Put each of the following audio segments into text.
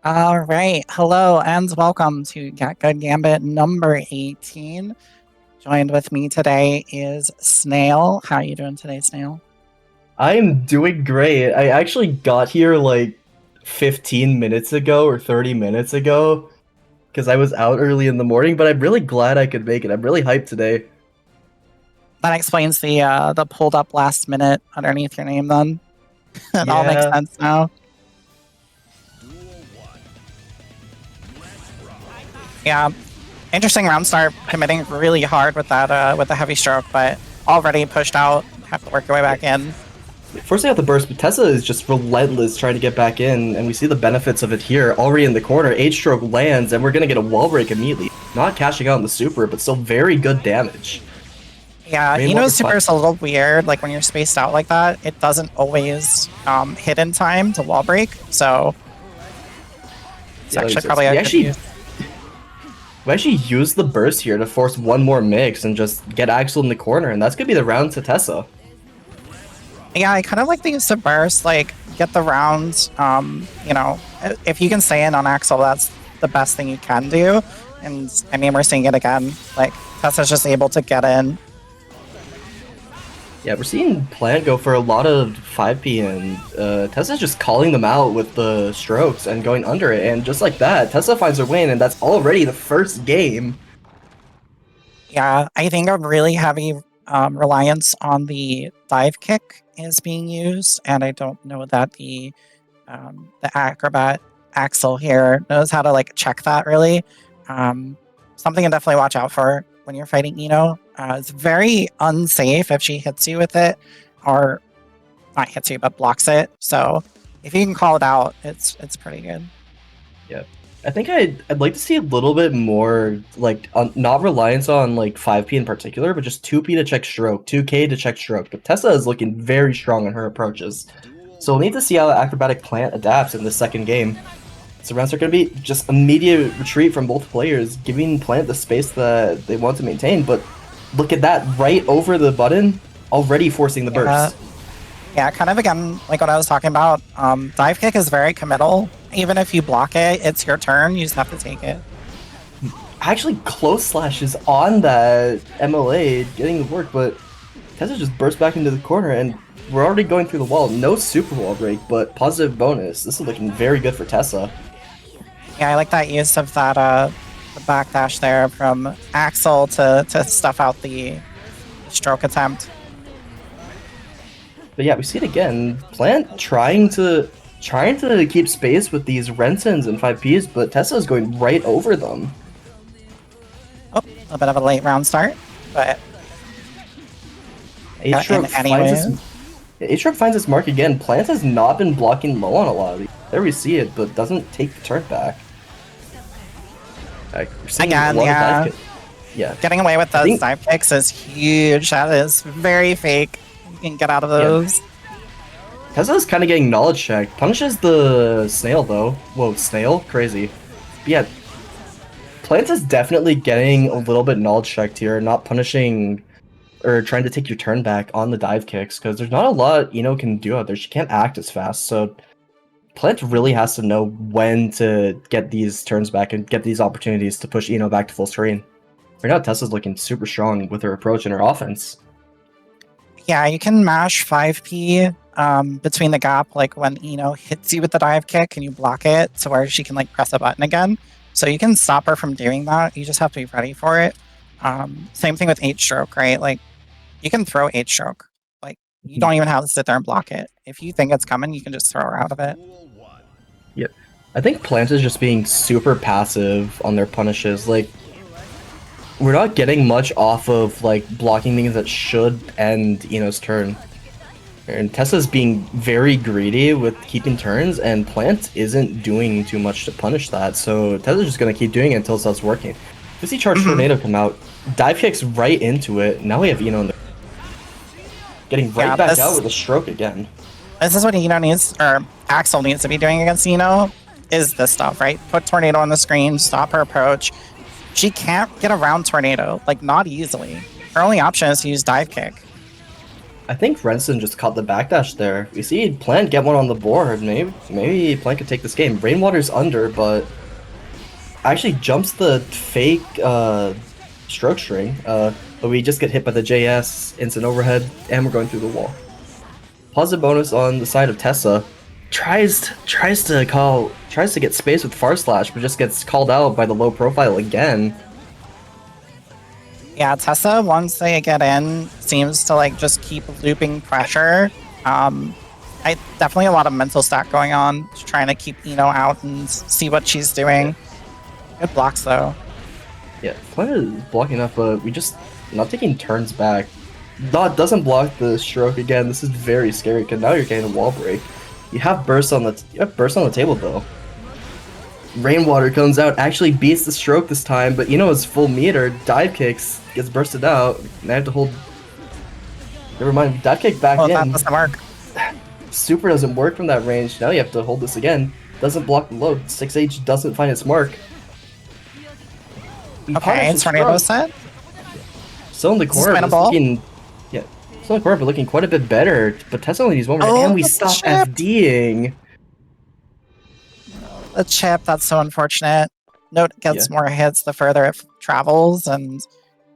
All right. Hello and welcome to Get Good Gambit number 18. Joined with me today is Snail. How are you doing today, Snail? I'm doing great. I actually got here like 15 minutes ago or 30 minutes ago because I was out early in the morning, but I'm really glad I could make it. I'm really hyped today. That explains the pulled up last minute underneath your name then. It all makes Yeah, sense now. Yeah. Interesting round start, committing really hard with that with the heavy stroke, but already pushed out. Have to work your way back in. forcing out the burst, but Tessa is just relentless trying to get back in, and we see the benefits of it here. Already in the corner, H-stroke lands, and we're gonna get a wall break immediately. Not cashing out on the super, but still very good damage. Yeah, Ino's super is a little weird. Like when you're spaced out like that, it doesn't always hit in time to wall break. So it's actually probably a good use. We actually use the burst here to force one more mix and just get Axel in the corner, and that's gonna be the round to Tessa. Yeah, I kind of like the use of burst, like get the rounds. You know, if you can stay in on Axel, that's the best thing you can do. And I mean, we're seeing it again. Like Tessa's just able to get in. Yeah, we're seeing Plant go for a lot of 5P, and Tessa's just calling them out with the strokes and going under it, and just like that, Tessa finds her win, and that's already the first game. Yeah, I think a really heavy reliance on the dive kick is being used, and I don't know that the acrobat Axel here knows how to like check that really. Something to definitely watch out for when you're fighting Ino. It's very unsafe if she hits you with it, or not hits you, but blocks it. So if you can call it out, it's pretty good. Yeah, I think I'd like to see a little bit more, like, not reliance on, like, 5P in particular, but just 2P to check stroke, 2K to check stroke. But Tessa is looking very strong in her approaches. So we'll need to see how Acrobatic Plant adapts in the second game. So rounds are going to be just immediate retreat from both players, giving Plant the space that they want to maintain, but look at that, right over the button, already forcing the burst. Yeah, kind of again, like what I was talking about, dive kick is very committal. Even if you block it, it's your turn, you just have to take it. Actually, close slash is on that MLA, getting the work, but Tessa just burst back into the corner, and we're already going through the wall. No super wall break, but positive bonus. This is looking very good for Tessa. Yeah, I like that use of that the backdash there from Axel to stuff out the stroke attempt. But yeah, we see it again. Plant trying to keep space with these Rensons and 5Ps, but Tessa is going right over them. Oh, a bit of a late round start, but H-stroke finds its mark again. Plant has not been blocking low on a lot of these. There we see it, but doesn't take the turn back. Again, yeah. Getting away with those dive kicks is huge. That is very fake. You can get out of those. Yeah. Tessa's kind of getting knowledge check. Punishes the snail though. Whoa, snail? Crazy. But yeah, Plant is definitely getting a little bit knowledge checked here, not punishing or trying to take your turn back on the dive kicks, because there's not a lot Ino can do out there. She can't act as fast, so Plant really has to know when to get these turns back and get these opportunities to push Ino back to full screen. Right now, Tessa's looking super strong with her approach and her offense. Yeah, you can mash 5P between the gap, like when Ino hits you with the dive kick and you block it to where she can like press a button again. So you can stop her from doing that. You just have to be ready for it. Same thing with 8-stroke, right? Like you can throw 8-stroke. Like you don't even have to sit there and block it. If you think it's coming, you can just throw her out of it. Yep. I think Plant is just being super passive on their punishes. Like, we're not getting much off of like blocking things that should end Ino's turn. And Tessa's being very greedy with keeping turns, and Plant isn't doing too much to punish that, so Tessa's just gonna keep doing it until it starts working. We see Charge Tornado come out, dive kicks right into it. Now we have Ino in the getting right back out with a stroke again. This is what Ino needs, or Axel needs to be doing against Ino, is this stuff, right? Put Tornado on the screen, stop her approach. She can't get around Tornado, like not easily. Her only option is to use dive kick. I think Renson just caught the backdash there. We see Plant get one on the board. Maybe Plant could take this game. Rainwater's under, but actually jumps the fake stroke string. But we just get hit by the JS, instant overhead, and we're going through the wall. Positive bonus on the side of Tessa. Tries to get space with Far Slash, but just gets called out by the low profile again. Yeah, Tessa, once they get in, seems to like just keep looping pressure. I definitely a lot of mental stack going on, just trying to keep Eno out and see what she's doing. Good blocks though. Yeah, Plant is blocking up, but we just not taking turns back. Dot doesn't block the stroke again. This is very scary because now you're getting a wall break. You have burst on the table though. Rainwater comes out, actually beats the stroke this time, but is full meter, dive kicks, gets bursted out, and I have to hold... Never mind, dive kick back in. That doesn't work. Super doesn't work from that range, now you have to hold this again. Doesn't block the load, 6H doesn't find its mark. Okay, it's tornado set. Still in the corner, still in the corner, but looking quite a bit better, but Tessa only needs one more, and we stop FDing. The chip, that's so unfortunate. Note gets more hits the further it travels, and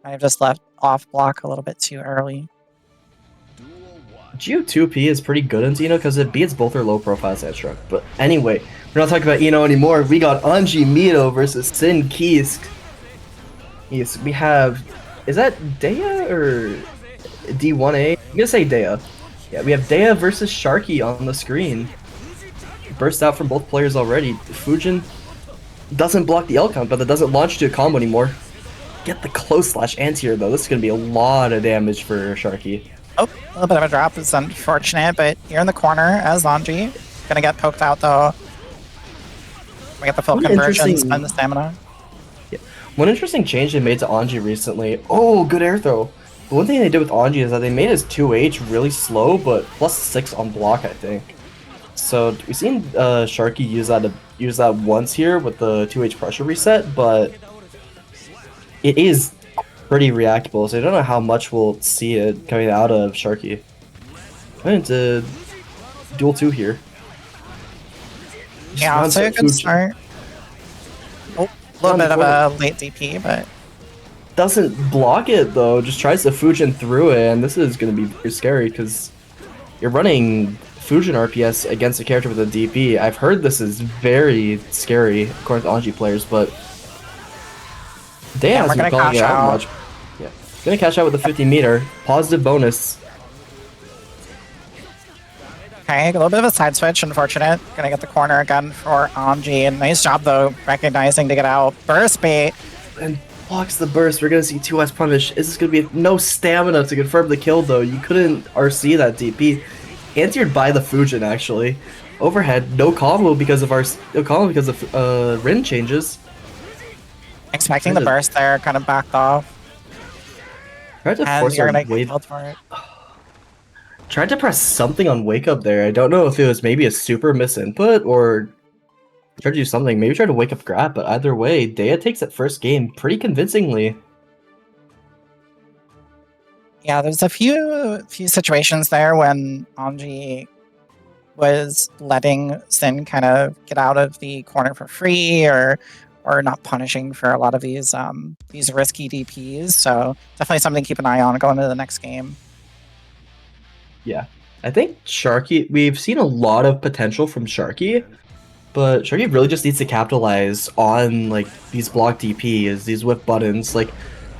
I've just left off block a little bit too early. Geo2P is pretty good in Eno because it beats both their low profile side stroke. But anyway, we're not talking about Eno anymore. We got Anji Mito versus Sin Kisk. Yes, we have... Is that Dea or D1A? I'm gonna say Dea. Yeah, we have Dea versus Sharkii on the screen. Burst out from both players already. Fujin doesn't block the L count, but that doesn't launch to a combo anymore. Get the close slash anti-air though. This is going to be a lot of damage for Sharkii. Oh, a little bit of a drop is unfortunate, but here in the corner as Anji. Gonna get poked out though. We get the full conversion, spend the stamina. Yeah. One interesting change they made to Anji recently. Oh, good air throw. The one thing they did with Anji is that they made his 2H really slow, but +6 on block, I think. So we've seen Sharkii use that once here with the 2H pressure reset, but it is pretty reactable, so I don't know how much we'll see it coming out of Sharkii. Going into duel 2 here. Yeah, it's a good start. Oh, a little bit of a late DP, but... Doesn't block it though, just tries to Fujin through it, and this is going to be very scary because you're running Fujin RPS against a character with a DP. I've heard this is very scary according to Anji players, but they hasn't been calling it out much. Yeah, gonna cash out with the 50 meter positive bonus. Okay, a little bit of a side switch, unfortunate. Gonna get the corner again for Anji, and nice job though, recognizing to get out. Burst bait. And blocks the burst. We're gonna see 2S punish. Is this gonna be no stamina to confirm the kill though? You couldn't RC that DP. Answered by the Fujin actually. Overhead, no combo because of Rin changes. Expecting the burst there, kind of backed off. Tried to force you're her gonna get killed for it. Tried to press something on wake up there. I don't know if it was maybe a super misinput or tried to do something. Maybe tried to wake up grab, but either way, Dea takes that first game pretty convincingly. Yeah, there's a few situations there when Anji was letting Sin kind of get out of the corner for free, or not punishing for a lot of these risky DPs. So definitely something to keep an eye on going into the next game. Yeah, I think Sharkii. We've seen a lot of potential from Sharkii, but Sharkii really just needs to capitalize on like these block DPs, these whip buttons, like.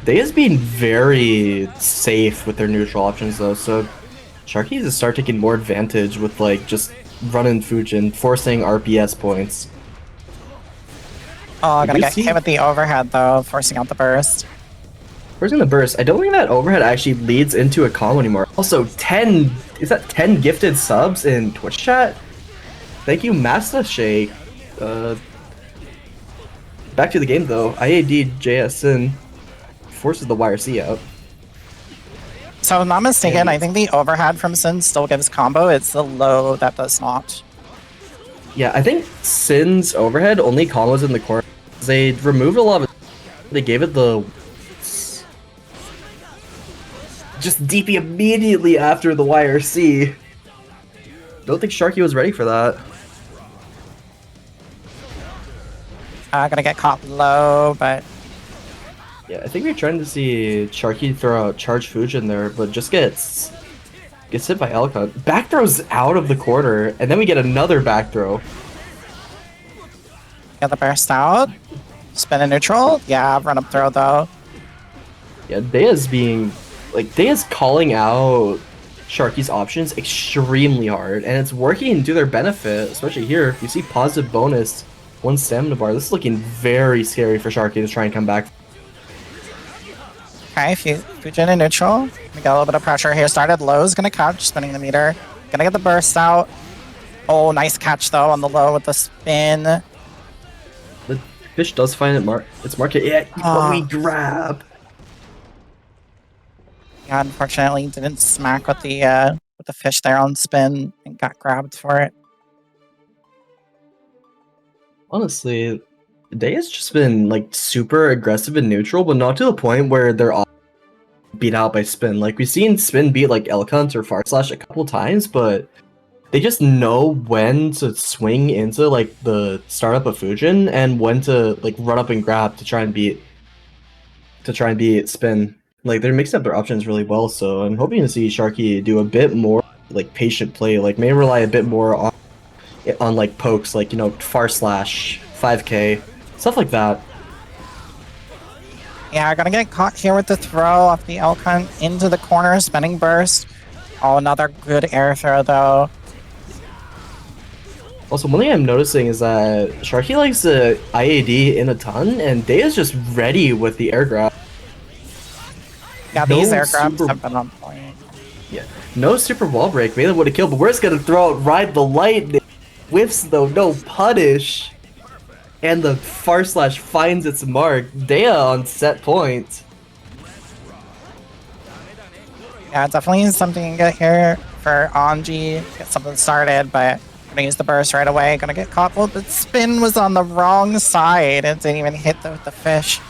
They has been very safe with their neutral options though, so Sharkii needs to start taking more advantage with like just running Fujin, forcing RPS points. Oh, I'm gonna get hit with the overhead though, forcing out the burst. Forcing the burst. I don't think that overhead actually leads into a combo anymore. Also, 10 gifted subs in Twitch chat? Thank you, Master Shake. Back to the game though. IAD JSN forces the YRC out. So if I'm not mistaken, I think the overhead from Sin still gives combo. It's the low that does not. Yeah, I think Sin's overhead only combos in the corner. They removed a lot of it. They gave it the just DP immediately after the YRC. Don't think Sharkii was ready for that. Gonna get caught low, but Yeah, I think we're trying to see Sharkii throw out Charge Fujin there, but just gets hit by Elcon. Back throws out of the corner, and then we get another back throw. get the burst out. Spin a neutral. Yeah, run up throw though. Yeah, Dea's calling out Sharkii's options extremely hard, and it's working to their benefit, especially here. You see positive bonus, 1 stamina bar. This is looking very scary for Sharkii to try and come back. Okay, Fujin in neutral. We got a little bit of pressure here. Started low, is gonna catch, spinning the meter. Gonna get the burst out. Oh, nice catch though on the low with the spin. The fish does find its market. Yeah, we grab. Yeah, unfortunately didn't smack with the fish there on spin and got grabbed for it. Honestly, Day has just been like super aggressive and neutral, but not to the point where they're all beat out by spin. Like we've seen spin beat like Elcunt or Farslash a couple times, but they just know when to swing into like the startup of Fujin and when to like run up and grab to try and beat spin. Like they're mixing up their options really well, so I'm hoping to see Sharkii do a bit more like patient play, like maybe rely a bit more on like pokes, like, you know, Farslash, 5k, stuff like that. Yeah, gonna get caught here with the throw off the Elcon into the corner, spinning burst. Oh, another good air throw though. Also, one thing I'm noticing is that Sharkii likes the IAD in a ton, and Day is just ready with the air grab. Yeah, these air grabs have been on point. Yeah, no super wall break, maybe would have killed, but we're just gonna throw out Ride the Light. Whiffs though, no punish. And the Farslash finds its mark. Dea on set point. Yeah, definitely something to get here for Anji. Get something started, but gonna use the burst right away. Gonna get caught. Well, the spin was on the wrong side. It didn't even hit the fish.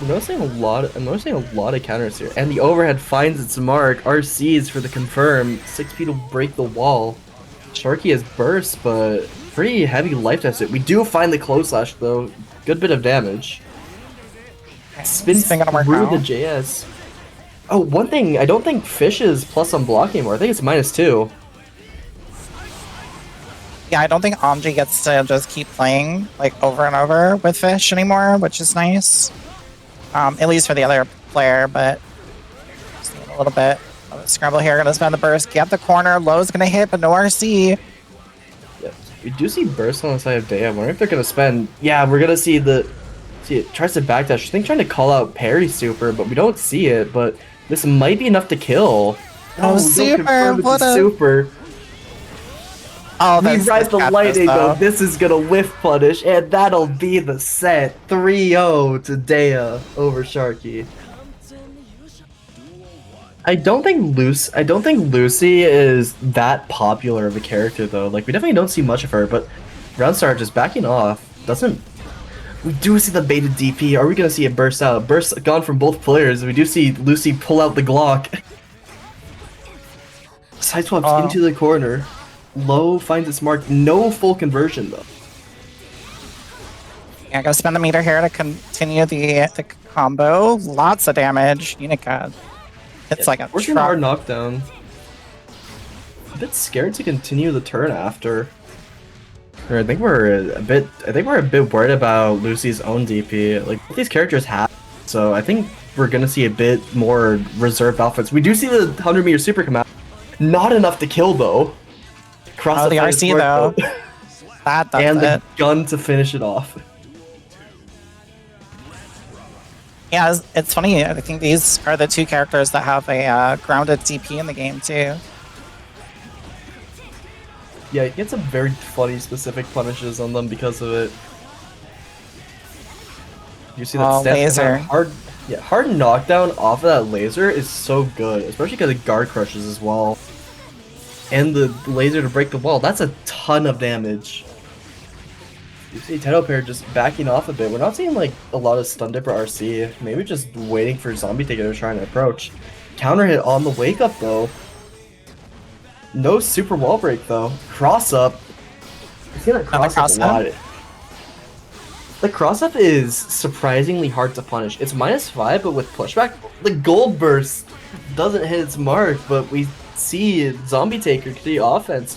I'm noticing a lot of counters here. And the overhead finds its mark. RCs for the confirm. 6 feet will break the wall. Sharkii has burst, but pretty heavy life test it. We do find the close slash though. Good bit of damage. Spins through the JS. Oh, one thing, I don't think Fish is plus on block anymore. I think it's -2. Yeah, I don't think Anji gets to just keep playing like over and over with Fish anymore, which is nice. At least for the other player, but just need a little bit of a scramble here. Gonna spend the burst, get the corner. Low's gonna hit, but no RC. Yeah, we do see burst on the side of Day. I wonder if they're gonna spend. Yeah, we're gonna see it tries to backdash. I think trying to call out parry super, but we don't see it. But this might be enough to kill. Oh, super! What a super! Oh, we ride the lightning though. This is gonna whiff punish, and that'll be the set. 3-0 to Dea over Sharkii. I don't think Lucy is that popular of a character though. Like we definitely don't see much of her, but Roundstar just backing off doesn't. We do see the baited DP. Are we gonna see it burst out? Burst gone from both players. We do see Lucy pull out the Glock. Side swaps into the corner. Low finds its mark. No full conversion though. Yeah, gotta spend the meter here to continue the combo. Lots of damage. Unika. It's like a working hard knockdown. A bit scared to continue the turn after. I think we're a bit worried about Lucy's own DP. Like these characters have, so I think we're gonna see a bit more reserved outfits. We do see the 100-meter super come out. Not enough to kill though. Cross the RC though. That does and it. The gun to finish it off. Yeah, it's funny. I think these are the two characters that have a grounded DP in the game too. Yeah, he gets some very funny specific punishes on them because of it. You see that laser. Hard knockdown off of that laser is so good, especially because it guard crushes as well. And the laser to break the wall, that's a ton of damage. You see TetoPear just backing off a bit. We're not seeing like a lot of stun dipper RC. Maybe just waiting for Zombie Taker to try and approach. Counter hit on the wake up though. No super wall break though. Cross up. He's gonna cross up a lot. The cross up is surprisingly hard to punish. It's -5, but with pushback, the gold burst doesn't hit its mark. But we see Zombie Taker continue offense.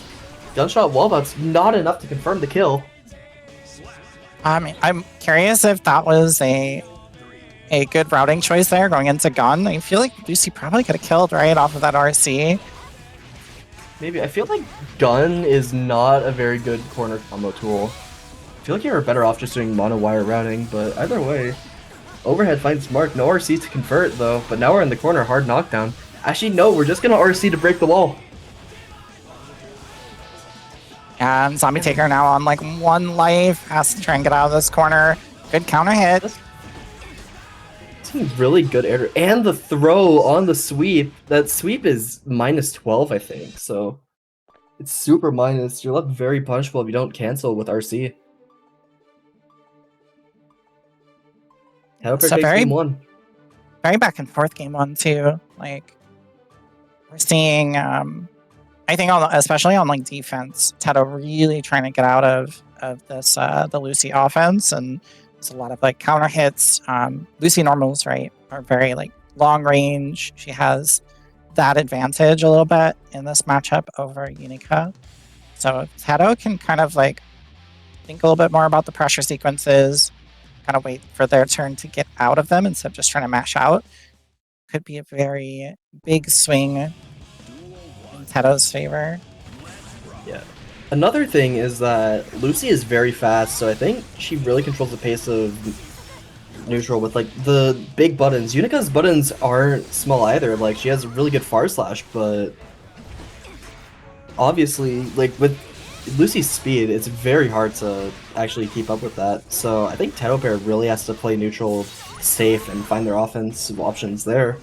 Gunshot wall bounce, not enough to confirm the kill. I'm curious if that was a good routing choice there going into gun. I feel like Lucy probably could have killed right off of that RC. Maybe. I feel like gun is not a very good corner combo tool. I feel like you're better off just doing mono wire routing, but either way. Overhead finds mark, no RC to convert though, but now we're in the corner, hard knockdown. Actually no, we're just gonna RC to break the wall. And Zombie Taker now on like 1 life, has to try and get out of this corner. Good counter hit. Seems really good air, and the throw on the sweep. That sweep is -12, I think, so it's super minus. You're left very punishable if you don't cancel with RC. So very back and forth game 1 too. Like we're seeing, I think especially on like defense, Teto really trying to get out of this the Lucy offense, and there's a lot of like counter hits. Lucy normals right are very like long range. She has that advantage a little bit in this matchup over Unika. So Teto can kind of like think a little bit more about the pressure sequences. Kind of wait for their turn to get out of them instead of just trying to mash out. Could be a very big swing in Teto's favor. Yeah. Another thing is that Lucy is very fast, so I think she really controls the pace of neutral with like the big buttons. Unika's buttons aren't small either. Like she has a really good far slash, but obviously like with Lucy's speed, it's very hard to actually keep up with that. So I think TetoPear really has to play neutral safe and find their offensive options there.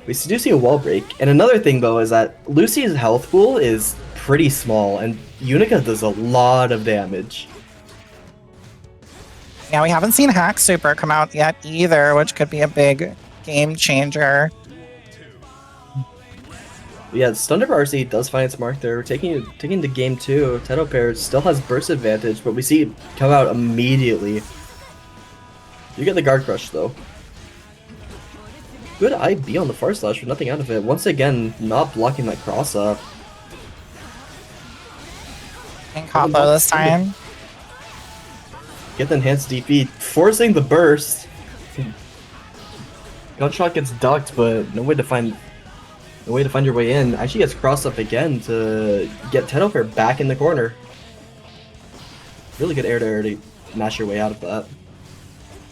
We do see a wall break. And another thing though is that Lucy's health pool is pretty small and Unika does a lot of damage. Yeah, we haven't seen Hack Super come out yet either, which could be a big game changer. Yeah, Thunder RC does find its mark there. We're taking to game 2. TetoPear still has burst advantage, but we see it come out immediately. You get the guard crush though. Good IB on the far slash with nothing out of it. Once again, not blocking that cross up. And combo this time. Get the enhanced DP, forcing the burst. Gunshot gets ducked, but no way to find your way in. Actually gets crossed up again to get TetoPear back in the corner. Really good air to air to mash your way out of that.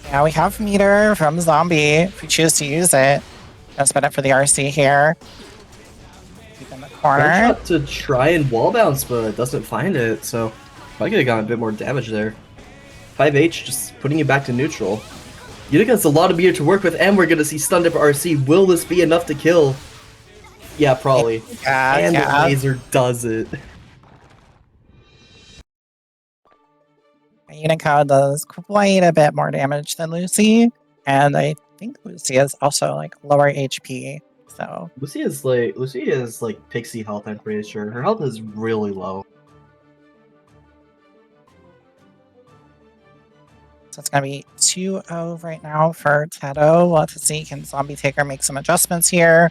Yeah, we have meter from Zombie if we choose to use it. Gonna spin it for the RC here. Keep in the corner. Gunshot to try and wall bounce, but doesn't find it, so probably could have gotten a bit more damage there. 5H just putting you back to neutral. Unika has a lot of meter to work with, and we're gonna see stun dip RC. Will this be enough to kill? Yeah, probably. And the laser does it. Unika does quite a bit more damage than Lucy, and I think Lucy is also like lower HP. So Lucy is like pixie health, I'm pretty sure. Her health is really low. So it's gonna be 2-0 right now for Teto. We'll have to see, can Zombie Taker make some adjustments here?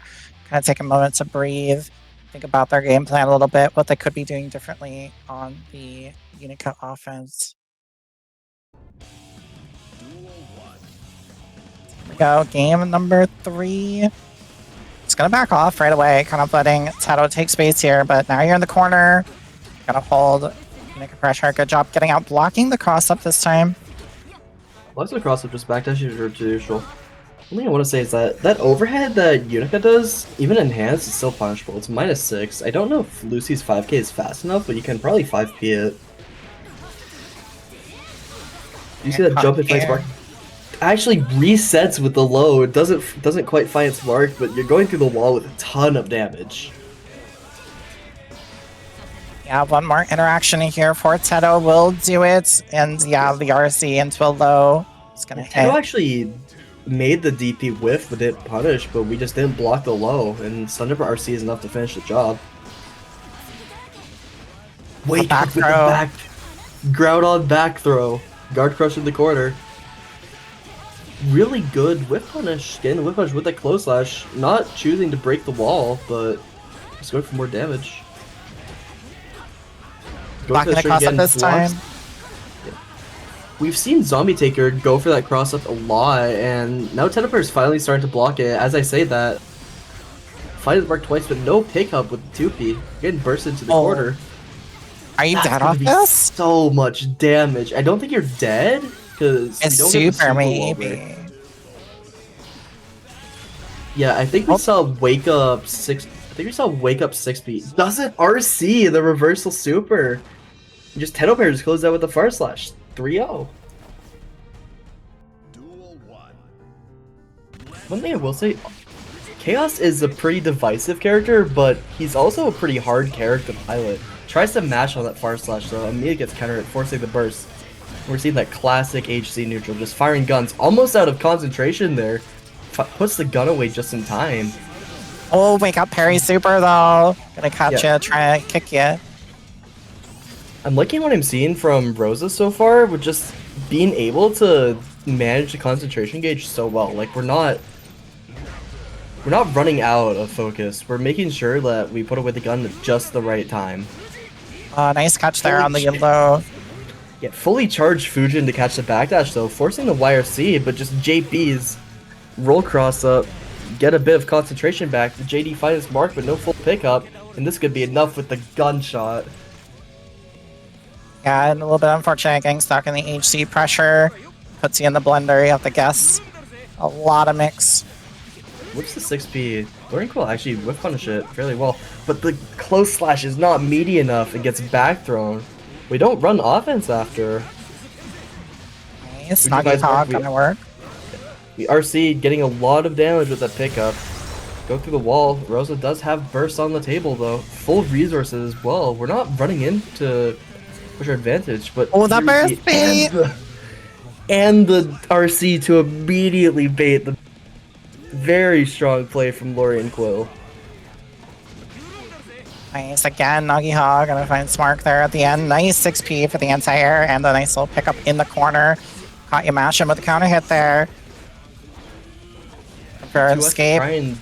Kind of take a moment to breathe, think about their game plan a little bit, what they could be doing differently on the Unika offense. Here we go, game number 3. It's gonna back off right away, kind of letting Teto take space here, but now you're in the corner. Gotta hold Unika pressure. Good job getting out, blocking the cross up this time. Blocks the cross up just back dash to neutral. One thing I want to say is that overhead that Unika does, even enhanced, is still punishable. It's -6. I don't know if Lucy's 5k is fast enough, but you can probably 5p it. You see that jump and fight spark? Actually resets with the low. It doesn't quite find its mark, but you're going through the wall with a ton of damage. Yeah, one more interaction here for Teto will do it. And yeah, the RC into a low. It's going to hit. Teto actually made the DP whiff with it punish, but we just didn't block the low, and Thunder RC is enough to finish the job. Wake up with the back. Groudon back throw. Guard crush in the corner. Really good whip punish. Getting the whip punish with that close slash. Not choosing to break the wall, but just going for more damage. Blocking the cross up this time. Yeah. We've seen Zombie Taker go for that cross up a lot, and now TetoPear is finally starting to block it. As I say that, fighted mark twice, but no pickup with the 2P. Getting burst into the corner. Are you dead off this? So much damage. I don't think you're dead because it's super maybe. Yeah, I think we saw wake up 6. I think we saw wake up 6P. Doesn't RC the reversal super? Just TetoPear just closed out with the far slash 3-0. One thing I will say, Chaos is a pretty divisive character, but he's also a pretty hard character to pilot. Tries to mash on that far slash though, immediately gets countered, forcing the burst. We're seeing that classic HC neutral, just firing guns, almost out of concentration there. Puts the gun away just in time. Oh, wake up parry super though. Gonna catch you, try to kick you. I'm liking what I'm seeing from Rosa so far, with just being able to manage the concentration gauge so well. Like we're not running out of focus. We're making sure that we put away the gun at just the right time. Nice catch there on the yellow. Yeah, fully charged Fujin to catch the backdash though, forcing the YRC, but just JP's roll cross up, get a bit of concentration back. The JD finds mark, but no full pickup, and this could be enough with the gunshot. Yeah, and a little bit unfortunate getting stuck in the HC pressure. Puts you in the blender, you have to guess. A lot of mix. What's the 6P? Lorean Quill actually whip punish it fairly well, but the close slash is not meaty enough. It gets back thrown. We don't run offense after. Nice, Nagi Hog gonna work. The RC getting a lot of damage with that pickup. Go through the wall. Rosa does have bursts on the table though. Full resources as well. We're not running in to push our advantage, but that burst bait! And the RC to immediately bait the very strong play from Lorean Quill. Nice, again, Nagi Hog gonna find Smark there at the end. Nice 6P for the anti-air and a nice little pickup in the corner. Caught you mashing with the counter hit there. For escape. I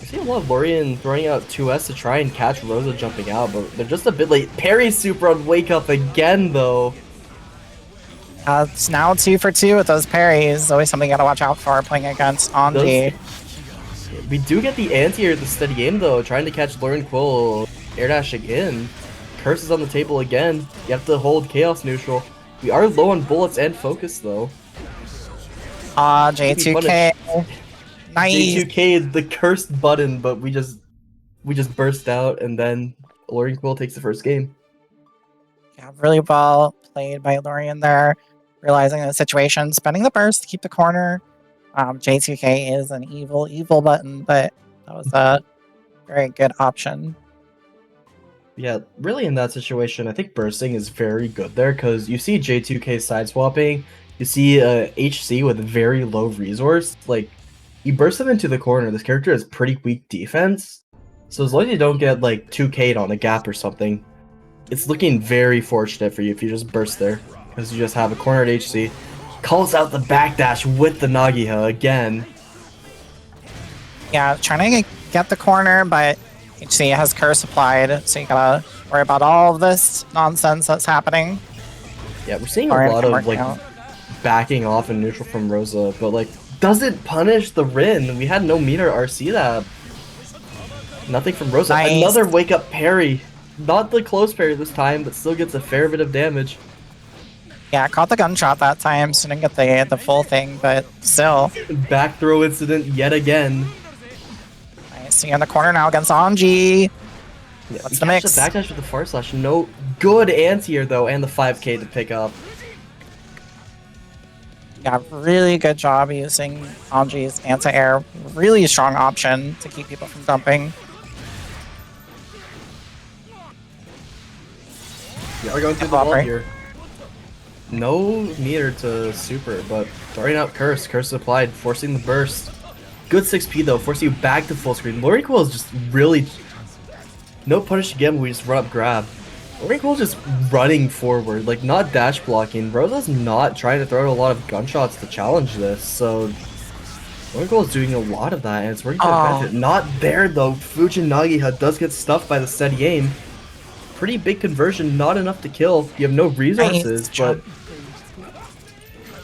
see a lot of Lorean throwing out 2S to try and catch Rosa jumping out, but they're just a bit late. Parry super on wake up again though. It's now 2 for 2 with those parries. Always something you gotta watch out for playing against Anji. We do get the anti-air at the steady aim though, trying to catch Lorean Quill air dash again. Curse is on the table again. You have to hold chaos neutral. We are low on bullets and focus though. J2K. Nice. J2K the cursed button, but we just burst out and then Lorean Quill takes the first game. Yeah, really well played by Lorean there. Realizing the situation, spending the burst to keep the corner. J2K is an evil button, but that was a very good option. Yeah, really in that situation, I think bursting is very good there because you see J2K side swapping, you see HC with very low resource. Like, you burst them into the corner, this character has pretty weak defense, so as long as you don't get like 2K'd on a gap or something, it's looking very fortunate for you if you just burst there, because you just have a cornered HC. Calls out the backdash with the Nagiha again. Yeah, trying to get the corner, but HC has curse applied, so you gotta worry about all of this nonsense that's happening. Yeah, we're seeing a lot of like backing off and neutral from Rosa, but like doesn't punish the Rin. We had no meter RC that. Nothing from Rosa. Nice. Another wake up parry. Not the close parry this time, but still gets a fair bit of damage. Yeah, caught the gunshot that time, so didn't get the full thing, but still. Back throw incident yet again. Nice, so you're in the corner now against Anji. Yeah, what's the mix? The backdash with the far slash. No good anti-air though, and the 5K to pick up. Yeah, really good job using Anji's anti-air. Really strong option to keep people from dumping. Yeah, we're going through the wall here. No meter to super, but throwing out Curse. Curse applied, forcing the burst. Good 6p though, forcing you back to full screen. Lorean Quill is just really... No punish again, we just run up grab. Lorean Quill is just running forward, like not dash blocking. Rosa's not trying to throw out a lot of gunshots to challenge this, so... Lorean Quill is doing a lot of that, and it's working to their benefit. Not there though, Fujin Nagiha does get stuffed by the steady aim. Pretty big conversion, not enough to kill. You have no resources, but...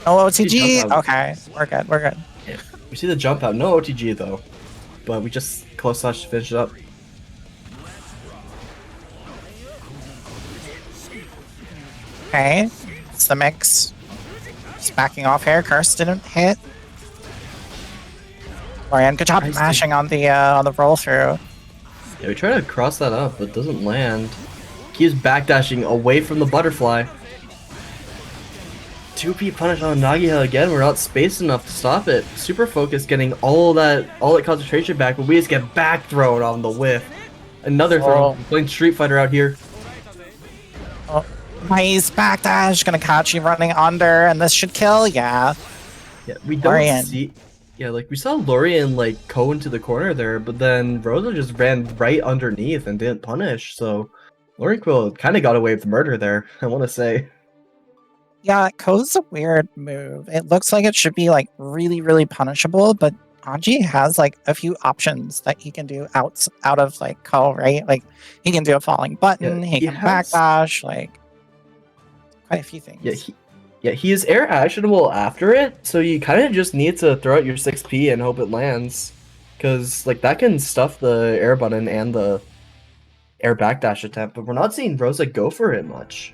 No OTG? Okay, we're good, we're good. Yeah. We see the jump out, no OTG though. But we just close slash to finish it up. Okay, it's the mix. Just backing off here, Curse didn't hit. Lorean, good job mashing on the roll through. Yeah, we try to cross that up, but it doesn't land. Keeps backdashing away from the butterfly. 2p punish on Nagiha again, we're not spaced enough to stop it. Super Focus getting all that concentration back, but we just get back thrown on the whiff. Another throw, playing Street Fighter out here. Oh, nice backdash, gonna catch you running under, and this should kill, yeah. Yeah, we don't see... Yeah, like, we saw Lorean, like, go into the corner there, but then Rosa just ran right underneath and didn't punish, so... Lorean Quill kind of got away with murder there, I want to say. Yeah, Ko's a weird move. It looks like it should be, like, really, really punishable, but Anji has, like, a few options that he can do out of, like, Ko, right? Like, he can do a falling button, he can backdash, like, quite a few things. Yeah, he is air actionable after it, so you kind of just need to throw out your 6p and hope it lands. Because, like, that can stuff the air button and the air backdash attempt, but we're not seeing Rosa go for it much.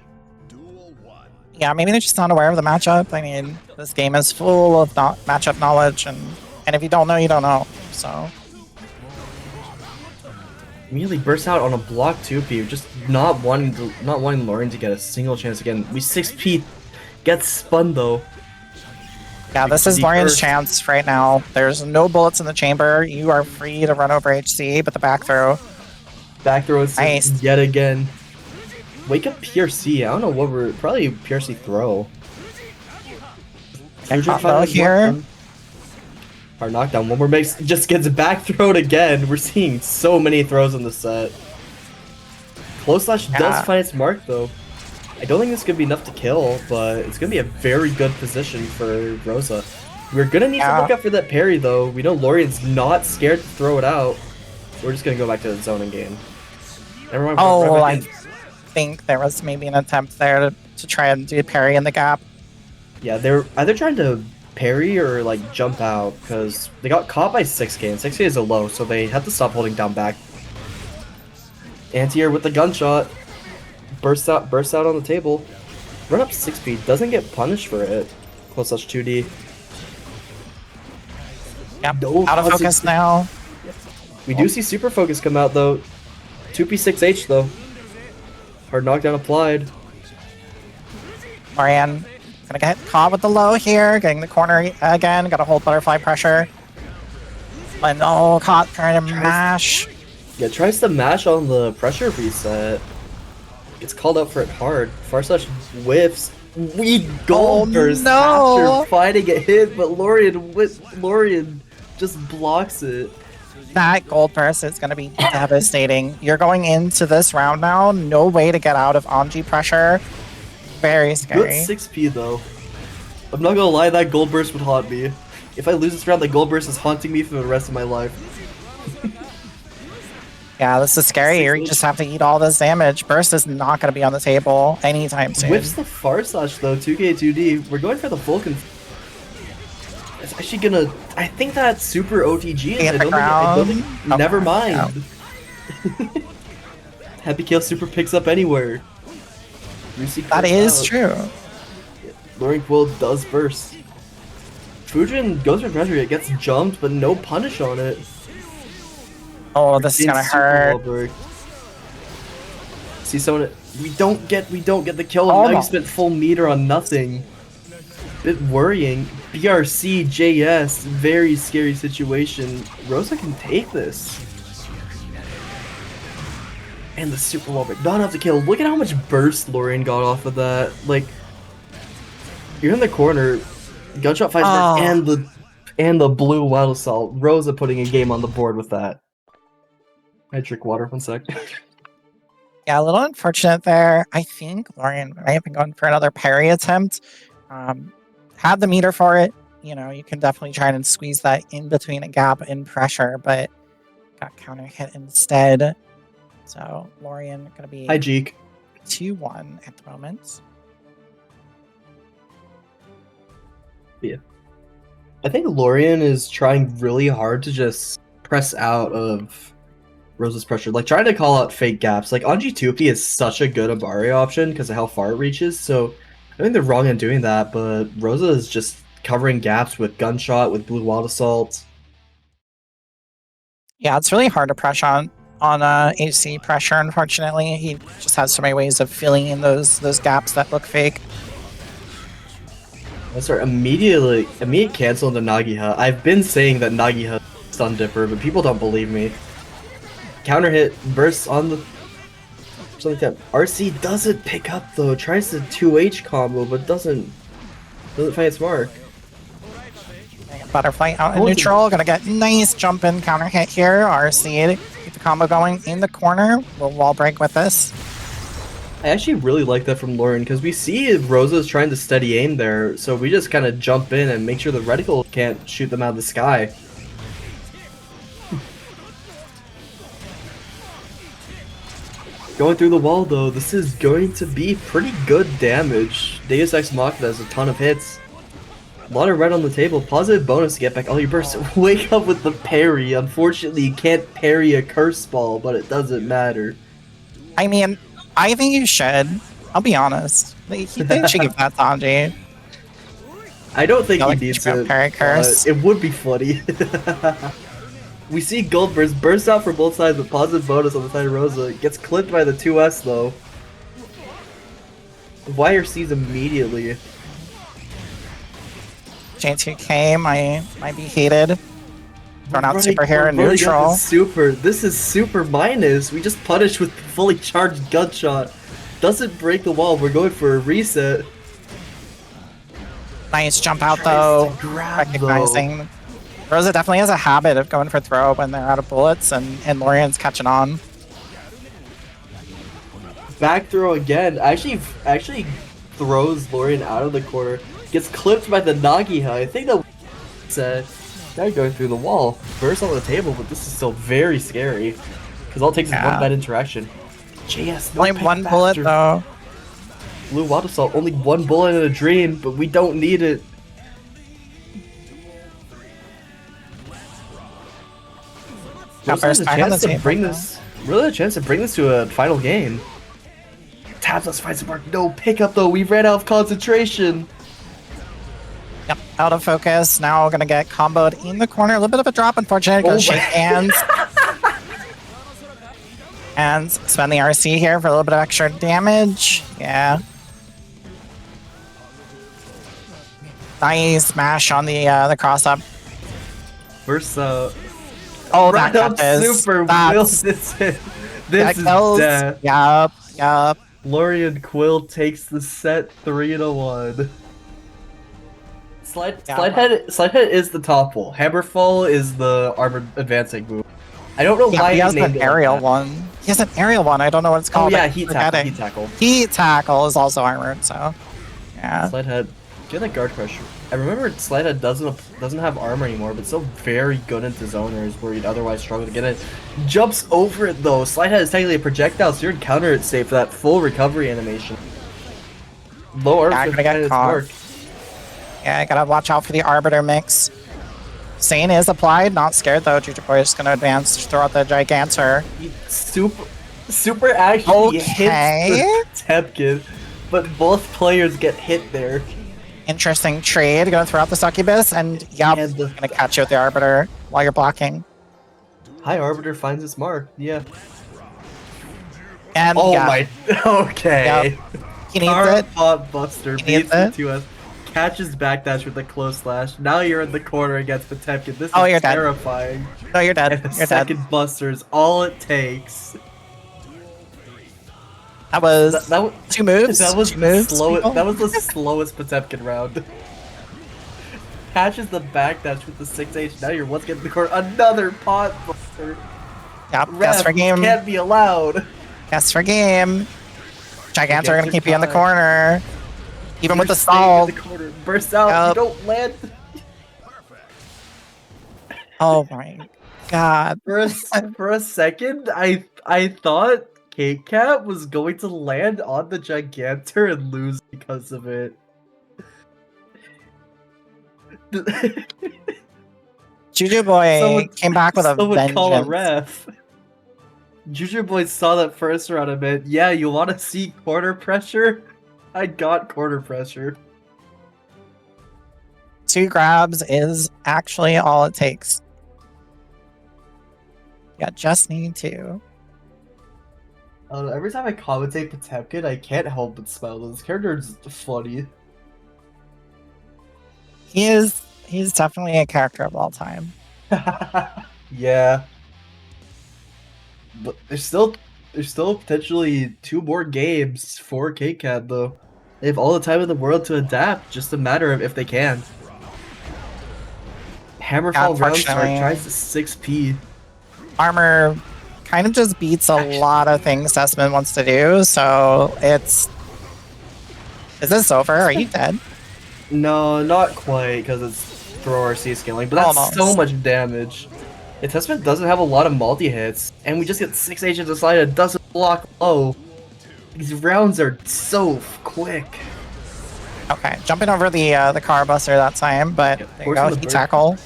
Yeah, maybe they're just not aware of the matchup. I mean, this game is full of matchup knowledge, and if you don't know, you don't know, so... Immediately bursts out on a block 2p, just not wanting Lorean to get a single chance again. We 6p gets spun though. Yeah, this is Lorean's chance right now. There's no bullets in the chamber. You are free to run over HC, but the back throw. Back throw is nice. Yet again. Wake up PRC. I don't know what we're... Probably PRC throw. Combo here. Hard knockdown. One more makes... Just gets back throwed again. We're seeing so many throws in the set. Close slash does find its mark though. I don't think this could be enough to kill, but it's going to be a very good position for Rosa. We're going to need to look out for that parry though. We know Lorean's not scared to throw it out. We're just going to go back to the zoning game. Never mind. I think there was maybe an attempt there to try and do parry in the gap. Yeah, they're either trying to parry or like jump out because they got caught by 6k and 6k is a low, so they had to stop holding down back. Anti-air with the gunshot. Bursts out on the table. Run up 6p, doesn't get punished for it. Close slash 2D. Yep, no, out of focus now. We do see Super Focus come out though. 2p6h though. Hard knockdown applied. Lorean gonna get caught with the low here, getting the corner again, gotta hold butterfly pressure. And caught trying to mash. Yeah, tries to mash on the pressure reset. Gets called out for it hard. Far slash whiffs. We gold burst after fighting it hit, but Lorean just blocks it. That gold burst is going to be devastating. You're going into this round now, no way to get out of Anji pressure. Very scary. Good 6p though. I'm not gonna lie, that gold burst would haunt me. If I lose this round, the gold burst is haunting me for the rest of my life. Yeah, this is scary. You just have to eat all this damage. Burst is not going to be on the table anytime soon. Whips the far slash though, 2k 2D. We're going for the Vulcan. It's actually gonna... I think that's super OTG. Never mind. Happy Kill super picks up anywhere. That is true. Lorean Quill does burst. Fujin goes for pressure, it gets jumped, but no punish on it. Oh, this is gonna hurt. See someone... We don't get the kill, and now you spent full meter on nothing. Bit worrying. BRC, JS, very scary situation. Rosa can take this. And the super wall break. Not enough to kill. Look at how much burst Lorean got off of that. Like, you're in the corner. Gunshot fights and the blue wild assault. Rosa putting a game on the board with that. I drink water 1 sec. Yeah, a little unfortunate there. I think Lorean might have been going for another parry attempt. Had the meter for it. You know, you can definitely try and squeeze that in between a gap in pressure, but got counter hit instead. So Lorean going to be Hi, Jeek. 2-1 at the moment. Yeah. I think Lorean is trying really hard to just press out of Rosa's pressure. Like, trying to call out fake gaps. Like, Anji 2P is such a good Abari option because of how far it reaches, so I think they're wrong in doing that, but Rosa is just covering gaps with Gunshot, with Blue Wild Assault. Yeah, it's really hard to pressure on AC pressure, unfortunately. He just has so many ways of filling in those gaps that look fake. Let's start immediate cancel into Nagiha. I've been saying that Nagiha is Stun Dipper, but people don't believe me. Counter hit, bursts on the something like that. RC doesn't pick up though, tries the 2H combo, but doesn't find its mark. Butterfly out in neutral, gonna get nice jump in counter hit here. RC keep the combo going in the corner. We'll wall break with this. I actually really like that from Lorean because we see Rosa's trying to steady aim there, so we just kind of jump in and make sure the reticle can't shoot them out of the sky. Going through the wall though, this is going to be pretty good damage. Deus Ex Machina has a ton of hits. A lot of red on the table. Positive bonus to get back all your bursts. Wake up with the parry. Unfortunately, you can't parry a curse ball, but it doesn't matter. I mean, I think you should. I'll be honest. He should give that to Anji. I don't think he needs it. Parry curse. It would be funny. We see Gold burst out for both sides with positive bonus on the side of Rosa. Gets clipped by the 2S though. Wire sees immediately. J2K might be hated. Thrown out super here in neutral. This is super minus. We just punished with fully charged gunshot. Doesn't break the wall. We're going for a reset. Nice jump out though. Recognizing. Rosa definitely has a habit of going for throw when they're out of bullets, and Lorean's catching on. Back throw again. Actually throws Lorean out of the corner. Gets clipped by the Nagiha. I think that now going through the wall. Burst on the table, but this is still very scary. Because all it takes is one bad interaction. JS, no only one bullet though. Blue Wild Assault, only one bullet in a dream, but we don't need it. Rosa has a chance to bring this. Really a chance to bring this to a final game. Tabs finds some mark. No pickup though. We ran out of concentration. Yep, out of focus. Now gonna get comboed in the corner. A little bit of a drop, unfortunately. Gonna shake hands. And spend the RC here for a little bit of extra damage. Yeah. Nice smash on the cross up. Versa. Oh, that is super. This is death. Yup. Lorean Quill takes the set 3-1. Slide head is the top wall. Hammerfall is the armored advancing move. I don't know why he has named an aerial one. He has an aerial one. I don't know what it's called. Oh yeah, heat tackle. Heat tackle is also armored. So yeah. Slide head. Do that guard pressure. I remember Slide head doesn't have armor anymore, but still very good into zoners where you'd otherwise struggle to get it. Jumps over it though. Slide head is technically a projectile, so you're counter it safe for that full recovery animation. Low armor gonna get caught. Yeah, I gotta watch out for the Arbiter mix. Sane is applied, not scared though. Boy is gonna advance, throw out the Gigantor. Super actually hits the Potemkin, but both players get hit there. Interesting trade. Gonna throw out the Succubus, and gonna catch you with the Arbiter while you're blocking. Hi, Arbiter finds its mark. Yeah. And my. Okay. Yep. He needs it. Pot Buster beats the 2S. Catches backdash with a close slash. Now you're in the corner against Potemkin. This is terrifying. No, you're dead. And second Buster is all it takes. That was That was two moves. that was two the moves. slowest. people. That was the slowest Potemkin round. Catches the backdash with the 6H. Now you're once getting the court. Another pot buster. Yep. Ref, Guess for game. can't be allowed. Guess for game. Gigantor Gigantor gonna keep you in the time. corner. Even with the Staying stall. in the corner. Burst out. You don't land. Oh my god. For a second, I thought CakeCat was going to land on the Gigantor and lose because of it. Juju Boy came back with a someone call a vengeance. ref. Juju Boy saw that first round and meant, yeah, you want to see corner pressure? I got corner pressure. 2 grabs is actually all it takes. Yeah, just need 2. Every time I commentate Potemkin, I can't help but smile. This character is funny. He's definitely a character of all time. Yeah. But there's still potentially 2 more games for CakeCat though. They have all the time in the world to adapt, just a matter of if they can. Hammerfall Roundstar tries to 6P. Armor kind of just beats a lot of things Desmond wants to do, so it's... Is this over? Are you dead? No, not quite, because it's throw RC scaling, but that's Almost. so much damage. Testament doesn't have a lot of multi-hits, and we just get 6 agents aside and doesn't block low. These rounds are so quick. Okay, jumping over the car buster that time, but there you go, he tackle.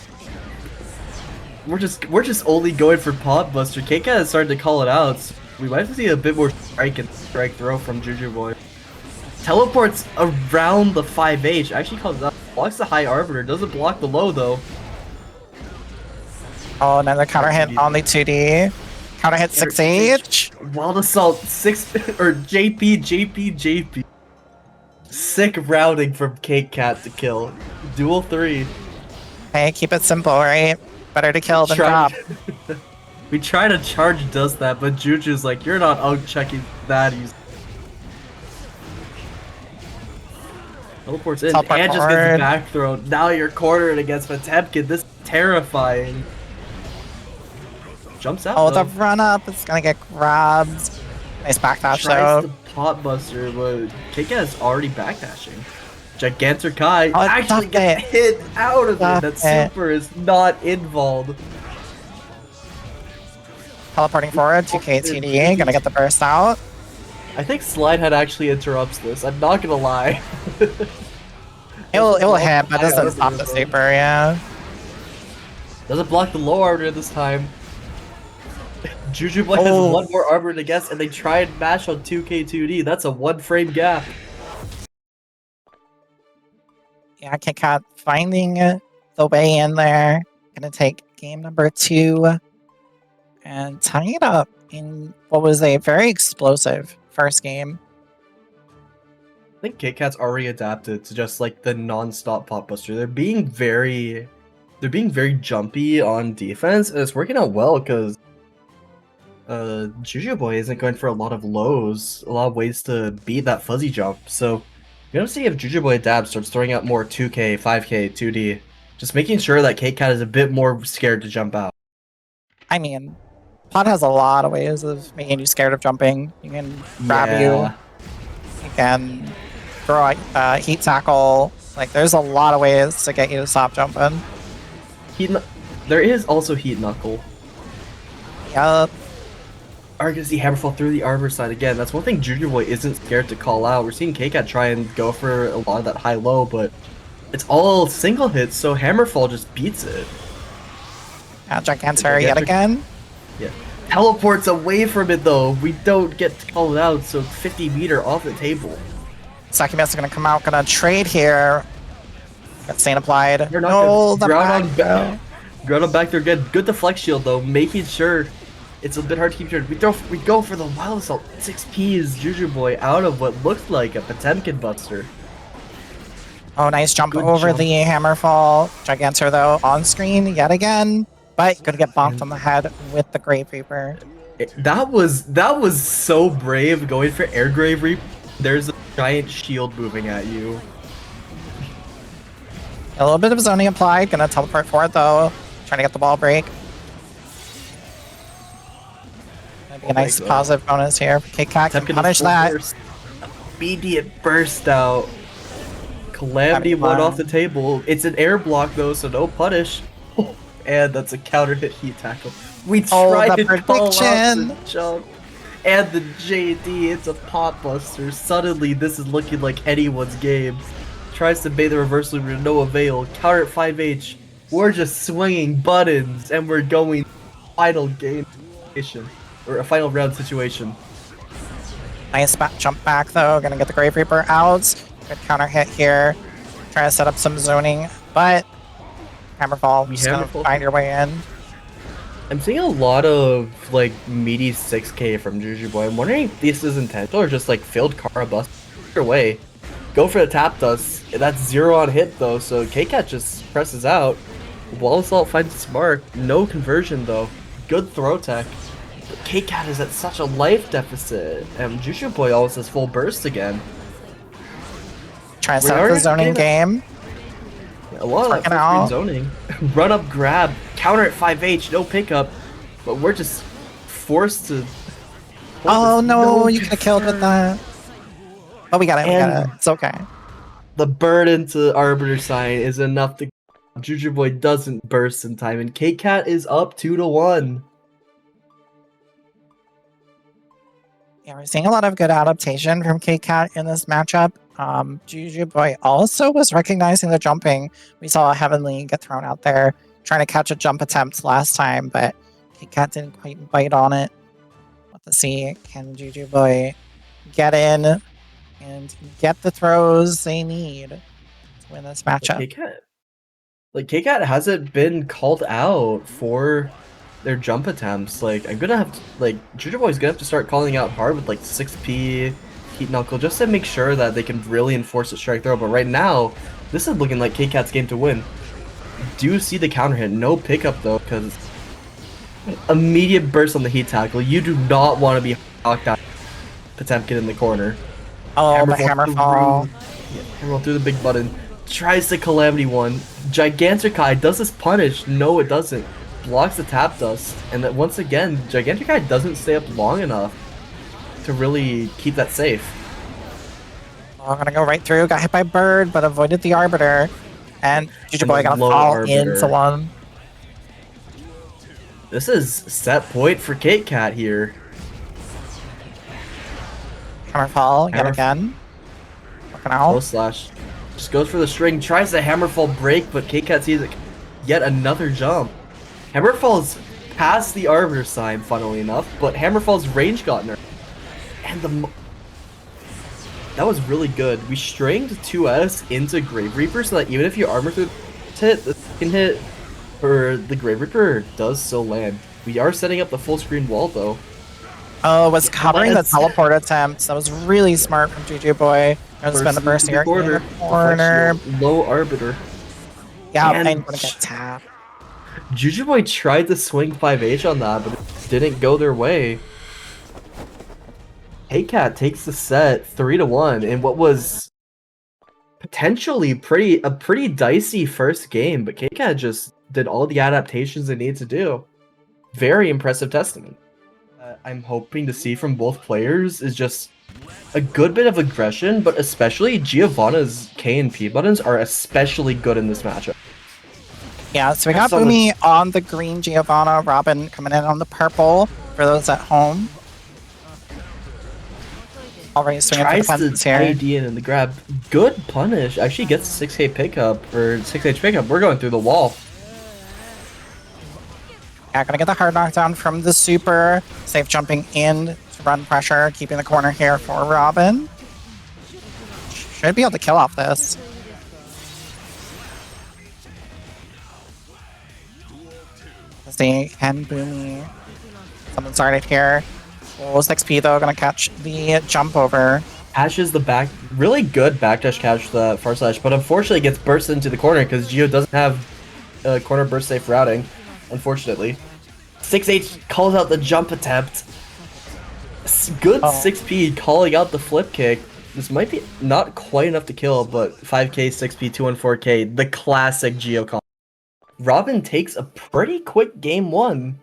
We're just only going for pot buster. CakeCat has started to call it out. So we might have to see a bit more strike and strike throw from Juju Boy. Teleports around the 5H. Actually comes out. Blocks the high arbiter. Doesn't block the low though. Oh, another counter hit on the 2D. Counter hit 6H. Wild Assault 6 or JP. Sick routing from CakeCat to kill. Duel 3. Hey, keep it simple, right? Better to kill than drop. We try to charge does that, but Juju's like, you're not out-checking that easy. Teleports in, and just gets back thrown. Now you're cornered against Potemkin. This is terrifying. Jumps out. Oh, the run up is gonna get grabbed. Nice backdash Tries though. to pot buster, but CakeCat is already backdashing. Gigantor Kai Oh, actually gets hit out of it. That super is not involved. Teleporting forward, 2K TD, gonna get the burst out. I think Slide Head actually interrupts this. I'm not gonna lie. It will hit, but doesn't stop the super, yeah. Doesn't block the low arbiter this time. Juju Boy has 1 more arbiter to guess, and they try and mash on 2K2D. That's a 1 frame gap. Yeah, CakeCat finding the way in there. Gonna take game number 2 and tying it up in what was a very explosive first game. I think CakeCat's already adapted to just like the non-stop pot buster. They're being very jumpy on defense, and it's working out well because Juju Boy isn't going for a lot of lows, a lot of ways to beat that fuzzy jump. So you're gonna see if Juju Boy adapts, starts throwing out more 2K, 5K, 2D, just making sure that CakeCat is a bit more scared to jump out. I mean, pot has a lot of ways of making you scared of jumping. You can grab you can throw a heat tackle. Like, there's a lot of ways to get you to stop jumping. There is also Heat Knuckle. Yup. Are gonna see Hammerfall through the arbor side again. That's one thing Juju Boy isn't scared to call out. We're seeing CakeCat try and go for a lot of that high-low, but it's all single hits, so Hammerfall just beats it. Gigantor yet again. Yeah. Teleports away from it though. We don't get to call it out, so 50 meter off the table. Succubus is gonna come out, gonna trade here. Got Stain applied. No, the ground on back there again. Good deflect shield though, making sure it's a bit hard to keep track. We go for the Wild Assault. 6P is Juju Boy out of what looks like a Potemkin buster. Oh, nice jump over the Hammerfall. Gigantor though on screen yet again, but gonna get bonked on the head with the Grave Reaper. That was so brave going for air grave reap. There's a giant shield moving at you. A little bit of zoning applied. Gonna teleport forward though. Trying to get the ball break. Gonna be a nice positive bonus here. CakeCat can punish that. Immediate burst out. Calamity one off the table. It's an air block though, so no punish. And that's a counter hit heat tackle. We tried to call out the jump. And the JD, it's a pot buster. Suddenly, this is looking like anyone's game. Tries to bait the reversal to no avail. Counter at 5H. We're just swinging buttons, and we're going final game situation, or a final round situation. Nice jump back though. Gonna get the Grave Reaper out. Good counter hit here. Try to set up some zoning, but Hammerfall, just gonna find your way in. I'm seeing a lot of like meaty 6k from JujuBoy. I'm wondering if this is intentional or just like failed Kara bust. Either way, go for the tap dust. That's 0 on hit though, so CakeCat just presses out. Wall Assault finds its mark. No conversion though. Good throw tech. But CakeCat is at such a life deficit, and JujuBoy almost has full burst again. Trying to set up the zoning game. A lot of that zoning. Run up grab, counter at 5H, no pickup, but we're just forced to... Oh no, you could have killed with that. Oh, we got it, we got it. It's okay. The burn into Arbiter Sign is enough to... JujuBoy doesn't burst in time, and CakeCat is up 2-1. Yeah, we're seeing a lot of good adaptation from CakeCat in this matchup. JujuBoy also was recognizing the jumping. We saw Heavenly get thrown out there trying to catch a jump attempt last time, but CakeCat didn't quite bite on it. Let's see, can JujuBoy get in and get the throws they need to win this matchup? CakeCat hasn't been called out for their jump attempts. Like, I'm gonna have to, like, JujuBoy's gonna have to start calling out hard with like 6P Heat Knuckle just to make sure that they can really enforce the strike throw. But right now, this is looking like CakeCat's game to win. Do see the counter hit, no pickup though, because immediate burst on the heat tackle. You do not want to be knocked out. Potemkin in the corner. Oh, the Hammerfall. Hammerfall through the big button. Tries the Calamity one. Gigantic does this punish? No, it doesn't. Blocks the tap dust, and that once again, Gigantic doesn't stay up long enough to really keep that safe. Oh, I'm gonna go right through. Got hit by Bird, but avoided the Arbiter. And JujuBoy gonna fall into one. This is set point for CakeCat here. Hammerfall yet again. Looking out. Low slash. Just goes for the string. Tries the Hammerfall break, but CakeCat sees it. Yet another jump. Hammerfall's past the Arbiter sign, funnily enough, but Hammerfall's range got nerfed. And that was really good. We stringed 2S into Grave Reaper so that even if you armor through hit, the second hit for the Grave Reaper does still land. We are setting up the full screen wall though. Oh, was covering the teleport attempts. That was really smart from JujuBoy. Gonna spend the burst here in the corner. Low Arbiter. Yeah, and I'm gonna get tapped. JujuBoy tried to swing 5H on that, but it didn't go their way. CakeCat takes the set 3-1 in what was potentially a pretty dicey first game, but CakeCat just did all the adaptations they need to do. Very impressive testament. I'm hoping to see from both players is just a good bit of aggression, but especially Giovanna's K and P buttons are especially good in this matchup. Yeah, so we got Boomiey on the green, Giovanna, Robin coming in on the purple for those at home. Already swinging for the punters here. ID in the grab. Good punish. Actually gets a 6K pickup, or 6H pickup. We're going through the wall. Yeah, gonna get the hard knockdown from the super. Safe jumping in to run pressure, keeping the corner here for Robin. Should be able to kill off this. Let's see, can Boomiey. Something started here. Oh, 6P though, gonna catch the jump over. Catches the back, really good backdash catch the far slash, but unfortunately gets burst into the corner because Gio doesn't have corner burst safe routing, unfortunately. 6H calls out the jump attempt. Good 6P calling out the flip kick. This might be not quite enough to kill, but 5K, 6P, 214K, the classic Geo combo. Robin takes a pretty quick game 1.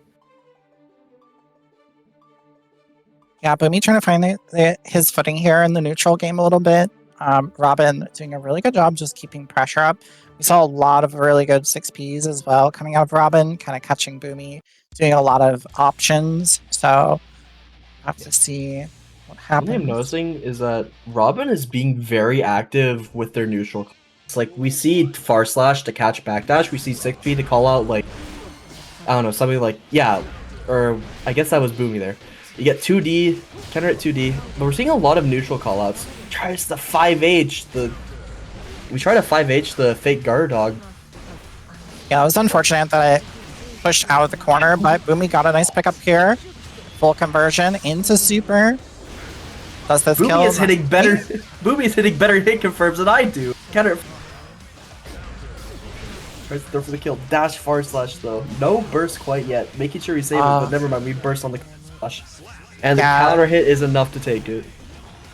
Yeah, Boomiey trying to find his footing here in the neutral game a little bit. Robin doing a really good job just keeping pressure up. We saw a lot of really good 6Ps as well coming out of Robin, kind of catching Boomiey, doing a lot of options. So have to see what happens. What I'm noticing is that Robin is being very active with their neutral. It's like we see far slash to catch backdash, we see 6P to call out like, I don't know, something like, yeah, or I guess that was Boomiey there. You get 2D, counter at 2D, but we're seeing a lot of neutral callouts. Tries the 5H, we try to 5H the fake guard dog. Yeah, it was unfortunate that it pushed out of the corner, but Boomiey got a nice pickup here. Full conversion into super. Does this kill? Boomiey is hitting better. Boomiey is hitting better hit confirms than I do. Counter. Tries to throw for the kill. Dash far slash though. No burst quite yet. Making sure we save it, but never mind. We burst on the slash, and the counter hit is enough to take it.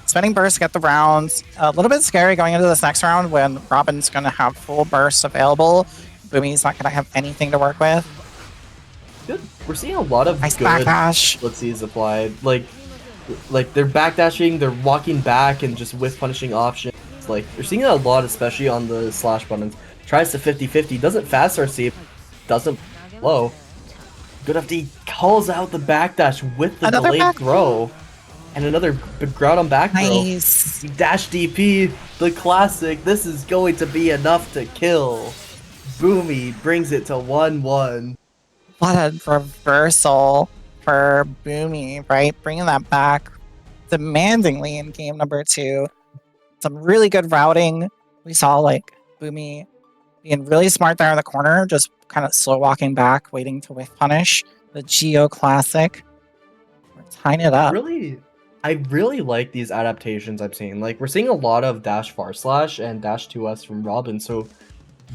Spending burst to get the rounds. A little bit scary going into this next round when Robin's going to have full burst available. Boomey's not going to have anything to work with. Good. We're seeing a lot of nice good backdash. Let's see is applied. Like they're backdashing, they're walking back and just whiff punishing options. Like you're seeing it a lot, especially on the slash buttons. Tries to 50-50, doesn't fast RC, doesn't low. Good FD calls out the backdash with the Another delayed throw. And another ground on back throw. Nice. Dash DP, the classic. This is going to be enough to kill. Boomiey brings it to 1-1. What a reversal for Boomiey, right? Bringing that back demandingly in game number 2. Some really good routing. We saw like Boomiey being really smart there in the corner, just kind of slow walking back, waiting to whiff punish. The Geo classic. We're tying it up. I really like these adaptations I'm seeing. Like, we're seeing a lot of dash far slash and dash 2S from Robin, so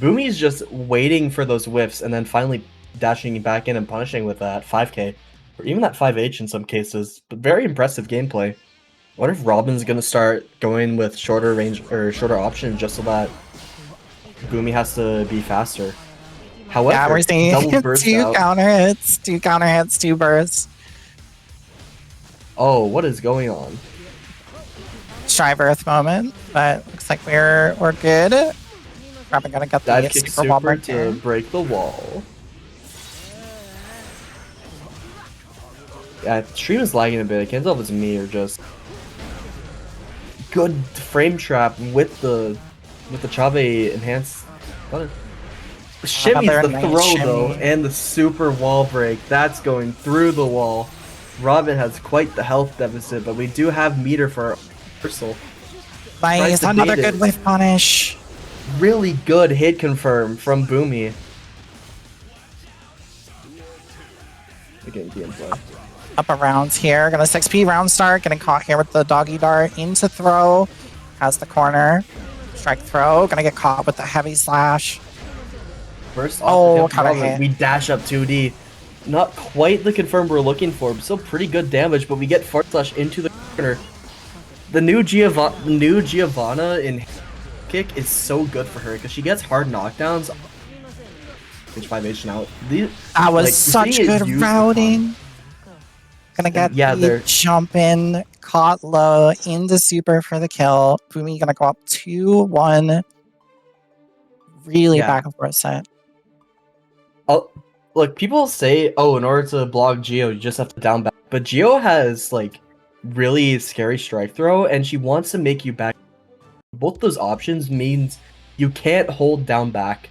Boomey's just waiting for those whiffs and then finally dashing back in and punishing with that 5K, or even that 5H in some cases. But very impressive gameplay. What if Robin's gonna start going with shorter range or shorter options just so that Boomiey has to be faster? However, yeah, we're seeing two counter hits, 2 bursts. Oh, what is going on? Strive Earth moment, but looks like we're good. Probably gonna get the super wall break to break the wall. Yeah, stream is lagging a bit. I can't tell if it's me or just good frame trap with the Chave enhanced. Shimmy's the throw though, and the super wall break. That's going through the wall. Robin has quite the health deficit, but we do have meter for our reversal. Nice, another good whiff punish. Really good hit confirm from Boomiey. Again, gameplay. Up around here, gonna 6P round start, getting caught here with the doggy dart into throw. Has the corner. Strike throw, gonna get caught with the heavy slash. First off, we dash up 2D. Not quite the confirm we're looking for, but still pretty good damage, but we get fart slash into the corner. The new Giovanna in kick is so good for her, because she gets hard knockdowns. H5H now. That was such good routing. Gonna get the jump in, caught low, into super for the kill. Boomiey gonna go up 2-1. Really back and forth set. Oh, look, people say, oh, in order to block Geo, you just have to down back. But Geo has, like, really scary strike throw, and she wants to make you back. Both those options means you can't hold down back.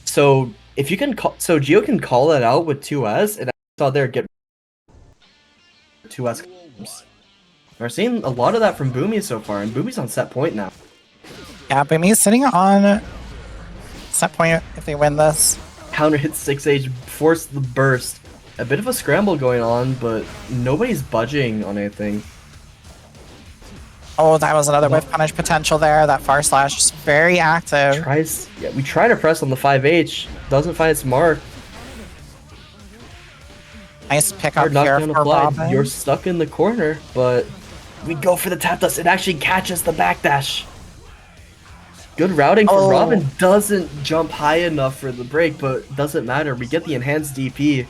So, if you can call, so Geo can call that out with 2S, and I saw there get 2S. We're seeing a lot of that from Boomiey so far, and Boomey's on set point now. Yeah, Boomey's sitting on set point if they win this. Counter hit 6H, force the burst. A bit of a scramble going on, but nobody's budging on anything. Oh, that was another whiff punish potential there. That far slash is very active. We try to press on the 5H, doesn't find its mark. Nice pickup Hard here knockdown for applied. Robin. You're stuck in the corner, but we go for the tap dust. It actually catches the backdash. Good routing from Robin. Doesn't jump high enough for the break, but doesn't matter. We get the enhanced DP.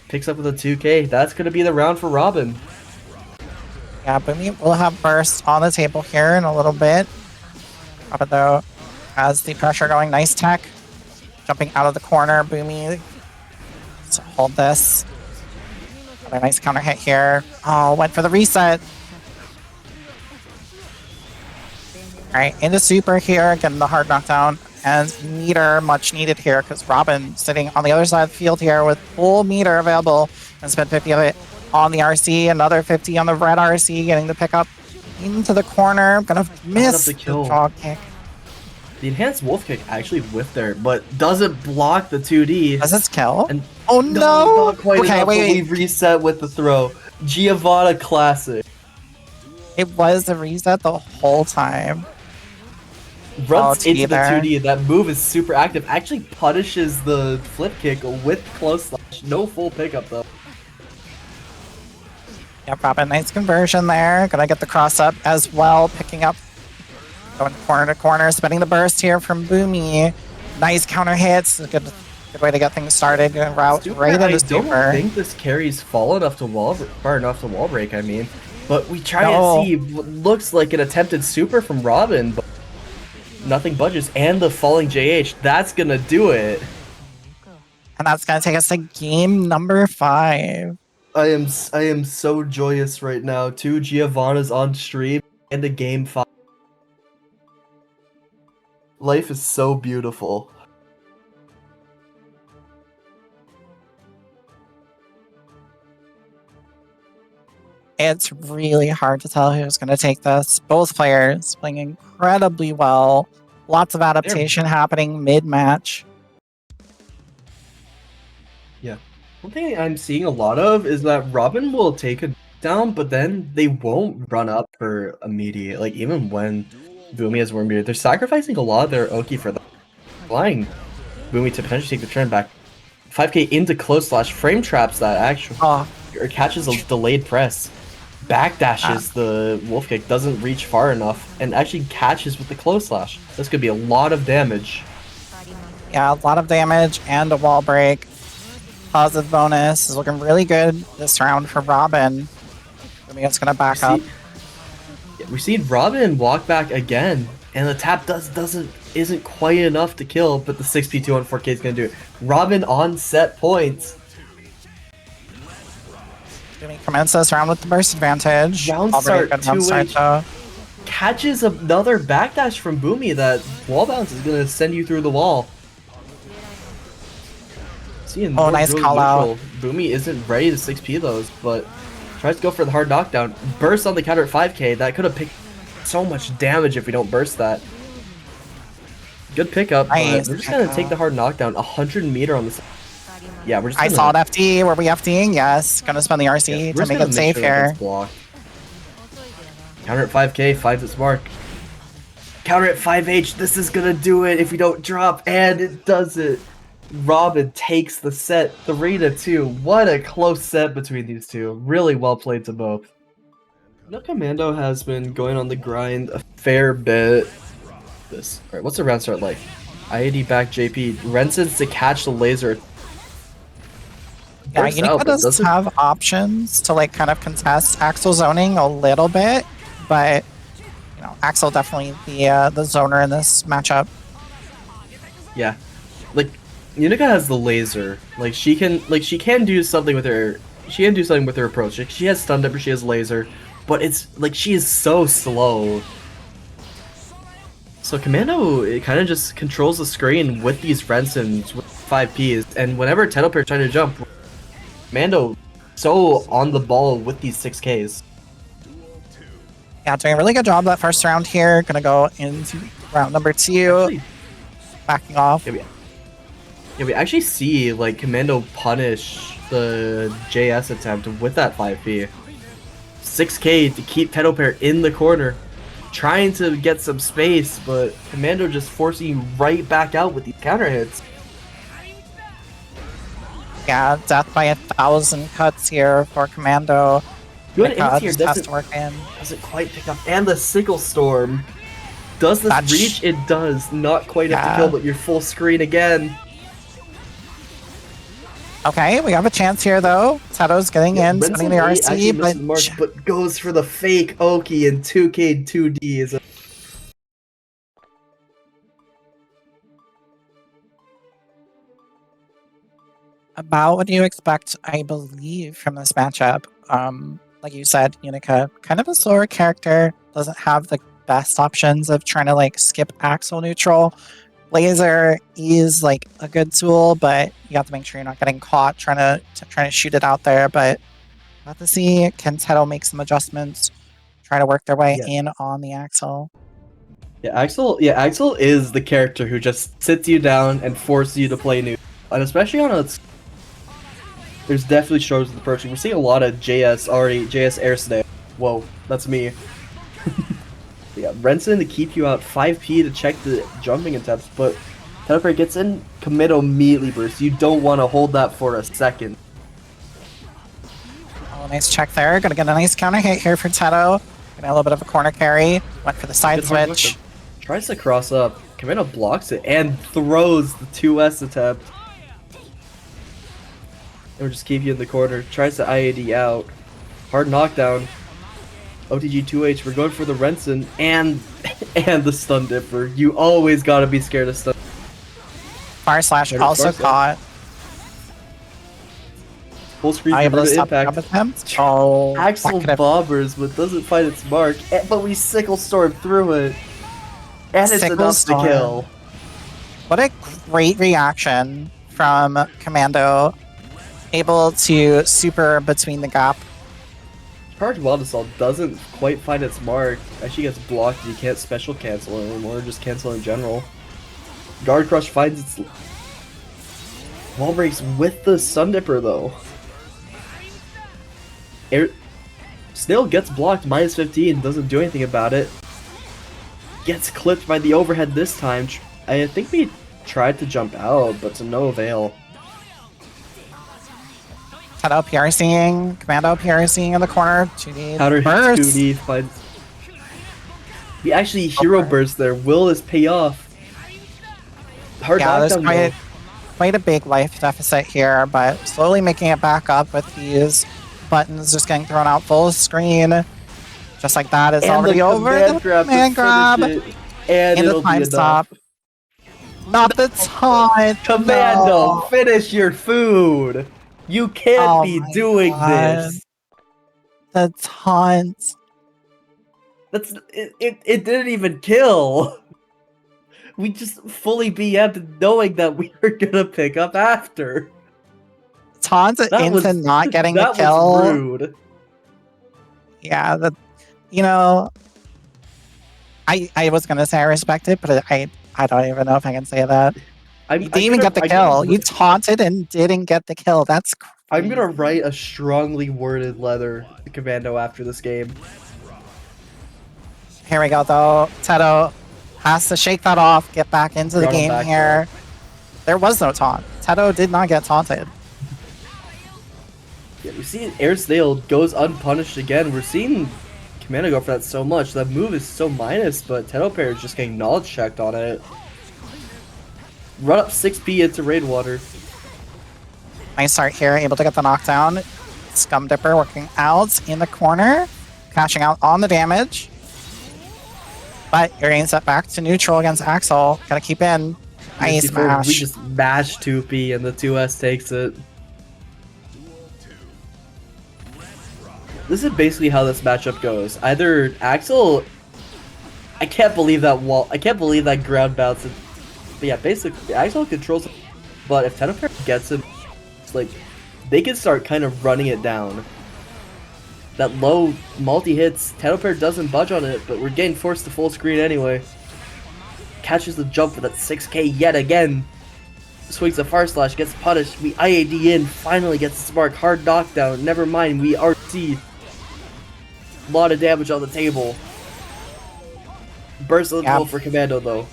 Picks up with a 2K. That's going to be the round for Robin. Yeah, Boomiey will have burst on the table here in a little bit. Robin, though, has the pressure going. Nice tech. Jumping out of the corner. Boomiey. Let's hold this. Got a nice counter hit here. Oh, went for the reset. Alright, into super here, getting the hard knockdown. And meter much needed here because Robin sitting on the other side of the field here with full meter available and spent 50 of it on the RC, another 50 on the red RC, getting the pickup into the corner. Gonna miss the draw kick. The enhanced wolf kick actually whiffed there, but doesn't block the 2D. Does it kill? And oh no! Not quite enough, wait. We've reset with the throw. Giovanna classic. It was a reset the whole time. Runs into the 2D. That move is super active. Actually punishes the flip kick with close slash. No full pickup though. Yep, Robin, nice conversion there. Gonna get the cross up as well, picking up, going corner to corner, spinning the burst here from Boomiey. Nice counter hits. Good way to get things started. Gonna route super, right into super. I don't think this carries far enough to wall break. I mean, but we try to see what looks like an attempted super from Robin, but nothing budges, and the falling JH. That's gonna do it. And that's gonna take us to game number 5. I am so joyous right now. 2 Giovannas on stream and a game 5. Life is so beautiful. It's really hard to tell who's going to take this. Both players playing incredibly well. Lots of adaptation happening mid-match. Yeah. One thing I'm seeing a lot of is that Robin will take a down, but then they won't run up for immediate. Like, even when Boomiey has Worm Beard, they're sacrificing a lot of their Oki for that. Flying Boomiey to potentially take the turn back. 5K into close slash, frame traps that actually, or catches a delayed press. Backdashes the wolf kick, doesn't reach far enough, and actually catches with the close slash. This could be a lot of damage. Yeah, a lot of damage and a wall break. Positive bonus is looking really good this round for Robin. I mean, it's gonna back up. We see Robin walk back again, and the tap isn't quite enough to kill, but the 6p2 on 4K is gonna do it. Robin on set points. Boomiey commences this round with the burst advantage. Round start 2H. Catches another backdash from Boomiey that wall bounce is gonna send you through the wall. Oh, nice call out. Boomiey isn't ready to 6p those, but tries to go for the hard knockdown. Burst on the counter at 5K. That could have picked so much damage if we don't burst that. Good pickup. Nice. We're just gonna take the hard knockdown. 100 meter on this. Yeah, we're just. I saw it FD. Were we FDing? Yes. Gonna spend the RC to make it safe here. Counter at 5K. 5 is mark. Counter at 5H. This is gonna do it if we don't drop, and it does it. Robin takes the set 3-2. What a close set between these two. Really well played to both. No, Commando has been going on the grind a fair bit. Alright, what's the round start like? IAD back JP. Renson's to catch the laser. Yeah, Unika does have options to like kind of contest Axel zoning a little bit, but you know, Axel definitely the zoner in this matchup. Yeah. Like Unika has the laser. Like she can do something with her. She can do something with her approach. Like, she has stun dipper, she has laser, but it's like she is so slow. So Commando, it kind of just controls the screen with these Rensons with 5Ps, and whenever TetoPear is trying to jump, Commando so on the ball with these 6Ks. Yeah, doing a really good job that first round here. Gonna go into round number 2. Actually, backing off. Yeah, we actually see like Commando punish the JS attempt with that 5P. 6K to keep TetoPear in the corner, trying to get some space, but Commando just forcing you right back out with these counter hits. Yeah, death by 1,000 cuts here for Commando. Good Unika ins here just has to work in. doesn't quite pick up. And the Sickle Storm. Does this reach? It does. Not quite up to kill, but you're full screen again. Okay, we have a chance here though. Teto's getting in, spinning the RC, but goes for the fake Oki and 2K 2D is about what you expect, I believe, from this matchup. Like you said, Unika, kind of a slower character, doesn't have the best options of trying to like skip axle neutral. Laser is like a good tool, but you have to make sure you're not getting caught trying to shoot it out there. But we'll have to see, can Teto make some adjustments, try to work their way in on the axle. Yeah, Axel is the character who just sits you down and forces you to play new, and especially on a. There's definitely struggles with the person. We're seeing a lot of JS air snare. Whoa, that's me. Yeah, Renson to keep you out, 5p to check the jumping attempts, but TetoPear gets in, Commando immediately bursts. You don't want to hold that for a second. Oh, nice check there. Gonna get a nice counter hit here for Teto. Gonna a little bit of a corner carry. Went for the side switch. Tries to cross up. Commando blocks it and throws the 2S attempt. And we'll just keep you in the corner. Tries to IAD out. Hard knockdown. OTG 2H, we're going for the Renson and the Stun Dipper. You always gotta be scared of Stun. Fire Slash also caught. Full screen for the impact. Oh, Axel bobbers, but doesn't find its mark. But we Sickle Storm through it. And it's enough to kill. What a great reaction from Commando. Able to super between the gap. Charge Wild Assault doesn't quite find its mark. Actually gets blocked, you can't special cancel anymore, just cancel in general. Guard Crush finds its wall breaks with the Sun Dipper though. Snail gets blocked, minus 15, doesn't do anything about it. Gets clipped by the overhead this time. I think we tried to jump out, but to no avail. TetoPear, Commando PRCing in the corner. 2D Powder burst. 2D finds. We actually hero burst there. Will this pay off? Hard there's quite a big life deficit here, but slowly making it back up with these buttons just getting thrown out full screen. Just like that, it's already over. The command grab. And the time stop. Not the taunt. Commando, no. Finish your food. You can't be doing this. The taunt. It didn't even kill. We just fully BM'd knowing that we were gonna pick up after. Taunt into not getting the kill. Was rude. Yeah, I was gonna say I respect it, but I don't even know if I can say that. You didn't even get the kill. You taunted and didn't get the kill. That's crazy. I'm gonna write a strongly worded letter to Commando after this game. Here we go, though. Teto has to shake that off, get back into the game here. There was no taunt. Teto did not get taunted. Yeah, we see Air Snail goes unpunished again. We're seeing Commando go for that so much. That move is so minus, but TetoPear is just getting knowledge checked on it. Run up 6p into Rainwater. Nice start here, able to get the knockdown. Scum Dipper working out in the corner, cashing out on the damage. But you're getting set back to neutral against Axel. Gotta keep in. Nice smash. We just mash 2p and the 2S takes it. This is basically how this matchup goes. Either Axel... I can't believe that wall. I can't believe that ground bounce. But yeah, basically, Axel controls it. But if TetoPear gets him, it's like, they can start kind of running it down. That low multi-hits, TetoPear doesn't budge on it, but we're getting forced to full screen anyway. Catches the jump for that 6k yet again. Swings a Fire Slash, gets punished. We IAD in, finally gets the spark. Hard knockdown, never mind, we RT. A lot of damage on the table. Burst of the for Commando though.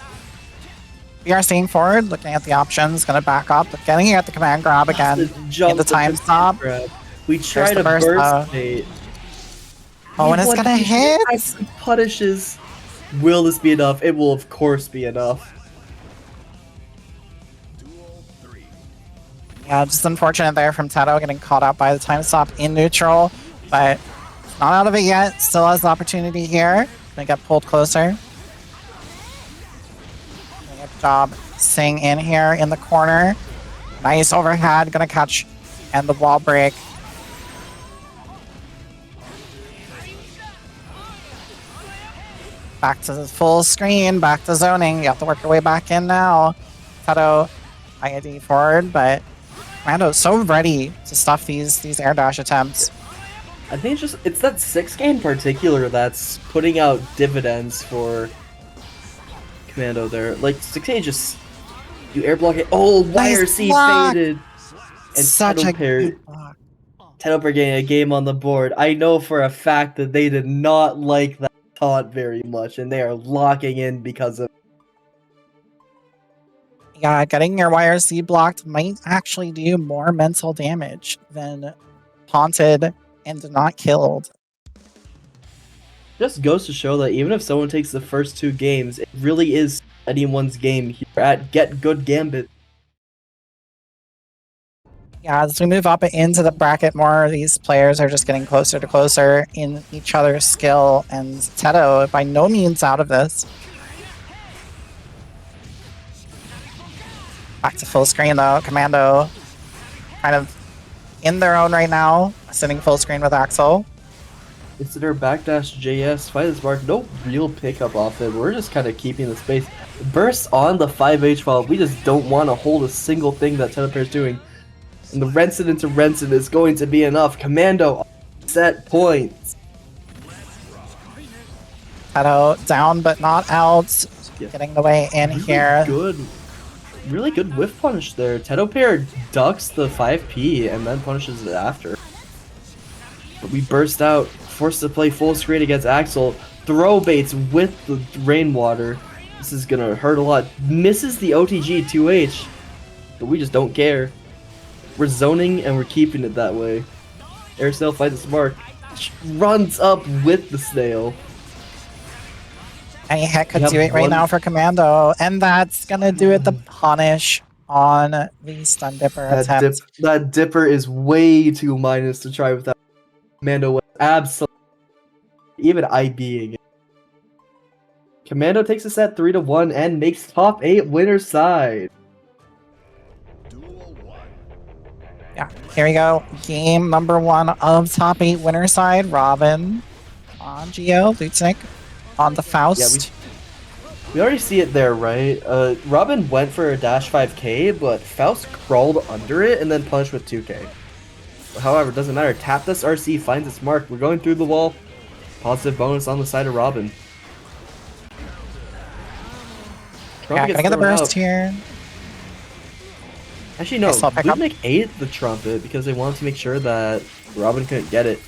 We are seeing forward, looking at the options, gonna back up, but getting at the command grab again. Jump the time stop. Grab. We try to burst, burst bait. Oh, and it's gonna hit! Punishes. Will this be enough? It will, of course, be enough. Yeah, just unfortunate there from Teto getting caught out by the time stop in neutral, but not out of it yet. Still has the opportunity here. Gonna get pulled closer. Good job staying in here in the corner. Nice overhead, gonna catch and the wall break. Back to the full screen, back to zoning. You have to work your way back in now. Teto IAD forward, but Commando's so ready to stuff these air dash attempts. I think it's that 6K in particular that's putting out dividends for Commando there. Like 6K just you air block it. Oh, YRC faded. And Such a good TetoPear getting a game on the board. I know for a fact that they did not like that taunt very much, and they are locking in because of. Yeah, getting your YRC blocked might actually do more mental damage than taunted and not killed. Just goes to show that even if someone takes the first 2 games, it really is anyone's game here at Get Good Gambit. Yeah, as we move up into the bracket more, these players are just getting closer to closer in each other's skill, and Teto by no means out of this. Back to full screen though. Commando kind of in their own right now, sitting full screen with Axel. Consider backdash JS, fight this mark, no real pickup off it. We're just kind of keeping the space. Burst on the 5H while we just don't want to hold a single thing that TetoPear is doing. And the Renson into Renson is going to be enough. Commando set points. Teto down but not out. Yeah. Getting the way in here. Really good whiff punish there. TetoPear ducks the 5P and then punishes it after. But we burst out, forced to play full screen against Axel. Throw baits with the rainwater. This is gonna hurt a lot. Misses the OTG 2H, but we just don't care. We're zoning and we're keeping it that way. Air Snail fights the Spark. Runs up with the Snail. Any heck could do it right now for Commando, and that's gonna do it. The punish on the Stun Dipper attempt. That Dipper is way too minus to try with that. Commando was absolutely even IBing it. Commando takes a set 3-1 and makes top 8 winner's side. Yeah, here we go. Game number 1 of top 8 winner side. Robin on Geo, Lutanic on the Faust. Yeah, we already see it there, right? Robin went for a dash 5K, but Faust crawled under it and then punished with 2K. However, it doesn't matter. Tap this RC finds its mark. We're going through the wall. Positive bonus on the side of Robin. Yeah, gonna get the burst here. Actually, no. Boomiey ate the trumpet because they wanted to make sure that Robin couldn't get it.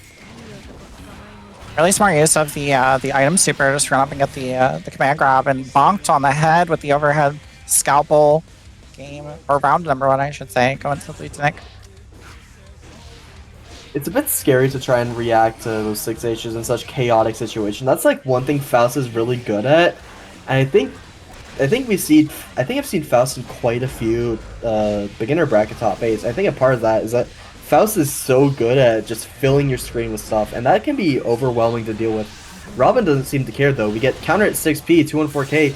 Really smart use of the item super. Just run up and get the command grab and bonked on the head with the overhead scalpel. Game or round number 1, I should say. Going to Lutanic. It's a bit scary to try and react to those 6Hs in such chaotic situation. That's like one thing Faust is really good at, and I think I've seen Faust in quite a few beginner bracket top 8s. I think a part of that is that Faust is so good at just filling your screen with stuff, and that can be overwhelming to deal with. Robin doesn't seem to care though. We get counter at 6P, 214K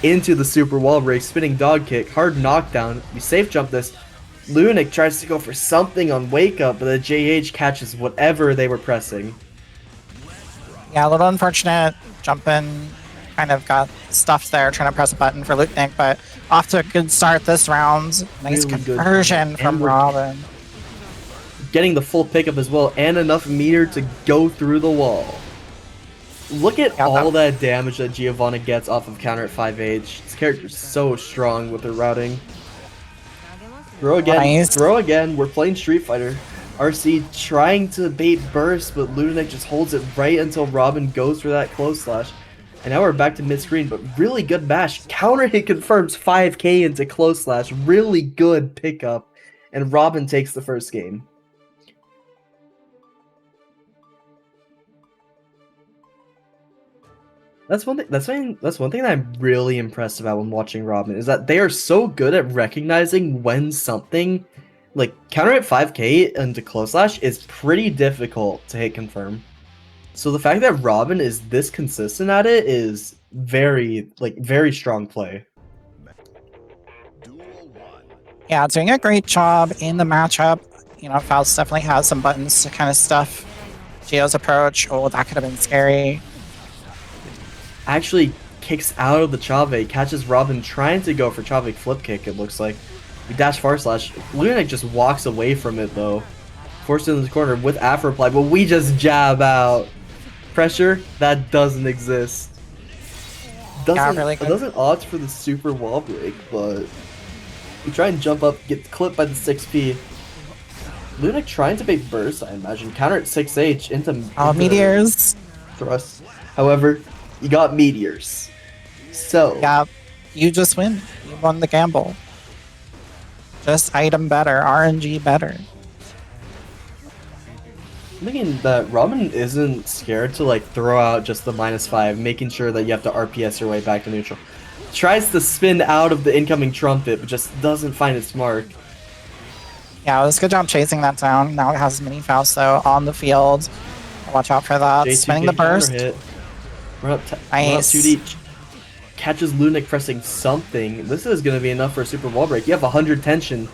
into the super wall break, spinning dog kick, hard knockdown. We safe jump this. Lutanic tries to go for something on wake up, but the JH catches whatever they were pressing. Yeah, a little unfortunate. Jumping kind of got stuffed there, trying to press a button for Lutanic, but off to a good start this round. Nice really conversion from Robin. Getting the full pickup as well, and enough meter to go through the wall. Look at all that damage that Giovanna gets off of counter at 5H. This character's so strong with her routing. Throw again, nice. Throw again. We're playing Street Fighter. RC trying to bait burst, but Lutanic just holds it right until Robin goes for that close slash. And now we're back to mid-screen, but really good mash. Counter hit confirms 5k into close slash. Really good pickup. And Robin takes the first game. That's one thing. That's one thing that I'm really impressed about when watching Robin is that they are so good at recognizing when something, like counter hit 5k into close slash, is pretty difficult to hit confirm. So the fact that Robin is this consistent at it is very strong play. Yeah, doing a great job in the matchup. You know, Faust definitely has some buttons to kind of stuff Geo's approach. Oh, that could have been scary. Actually kicks out of the Chave, catches Robin trying to go for Chave flip kick, it looks like. We dash far slash. Lutanic just walks away from it though. Forced into the corner with Afro reply, but we just jab out. Pressure, that doesn't exist. Doesn't opt for the super wall break, but we try and jump up, get clipped by the 6P. Lutanic trying to bait burst, I imagine. Counter at 6H into meteors. Thrust. However, you got meteors. So yeah, you just win. You won the gamble. Just item better, RNG better. I'm thinking that Robin isn't scared to like throw out just the -5, making sure that you have to RPS your way back to neutral. Tries to spin out of the incoming trumpet, but just doesn't find its mark. Yeah, it was a good job chasing that down. Now it has mini Faust though on the field. Watch out for that. Spinning the burst. We're up 2D. Catches Lutanic pressing something. This is going to be enough for a super wall break. You have 100 tension.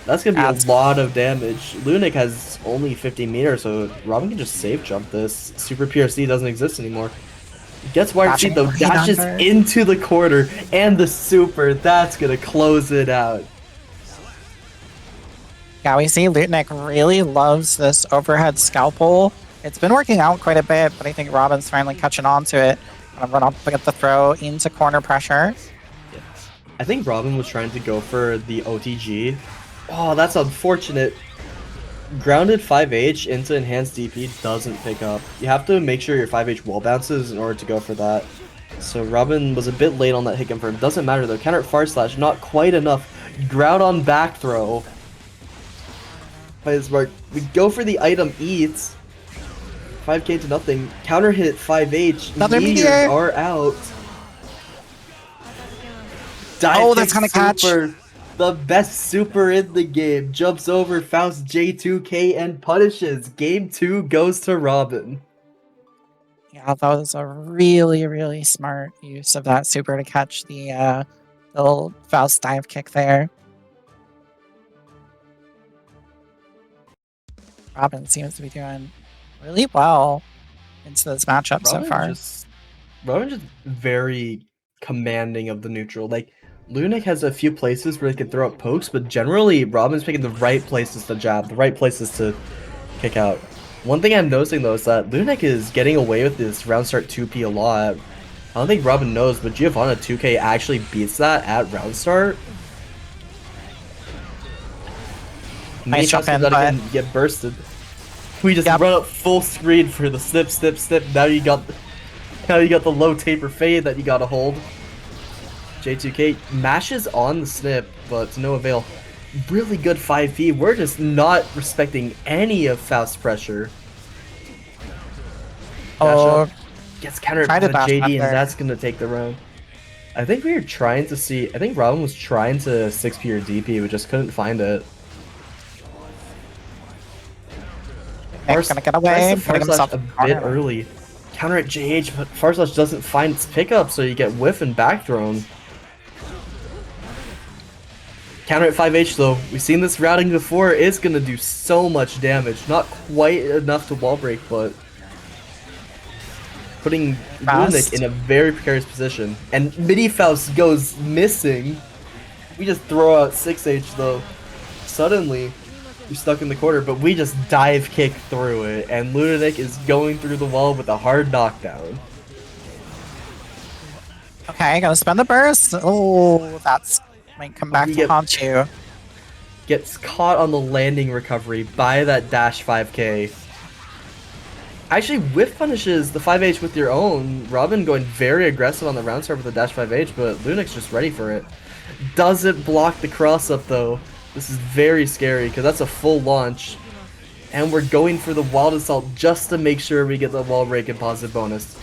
That's going to be a lot of damage. Lutanic has only 50 meters, so Robin can just safe jump this. Super PRC doesn't exist anymore. Gets wide seat though, dashes into the corner, and the super. That's going to close it out. Yeah, we see Lutanic really loves this overhead scalpel. It's been working out quite a bit, but I think Robin's finally catching on to it. I'm going to get the throw into corner pressure. I think Robin was trying to go for the OTG. Oh, that's unfortunate. Grounded 5H into enhanced DP doesn't pick up. You have to make sure your 5H wall bounces in order to go for that. So Robin was a bit late on that hit confirm. Doesn't matter though. Counter far slash, not quite enough. Ground on back throw. By his mark. We go for the item eats. 5k to nothing. Counter hit 5H. Another meteor are out. Oh, that's gonna catch. The best super in the game. Jumps over Faust J2K and punishes. Game 2 goes to Robin. Yeah, that was a really, really smart use of that super to catch the little Faust dive kick there. Robin seems to be doing really well into this matchup so far. Robin's just very commanding of the neutral. Like, Lutanic has a few places where they can throw up pokes, but generally Robin's picking the right places to jab, the right places to kick out. One thing I'm noticing though is that Lutanic is getting away with this round start 2P a lot. I don't think Robin knows, but Giovanna 2K actually beats that at round start. Nice jump in, but get bursted. We just run up full screen for the snip. Now you got the low taper fade that you gotta hold. J2K mashes on the snip, but to no avail. Really good 5P. We're just not respecting any of Faust's pressure. Oh, gets countered by the JD, and that's gonna take the round. I think we were trying to see. I think Robin was trying to 6P or DP, but just couldn't find it. Nick's gonna get away, putting himself a bit early. Counter at JH, but Farslash doesn't find its pickup, so you get whiff and back thrown. Counter at 5H though, we've seen this routing before, it's gonna do so much damage. Not quite enough to wall break, but putting Lutanic in a very precarious position. And Mini Faust goes missing. We just throw out 6H though. Suddenly, you're stuck in the corner, but we just dive kick through it, and Lutanic is going through the wall with a hard knockdown. Okay, gonna spend the burst. Oh, that's might come back to haunt you. Gets caught on the landing recovery by that dash 5k. Actually, whiff punishes the 5H with your own. Robin going very aggressive on the round start with the dash 5H, but Lunic's just ready for it. Doesn't block the cross up though. This is very scary because that's a full launch. And we're going for the wild assault just to make sure we get the wall break and positive bonus.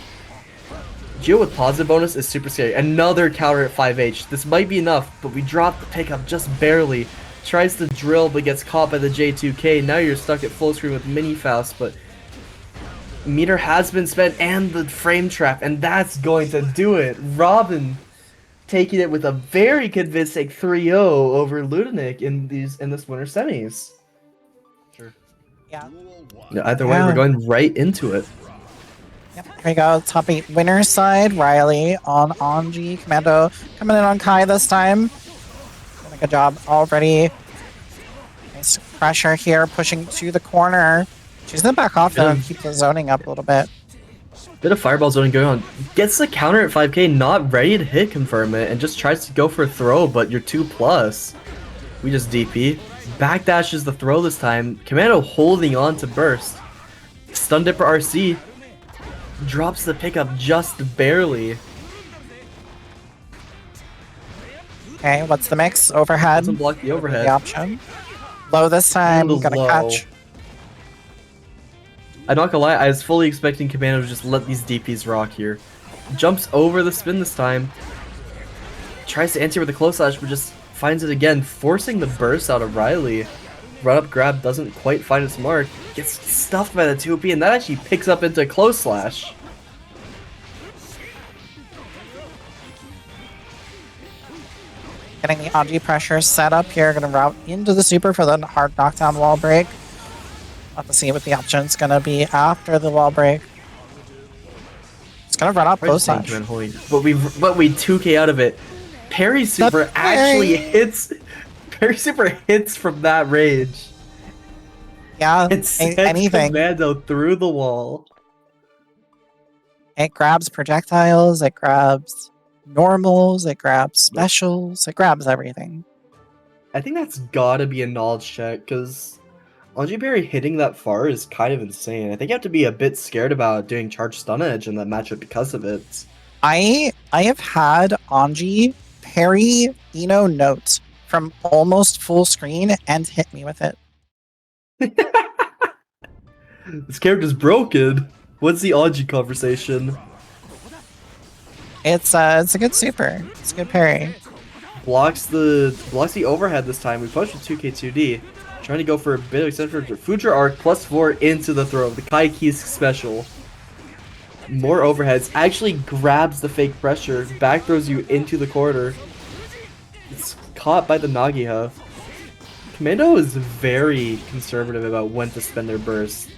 Geo with positive bonus is super scary. Another counter at 5H. This might be enough, but we drop the pickup just barely. Tries to drill but gets caught by the J2K. Now you're stuck at full screen with mini Faust, but meter has been spent and the frame trap, and that's going to do it. Robin taking it with a very convincing 3-0 over Lutanic in this winter semis. Sure. Yeah. Either way, we're going right into it. Yep, here we go. Top 8 winner side. Riley on Anji. Commando coming in on Kai this time. Doing a good job already. Nice pressure here, pushing to the corner. She's gonna back off though and keep the zoning up a little bit. Bit of fireball zoning going on. Gets the counter at 5K, not ready to hit confirm it, and just tries to go for a throw, but you're 2+. We just DP. Backdashes the throw this time. Commando holding on to burst. Stun Dipper RC. Drops the pickup just barely. Okay, what's the mix? Overhead. Doesn't block the overhead. The option. Low this time. And Gonna low. catch. I'm not gonna lie, I was fully expecting Commando to just let these DPs rock here. Jumps over the spin this time. Tries to answer with a close slash, but just finds it again, forcing the burst out of Riley. Run up grab doesn't quite find its mark. Gets stuffed by the 2P, and that actually picks up into a close slash. Getting the Anji pressure set up here. Gonna route into the super for the hard knockdown wall break. Have to see what the option's gonna be after the wall break. It's gonna run up close slash. But we 2K out of it. Parry super actually hits. Parry super hits from that range. Yeah, It sends anything. Commando through the wall. It grabs projectiles, it grabs normals, it grabs specials, it grabs everything. I think that's gotta be a knowledge check, because Anji Parry hitting that far is kind of insane. I think you have to be a bit scared about doing charge stun edge in that matchup because of it. I have had Anji parry Eno note from almost full screen and hit me with it. This character's broken. What's the Anji conversation? It's a good super. It's a good parry. Blocks the overhead this time. We push with 2K2D. Trying to go for a bit of extension for Future Arc +4 into the throw. The Kai Keys special. More overheads. Actually grabs the fake pressure. Back throws you into the corner. It's caught by the Nagiha. Commando is very conservative about when to spend their burst.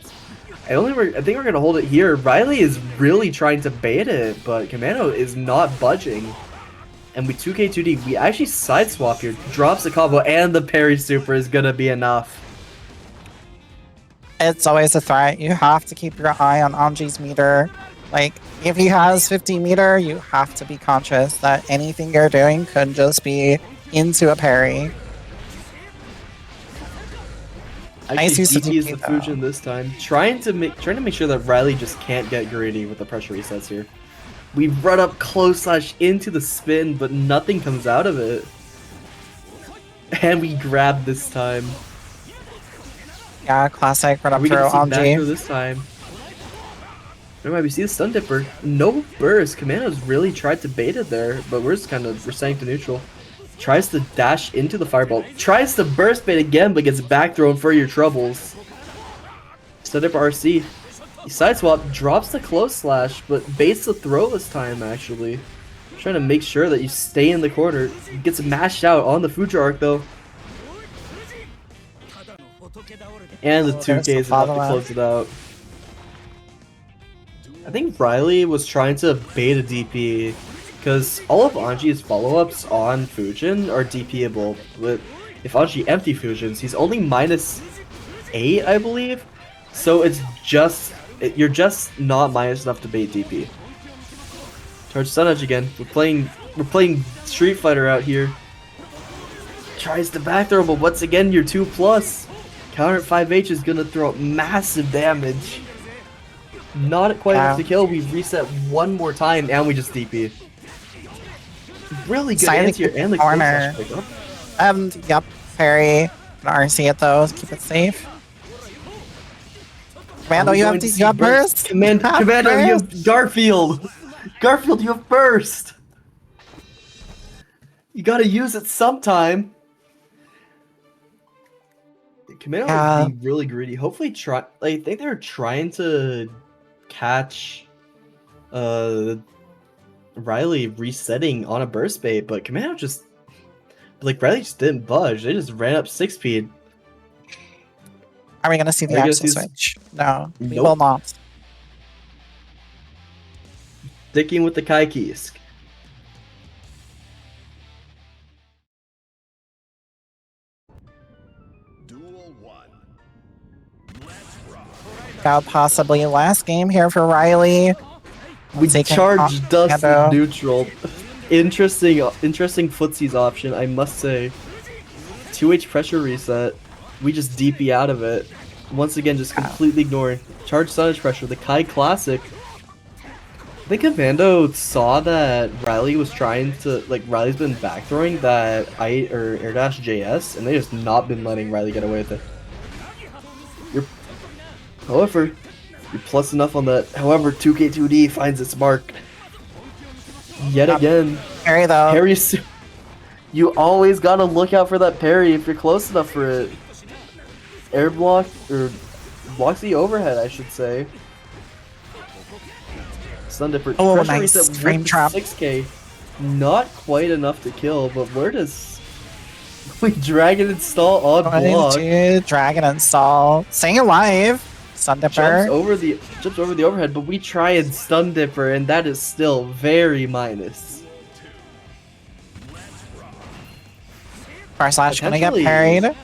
I think we're gonna hold it here. Riley is really trying to bait it, but Commando is not budging. And we 2K2D, we actually side swap here. Drops the combo, and the parry super is gonna be enough. It's always a threat. You have to keep your eye on Anji's meter. Like, if he has 50 meter, you have to be conscious that anything you're doing could just be into a parry. Nice use of DP is DP the though. Fujin this time. Trying to make sure that Riley just can't get greedy with the pressure resets here. We run up close slash into the spin, but nothing comes out of it. And we grab this time. Yeah, classic run up We throw can see back throw Anji. this time. Remember, we see the stun dipper. No burst. Commando's really tried to bait it there, but we're staying to neutral. Tries to dash into the fireball. Tries to burst bait again, but gets back thrown for your troubles. Stun dipper RC. He side swap, drops the close slash, but baits the throw this time actually. Trying to make sure that you stay in the corner. Gets mashed out on the Future Arc though. And the 2K is about to close it out. I think Riley was trying to bait a DP because all of Anji's follow-ups on Fujin are DPable. But if Anji empty Fujins, he's only -8, I believe. So it's just you're just not minus enough to bait DP. Charge Stun Edge again. We're playing Street Fighter out here. Tries to back throw, but once again you're 2+. Counter at 5H is gonna throw massive damage. Not quite enough to kill. We reset one more time, and we just DP. Really good anti and the corner. Yep, parry. RC it though, keep it safe. Commando, you have burst? Commando, you have Garfield! Garfield, you have burst! You gotta use it sometime. Commando is being really greedy. Hopefully I think they're trying to catch Riley resetting on a burst bait, but Commando just Riley just didn't budge. They just ran up 6 speed. Are we gonna see the axle switch? No, we will not. Sticking with the Kaikis. Got possibly last game here for Riley. We charged Dust in neutral. Interesting footsies option, I must say. 2H pressure reset. We just DP out of it. Once again, just completely ignoring. Charge Sunnage pressure, the Kai classic. I think Commando saw that Riley was trying to, Riley's been back throwing that air dash JS, and they just not been letting Riley get away with it. However, you're plus enough on that. However, 2K2D finds its mark. Yet again. Parry though. Parry. You always gotta look out for that parry if you're close enough for it. Air block, or blocks the overhead, I should say. Stun Dipper. Oh, nice. Frame trap. 6K. Not quite enough to kill, but where does we Dragon Install on block? Dragon Install. Staying alive. Stun Dipper. Jumps over the overhead, but we try and Stun Dipper, and that is still very minus. Farslash gonna get parried.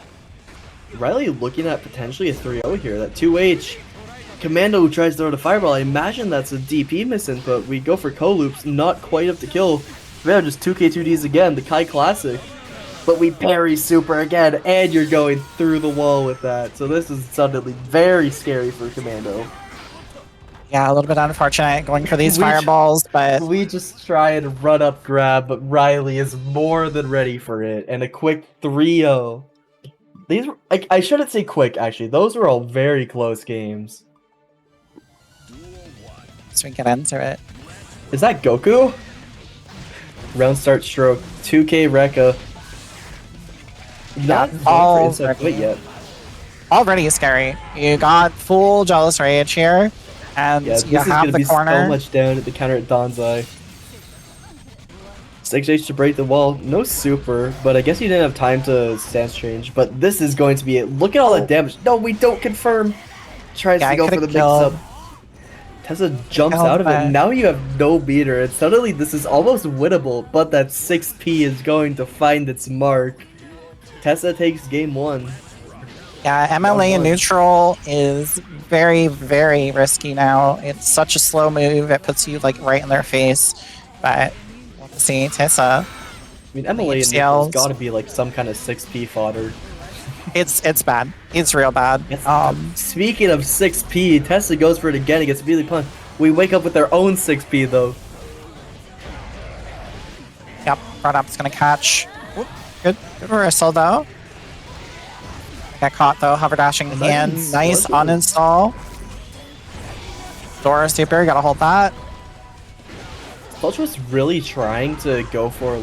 Riley looking at potentially a 3-0 here. That 2H. Commando who tries to throw the fireball. I imagine that's a DP misinput. We go for co-loops, not quite up to kill. Man, just 2K2Ds again, the Kai classic. But we parry super again, and you're going through the wall with that. So this is suddenly very scary for Commando. Yeah, a little bit unfortunate going for these fireballs, but... We just try and run up grab, but Riley is more than ready for it. And a quick 3-0. These were, I shouldn't say quick, actually. Those were all very close games. So we get into it. Is that Goku? Round start stroke. 2K Rekka. Not already yet. Already scary. You got full Jealous Rage here, and you have the corner. So much down at the counter at Donzai. 6H to break the wall. No super, but I guess you didn't have time to stance change. But this is going to be it. Look at all that damage. No, we don't confirm. Tries to go for the mix-up. Tessa jumps out of it. Now you have no beater, and suddenly this is almost winnable, but that 6P is going to find its mark. Tessa takes game 1. Yeah, MLA in neutral is very, very risky now. It's such a slow move. It puts you right in their face. But we'll see Tessa. I mean, MLA in neutral's got to be some kind of 6P fodder. It's bad. It's real bad. Speaking of 6P, Tessa goes for it again. It gets immediately punched. We wake up with their own 6P though. Yep, front up's gonna catch. Oop, good reversal though. Got caught though, hover dashing in. Nice uninstall. Dora super, gotta hold that. Sludge was really trying to go for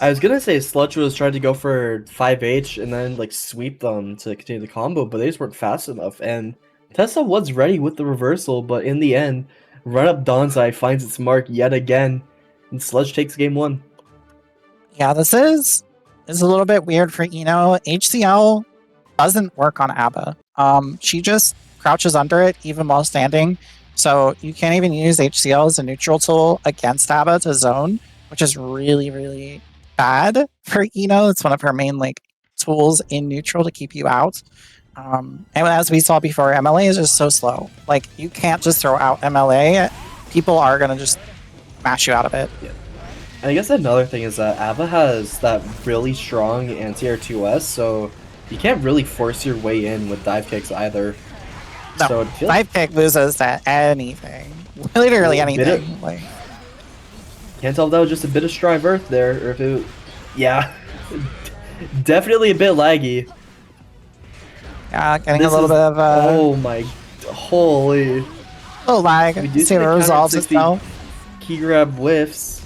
I was gonna say Sludge was trying to go for 5H and then sweep them to continue the combo, but they just weren't fast enough. And Tessa was ready with the reversal, but in the end, run up Donzai finds its mark yet again, and Sludge takes game 1. Yeah, this is a little bit weird for Eno. HCL doesn't work on ABBA. She just crouches under it even while standing, so you can't even use HCL as a neutral tool against ABBA to zone, which is really, really bad for Eno. It's one of her main tools in neutral to keep you out. And as we saw before, MLA is just so slow. You can't just throw out MLA. People are gonna just mash you out of it. Yeah. And I guess another thing is that ABBA has that really strong anti-air 2S, so you can't really force your way in with dive kicks either. No, So it feels dive kick loses to anything. Literally anything. Like, can't tell if that was just a bit of Strive Earth there, or if it... Yeah. Definitely a bit laggy. yeah, getting a little bit of Oh my... Holy... oh lag. We do See if it resolves itself. Key grab whiffs.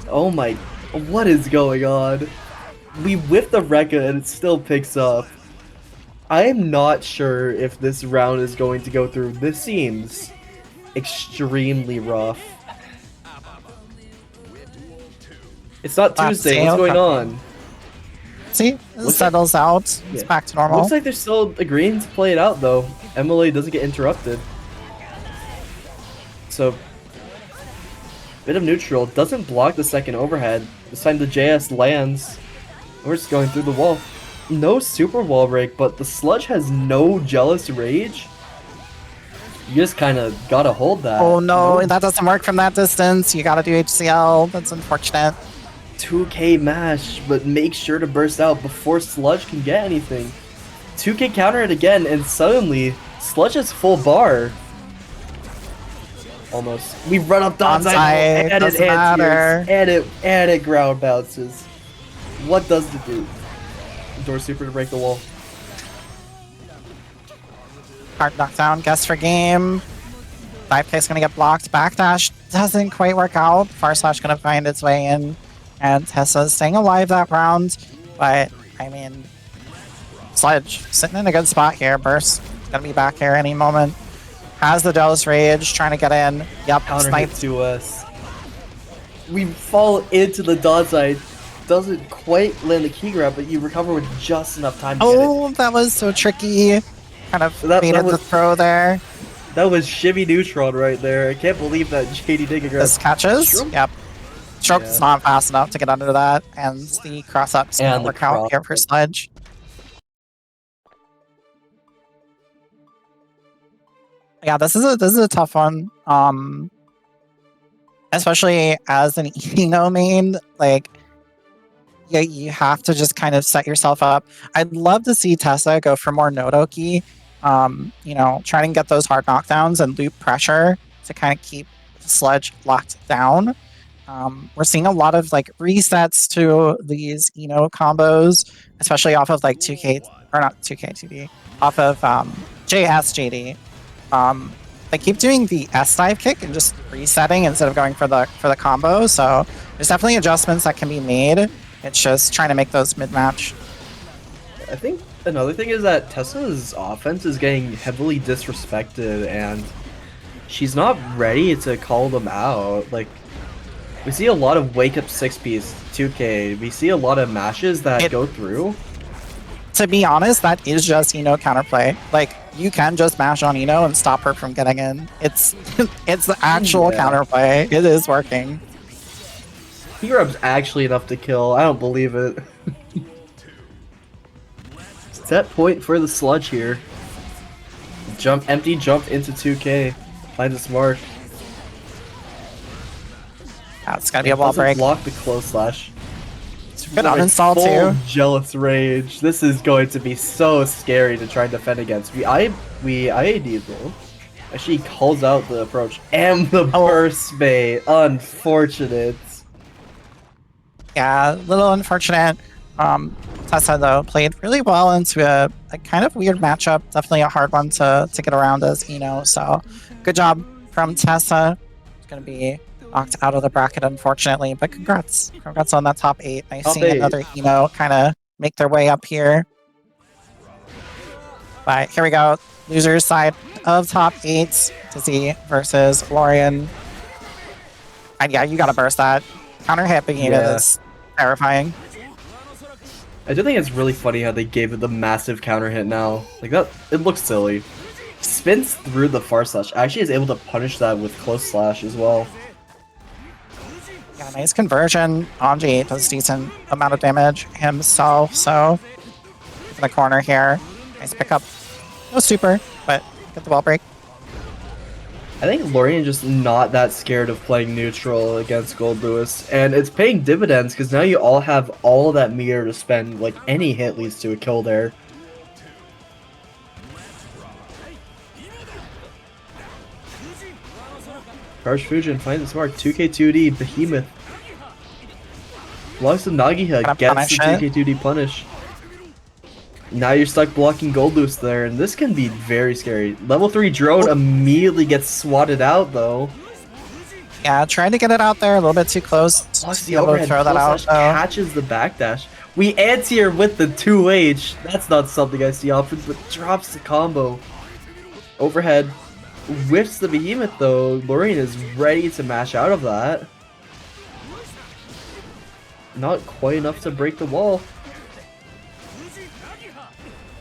Oh my... What is going on? We whiff the Rekka and it still picks up. I am not sure if this round is going to go through. This seems extremely rough. It's not Tuesday. What's going on? See, it settles out. It's back to normal. Looks like they're still agreeing to play it out, though. MLA doesn't get interrupted. So, bit of neutral. Doesn't block the second overhead. This time the JS lands. We're just going through the wall. No super wall break, but the Sludge has no Jealous Rage. You just kind of gotta hold that. Oh no, that doesn't work from that distance. You gotta do HCL. That's unfortunate. 2K mash, but make sure to burst out before Sludge can get anything. 2K counter it again, and suddenly Sludge has full bar. Almost. We run up downside, and it anti-airs, and it ground bounces. What does it do? Door super to break the wall. Hard knockdown, guess for game. 5K's gonna get blocked. Backdash doesn't quite work out. Far slash gonna find its way in. And Tessa's staying alive that round. But, I mean, Sludge sitting in a good spot here. Burst gonna be back here any moment. Has the Jealous Rage, trying to get in. Yep, counter hit to us. We fall into the dot side. Doesn't quite land the key grab, but you recover with just enough time to get it. That was so tricky. Kind of baited the throw there. That was shimmy neutron right there. I can't believe that JD didn't grab. This catches. Yep. Stroke's not fast enough to get under that, and the cross up's gonna work out here for Sludge. Yeah, this is a tough one. Especially as an Eno main, like, yeah, you have to just kind of set yourself up. I'd love to see Tessa go for more Nodoki. You know, try and get those hard knockdowns and loop pressure to kind of keep Sludge locked down. We're seeing a lot of like resets to these Eno combos, especially off of like 2K or not 2K 2D, off of JD. They keep doing the S dive kick and just resetting instead of going for the combo. So there's definitely adjustments that can be made. It's just trying to make those mid-match. I think another thing is that Tessa's offense is getting heavily disrespected, and she's not ready to call them out. Like, we see a lot of wake-up 6Ps, 2K. We see a lot of mashes that go through. To be honest, that is just Eno counterplay. Like, you can just mash on Eno and stop her from getting in. It's it's the actual counterplay. It is working. He grab's actually enough to kill. I don't believe it. Set point for the Sludge here. Empty jump into 2K. Finds its mark. That's gonna be a wall break. Block the close slash. Good uninstall too. Jealous Rage. This is going to be so scary to try and defend against. We IAD though. Actually calls out the approach and the burst bait. Unfortunate. Yeah, a little unfortunate. Tessa though played really well into a kind of weird matchup. Definitely a hard one to get around as Eno. So good job from Tessa. It's gonna be knocked out of the bracket, unfortunately, but congrats on that top 8. Nice seeing another Eno kind of make their way up here. But here we go, losers side of top 8, Dizzy versus Lorean. And yeah, you gotta burst that. Counter hit Begina is terrifying. I do think it's really funny how they gave it the massive counter hit now. Like that, it looks silly. Spins through the far slash. Actually is able to punish that with close slash as well. Yeah, nice conversion. Anji does decent amount of damage himself, so in the corner here. Nice pickup. No super, but get the wall break. I think Lorean just not that scared of playing neutral against Goldlewis, and it's paying dividends because now you all have all of that meter to spend. Like any hit leads to a kill there. Charge Fusion finds its mark. 2K2D Behemoth. Blocks the Nagiha, gets the 2K2D punish. Now you're stuck blocking Goldlewis there, and this can be very scary. Level 3 drone immediately gets swatted out though. Yeah, trying to get it out there a little bit too close. Blocks To the overhead, throw that out. catches the backdash. We anti-air with the 2H. That's not something I see often, but drops the combo. Overhead. Whiffs the Behemoth though. Lorean is ready to mash out of that. Not quite enough to break the wall.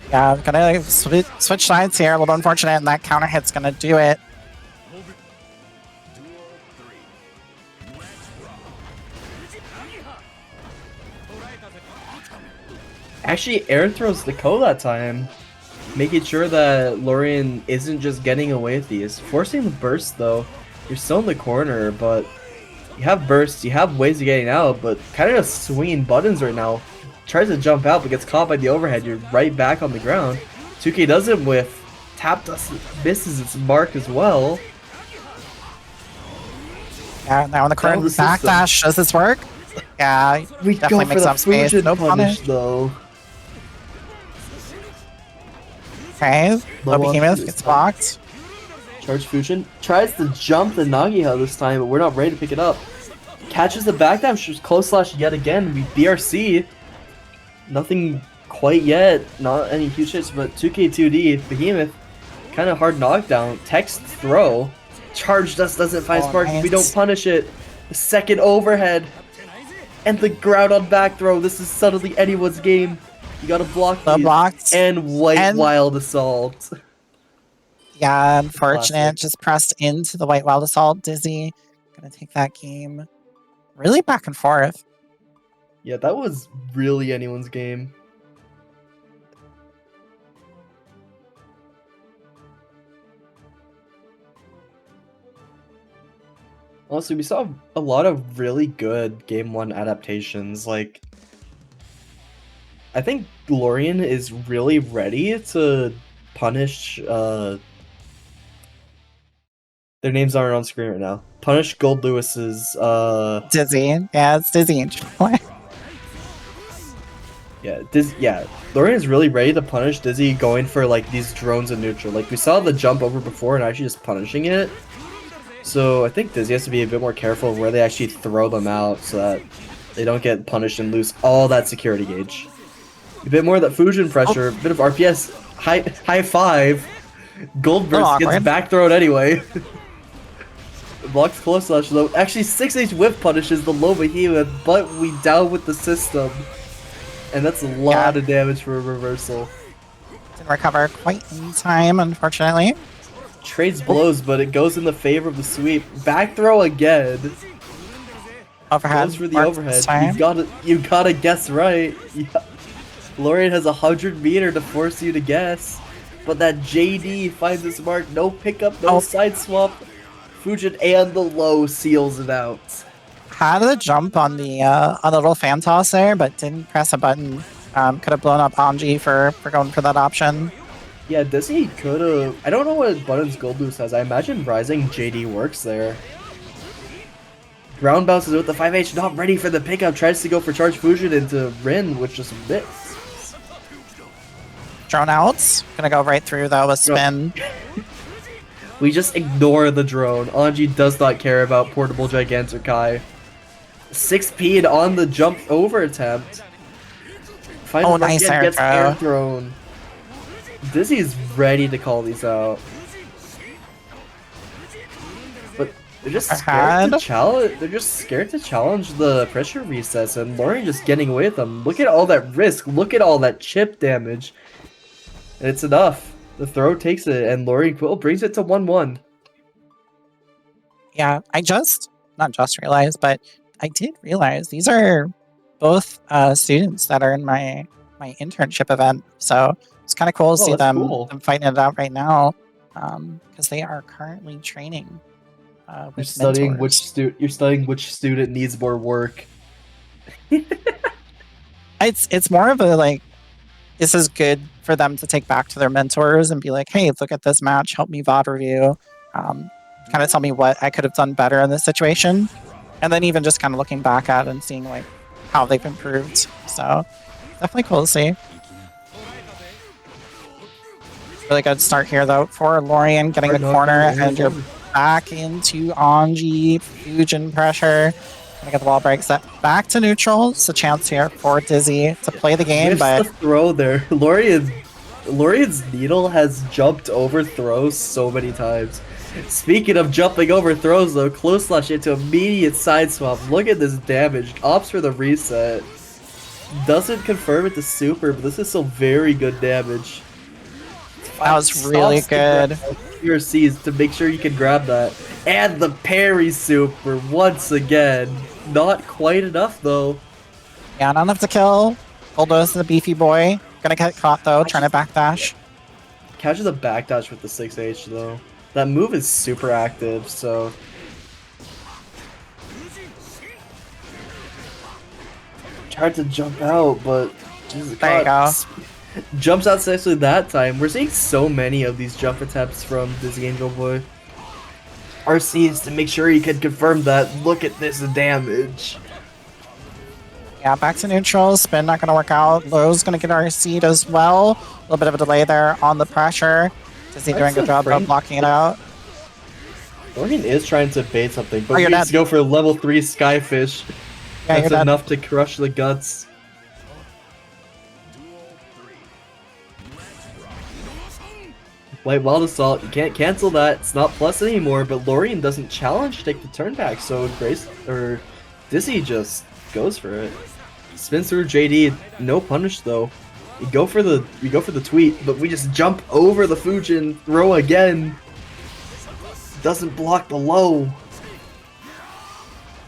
Yeah, gonna switch sides here. A little unfortunate, and that counter hit's gonna do it. Actually, air throws the Ko that time, making sure that Lorean isn't just getting away with these. Forcing the burst though, you're still in the corner, but you have bursts, you have ways of getting out, but kind of just swinging buttons right now. Tries to jump out, but gets caught by the overhead. You're right back on the ground. 2K doesn't whiff. Tap dust misses its mark as well. Yeah, now in the current backdash, does this work? Yeah, We definitely go makes for up the space. Fusion No punish punish. though. Okay, low Low Behemoth on gets blocked. Charge Fusion. Tries to jump the Nagiha this time, but we're not ready to pick it up. Catches the backdash, close slash yet again. We BRC. Nothing quite yet. Not any huge hits, but 2K2D, Behemoth. Kind of hard knockdown. Text throw. Charge Dust doesn't find spark. Nice. We don't punish it. The second overhead. And the ground on back throw. This is suddenly anyone's game. You gotta block The these. blocked. And White Wild Assault. Yeah, unfortunate. Classic. Just pressed into the White Wild Assault. Dizzy gonna take that game really back and forth. Yeah, that was really anyone's game. Honestly, we saw a lot of really good Game 1 adaptations. Like, I think Lorean is really ready to punish, their names aren't on screen right now. Punish Goldlewis's, Dizzy. Yeah, it's Dizzyangelboy. Yeah, Lorean is really ready to punish Dizzy going for, like, these drones in neutral. Like, we saw the jump over before and actually just punishing it. So I think Dizzy has to be a bit more careful of where they actually throw them out so that they don't get punished and lose all that security gauge. A bit more of that fusion pressure, a bit of RPS, high five. Gold burst gets back thrown anyway. Blocks close slash though. Actually 6H whiff punishes the low behemoth, but we down with the system. And that's a lot of damage for a reversal. Didn't recover quite in time, unfortunately. Trades blows, but it goes in the favor of the sweep. Back throw again. Overhead. Goes for the overhead. You gotta guess right. Yeah. Lorean has 100 meter to force you to guess, but that JD finds its mark. No pickup, no side swap. Fujin and the low seals it out. Had a jump on the little fan toss there, but didn't press a button. Could have blown up Anji for going for that option. Yeah, Dizzy could have. I don't know what buttons Goldlewis has. I imagine Rising JD works there. Ground bounces with the 5H, not ready for the pickup. Tries to go for Charge Fusion into Rin, which just missed. Drone out. Gonna go right through though, a spin. We just ignore the drone. Anji does not care about Portable Gigantic-Kai. 6P'd on the jump over attempt. Finally, nice air gets throw. air thrown. Dizzy is ready to call these out. But they're just scared to challenge. They're just scared to challenge the pressure resets, and Lorean just getting away with them. Look at all that risk. Look at all that chip damage. And it's enough. The throw takes it, and Lorean Quill brings it to 1-1. Yeah, not just realized, but I did realize these are both students that are in my internship event. So it's kind of cool to see them fighting it out right now, because they are currently training. You're studying which student needs more work. It's more of a like, this is good for them to take back to their mentors and be like, hey, look at this match, help me VOD review. kind of tell me what I could have done better in this situation. And then even just kind of looking back at it and seeing like how they've improved. So definitely cool to see. Really good start here though for Lorean getting the corner, and you're back into Anji. Fusion pressure. Gonna get the wall break set back to neutral. It's a chance here for Dizzy to play the game, but the throw there. Lorean's needle has jumped over throws so many times. Speaking of jumping over throws though, close slash into immediate side swap. Look at this damage. Opts for the reset. Doesn't confirm it to super, but this is still very good damage. That was really good. Your C's to make sure you can grab that. And the parry super once again. Not quite enough though. Yeah, not enough to kill. Goldlewis is a beefy boy. Gonna get caught though, trying to backdash. Catches a backdash with the 6H though. That move is super active, so... Tried to jump out, but... Jesus, there you go. Jumps out successfully that time. We're seeing so many of these jump attempts from Dizzyangelboy. RCs to make sure you can confirm that. Look at this damage. Yeah, back to neutral. Spin not going to work out. Low's going to get RC'd as well. A little bit of a delay there on the pressure. Dizzy doing a good job of blocking it out. Lorean is trying to bait something, but he needs to go for level 3 Skyfish. Yeah, that's enough to crush the guts. White Wild Assault, you can't cancel that. It's not plus anymore, but Lorean doesn't challenge to take the turn back, so Dizzy just goes for it. Spins through JD, no punish though. We go for the tweet, but we just jump over the Fujin, throw again. Doesn't block the low.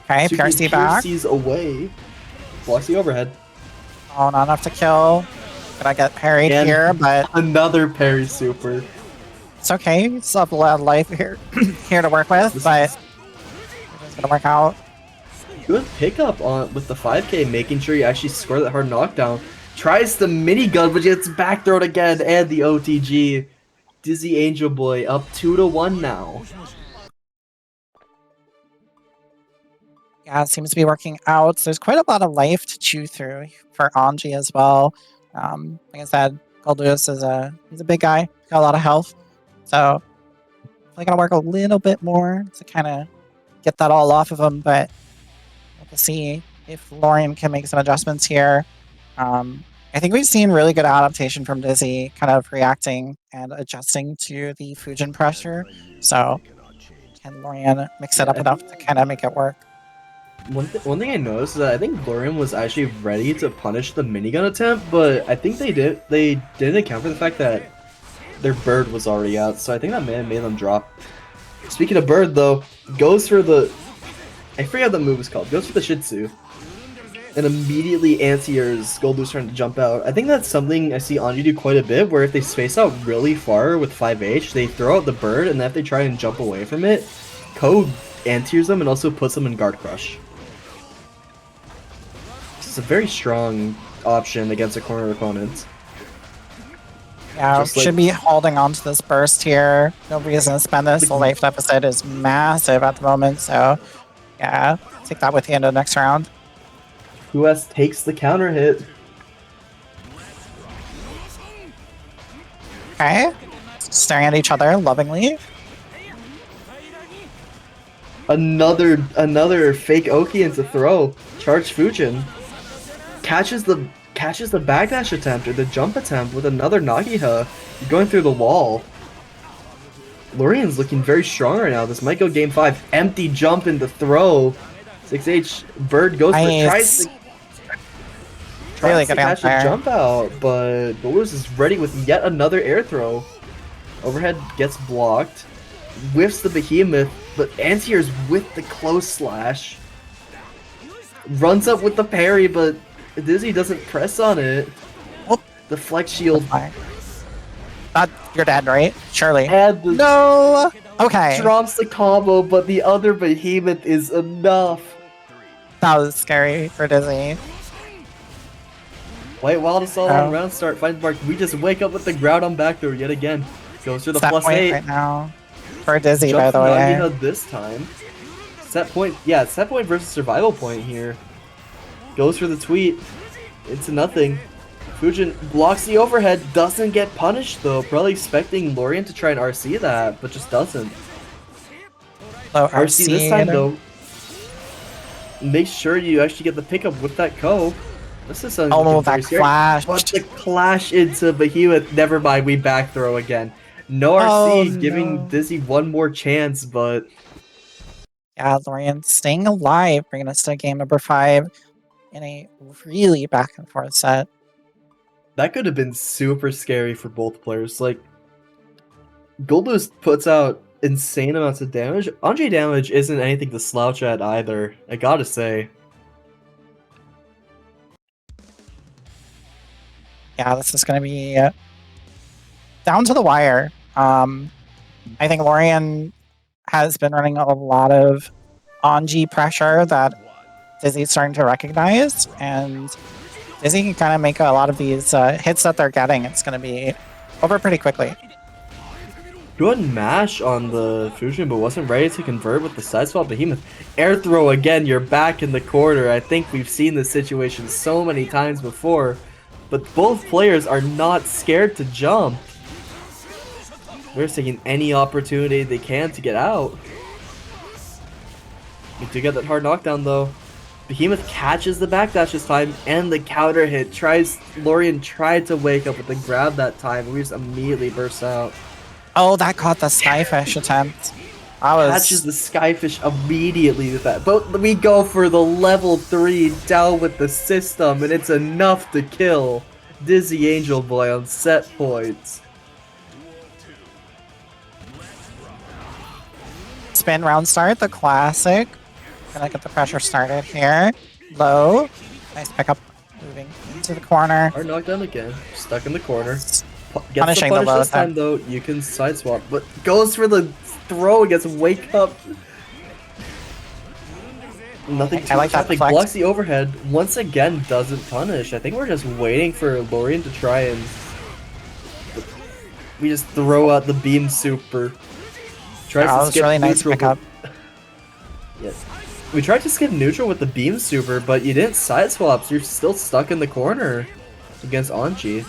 Okay, PRC back. PRC's away. Blocks the overhead. Oh, not enough to kill. Gonna get parried here, but another parry super. It's okay. Still have a lot of life here, here to work with, but it's gonna work out. Good pickup on with the 5K, making sure you actually score that hard knockdown. Tries the minigun, but gets back thrown again, and the OTG. Dizzyangelboy up 2-1 now. Yeah, it seems to be working out. So there's quite a lot of life to chew through for Anji as well. Like I said, Goldlewis is he's a big guy, got a lot of health. So I gotta work a little bit more to kind of get that all off of him, but we'll see if Lorean can make some adjustments here. I think we've seen really good adaptation from Dizzy, kind of reacting and adjusting to the Fujin pressure. So can Lorean mix it up enough to kind of make it work? One thing I noticed is that I think Lorean was actually ready to punish the minigun attempt, but I think they didn't account for the fact that their bird was already out, so I think that may have made them drop. Speaking of bird though, goes for the... I forget what the move is called. Goes for the Shih Tzu. And immediately anti-airs Goldlewis trying to jump out. I think that's something I see Anji do quite a bit, where if they space out really far with 5H, they throw out the bird, and then if they try and jump away from it, Code anti-airs them and also puts them in guard crush. It's a very strong option against a corner opponent. Yeah, should be holding on to this burst here. No reason to spend this. The life deficit is massive at the moment, so yeah, take that with you into the next round. US takes the counter hit. Okay, staring at each other lovingly. Another fake Oki into throw. Charge Fujin. Catches the backdash attempt or the jump attempt with another Nagiha. Going through the wall. Lorean's looking very strong right now. This might go game 5. Empty jump into throw. 6H Bird goes for tries to catch a jump out, but Goldlewis is ready with yet another air throw. Overhead gets blocked. Whiffs the behemoth, but anti-airs with the close slash. Runs up with the parry, but Dizzy doesn't press on it. Oh. The flex shield. You're dead, right? Surely. No! Okay. Drops the combo, but the other behemoth is enough. That was scary for Dizzy. White Wild Assault on round start. Finds mark. We just wake up with the ground on back door yet again. Goes for the +8. Right now. for Dizzy, by Jump the from way. Anji this time. Set point, yeah, set point versus survival point here. Goes for the tweet. Into nothing. Fujin blocks the overhead, doesn't get punished though. Probably expecting Lorean to try and RC that, but just doesn't. Low RC this time though. Make sure you actually get the pickup with that co. This is something that clash. But the clash into Behemoth, never mind, we back throw again. No RC, giving Dizzy one more chance, but... Yeah, Lorean staying alive, bringing us to game number 5 in a really back and forth set. That could have been super scary for both players. Like, Goldlewis puts out insane amounts of damage. Anji damage isn't anything to slouch at either, I gotta say. Yeah, this is going to be down to the wire. I think Lorean has been running a lot of Anji pressure that Dizzy's starting to recognize, and Dizzy can kind of make a lot of these hits that they're getting. It's going to be over pretty quickly. Good mash on the Fusion, but wasn't ready to convert with the side swap. Behemoth air throw again. You're back in the corner. I think we've seen this situation so many times before, but both players are not scared to jump. They're taking any opportunity they can to get out. We do get that hard knockdown though. Behemoth catches the backdash this time and the counter hit. Lorean tried to wake up with the grab that time. We just immediately burst out. Oh, that caught the Skyfish attempt. Catches the Skyfish immediately with that. But we go for the level 3 down with the system, and it's enough to kill Dizzyangelboy on set points. Spin round start, the classic. Gonna get the pressure started here. Low. Nice pickup. Moving into the corner. Hard knockdown again. Stuck in the corner. Gets Punishing the the low this time though. You can side swap, but goes for the throw against wake up. Nothing too I like that much. Blocks the overhead. Once again, doesn't punish. I think we're just waiting for Lorean to try and... We just throw out the beam super. Tries to skip really neutral. Nice pickup. Yes. We tried to skip neutral with the beam super, but you didn't side swap, so you're still stuck in the corner against Anji.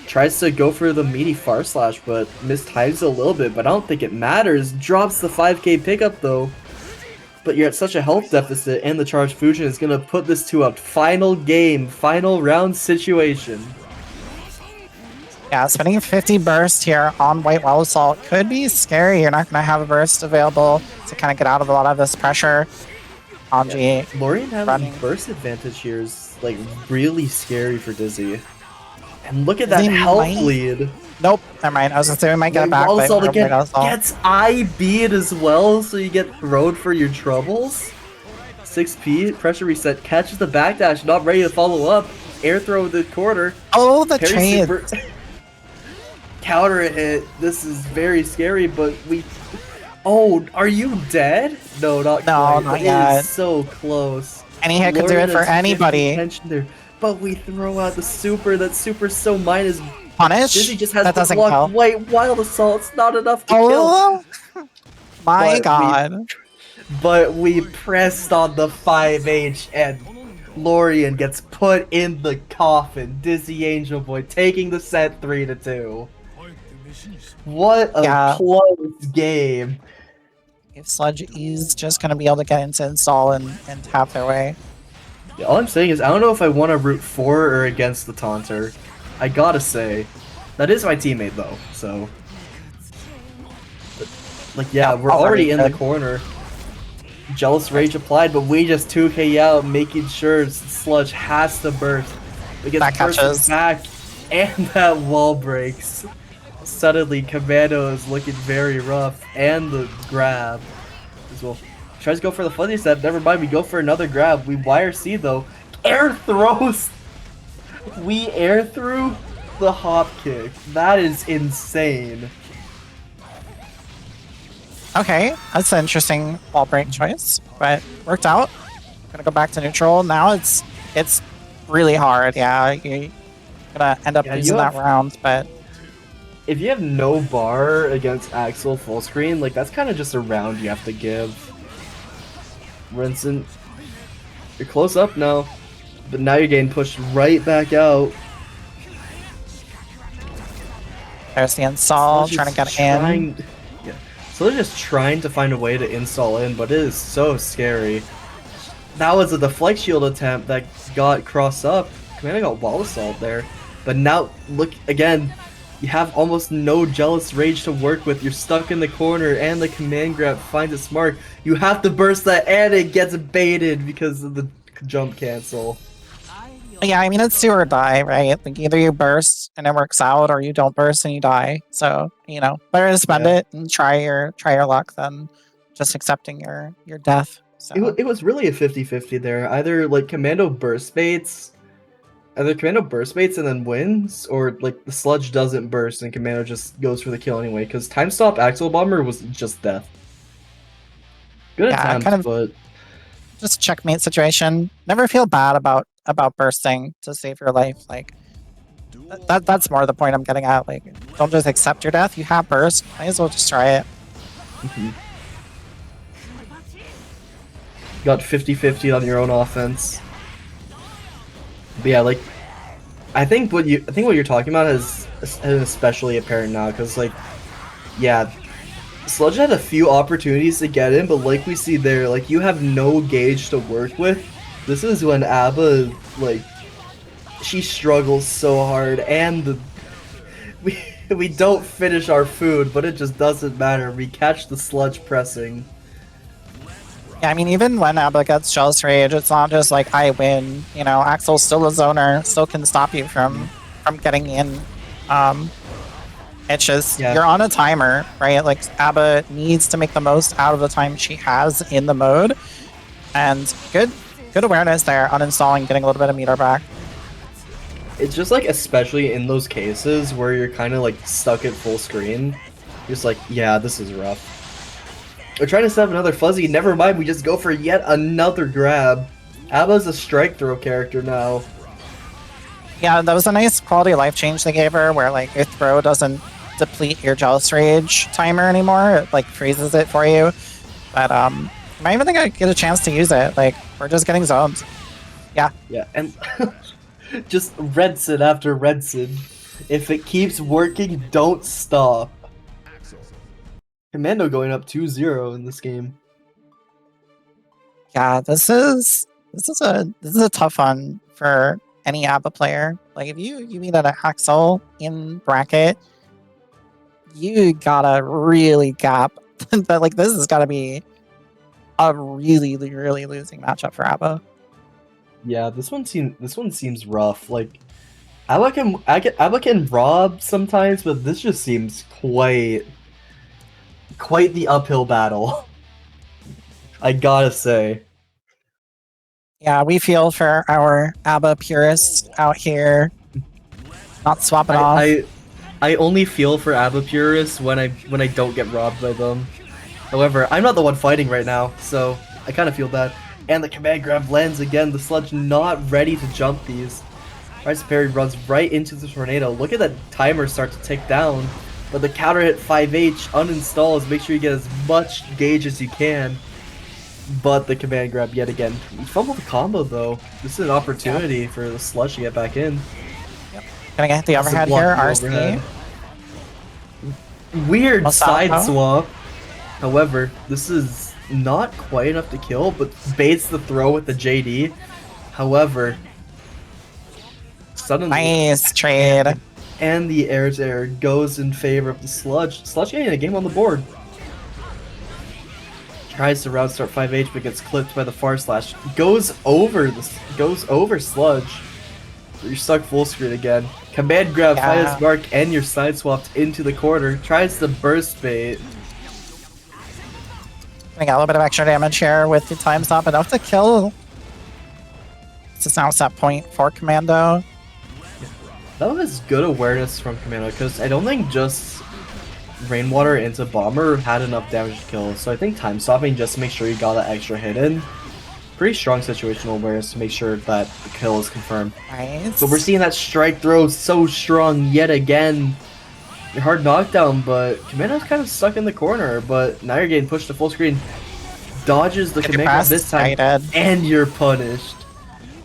Tries to go for the meaty far slash, but mistimes a little bit, but I don't think it matters. Drops the 5k pickup though. But you're at such a health deficit, and the charged Fusion is going to put this to a final game, final round situation. Yeah, spending 50 burst here on White Wall Assault could be scary. You're not going to have a burst available to kind of get out of a lot of this pressure. Anji, yeah. Lorean having burst advantage here is like really scary for Dizzy. And look at that health lead. Nope, never mind. I was gonna say we might get it back. Gets IB'd as well, so you get thrown for your troubles. 6p, pressure reset, catches the backdash, not ready to follow up. Air throw the quarter. Oh, the trade. Counter hit. This is very scary, but we... Oh, are you dead? No, not quite. Not yet. It is so close. Any hit could do it for anybody. There. But we throw out the super. That super's so minus punish. Dizzy just has to block wild assault's not enough to kill. My god. But we pressed on the 5H and Lorean gets put in the coffin. Dizzyangelboy taking the set 3-2. What a close game. If Sludge is just going to be able to get into install and tap their way. Yeah, all I'm saying is I don't know if I want to root for or against the Taunter. I gotta say. That is my teammate though, so... But, like, yeah, we're already in the corner. Jealous Rage applied, but we just 2k out, making sure Sludge has to burst. We get burst back, and that wall breaks. Suddenly, Commando is looking very rough, and the grab as well. Tries to go for the fuzzy step, never mind, we go for another grab. We YRC though. Air throws! We air through the hop kick. That is insane. Okay, that's an interesting wall break choice, but worked out. Gonna go back to neutral. Now it's really hard. Yeah, you're gonna end up losing that round, but if you have no bar against Axel full screen, like that's kind of just a round you have to give. Rinson, you're close up now, but now you're getting pushed right back out. There's the install, trying to get in. Yeah. So they're just trying to find a way to install in, but it is so scary. That was a deflect shield attempt that got crossed up. Commando got wall assault there. But now, look again, you have almost no jealous rage to work with. You're stuck in the corner, and the command grab finds its mark. You have to burst that, and it gets baited because of the jump cancel. Yeah, I mean, it's do or die, right? Like, either you burst and it works out, or you don't burst and you die. So, you know, better to spend it and try your luck than just accepting your death. So it was really a 50-50 there. Either like Commando burst baits and then wins, or like the sludge doesn't burst and Commando just goes for the kill anyway, because time stop Axel Bomber was just death. Good attempt, kind of but just checkmate situation. Never feel bad about bursting to save your life. Like that's more the point I'm getting at. Like, don't just accept your death. You have burst. Might as well just try it. Got 50-50 on your own offense. But yeah, like I think what you're talking about is especially apparent now, because like, yeah, Sludge had a few opportunities to get in, but like we see there, like you have no gauge to work with. This is when Abba, like, she struggles so hard, and we don't finish our food, but it just doesn't matter. We catch the Sludge pressing. Yeah, I mean, even when Abba gets Jealous Rage, it's not just like I win. You know, Axel's still a zoner, still can stop you from getting in. It's just you're on a timer, right? Like, Abba needs to make the most out of the time she has in the mode, and good awareness there, uninstalling, getting a little bit of meter back. It's just like, especially in those cases where you're kind of like stuck at full screen, you're just like, yeah, this is rough. We're trying to set up another fuzzy. Never mind, we just go for yet another grab. Abba's a strike throw character now. Yeah, that was a nice quality of life change they gave her, where like your throw doesn't deplete your Jealous Rage timer anymore. It like freezes it for you. But I even think I get a chance to use it. Like, we're just getting zoned. Yeah. Yeah, and just Redson after Redson. If it keeps working, don't stop. Commando going up 2-0 in this game. Yeah, this is a tough one for any Abba player. Like, if you meet an Axel in bracket, you gotta really gap. But like, this has got to be a really losing matchup for Abba. Yeah, this one seems rough. Like, Abba can rob sometimes, but this just seems quite the uphill battle. I gotta say. Yeah, we feel for our Abba purists out here, not swapping off. I only feel for Abba purists when I don't get robbed by them. However, I'm not the one fighting right now, so I kind of feel bad. And the command grab lands again. The Sludge not ready to jump these. Rice Parry runs right into the tornado. Look at that timer start to tick down. But the counter hit 5H uninstalls. Make sure you get as much gauge as you can. But the command grab yet again. You fumbled the combo though. This is an opportunity for the Sludge to get back in. Yep. Gonna get the overhead here. RC. Weird side swap. However, this is not quite enough to kill, but baits the throw with the JD. However, suddenly nice trade. And the air-to-air goes in favor of the Sludge. Sludge getting a game on the board. Tries to round start 5H, but gets clipped by the far slash. Goes over Sludge. You're stuck full screen again. Command grab, finds mark, and you're side swapped into the corner. Tries to burst bait. We got a little bit of extra damage here with the time stop, enough to kill. This is now set point for Commando. That was good awareness from Commando, because I don't think just Rainwater into Bomber had enough damage to kill, so I think time stopping just to make sure you got that extra hit in. Pretty strong situational awareness to make sure that the kill is confirmed. Nice. So we're seeing that strike throw so strong yet again. hard knockdown, but Commando's kind of stuck in the corner, but now you're getting pushed to full screen. Dodges the command grab this time, and you're punished.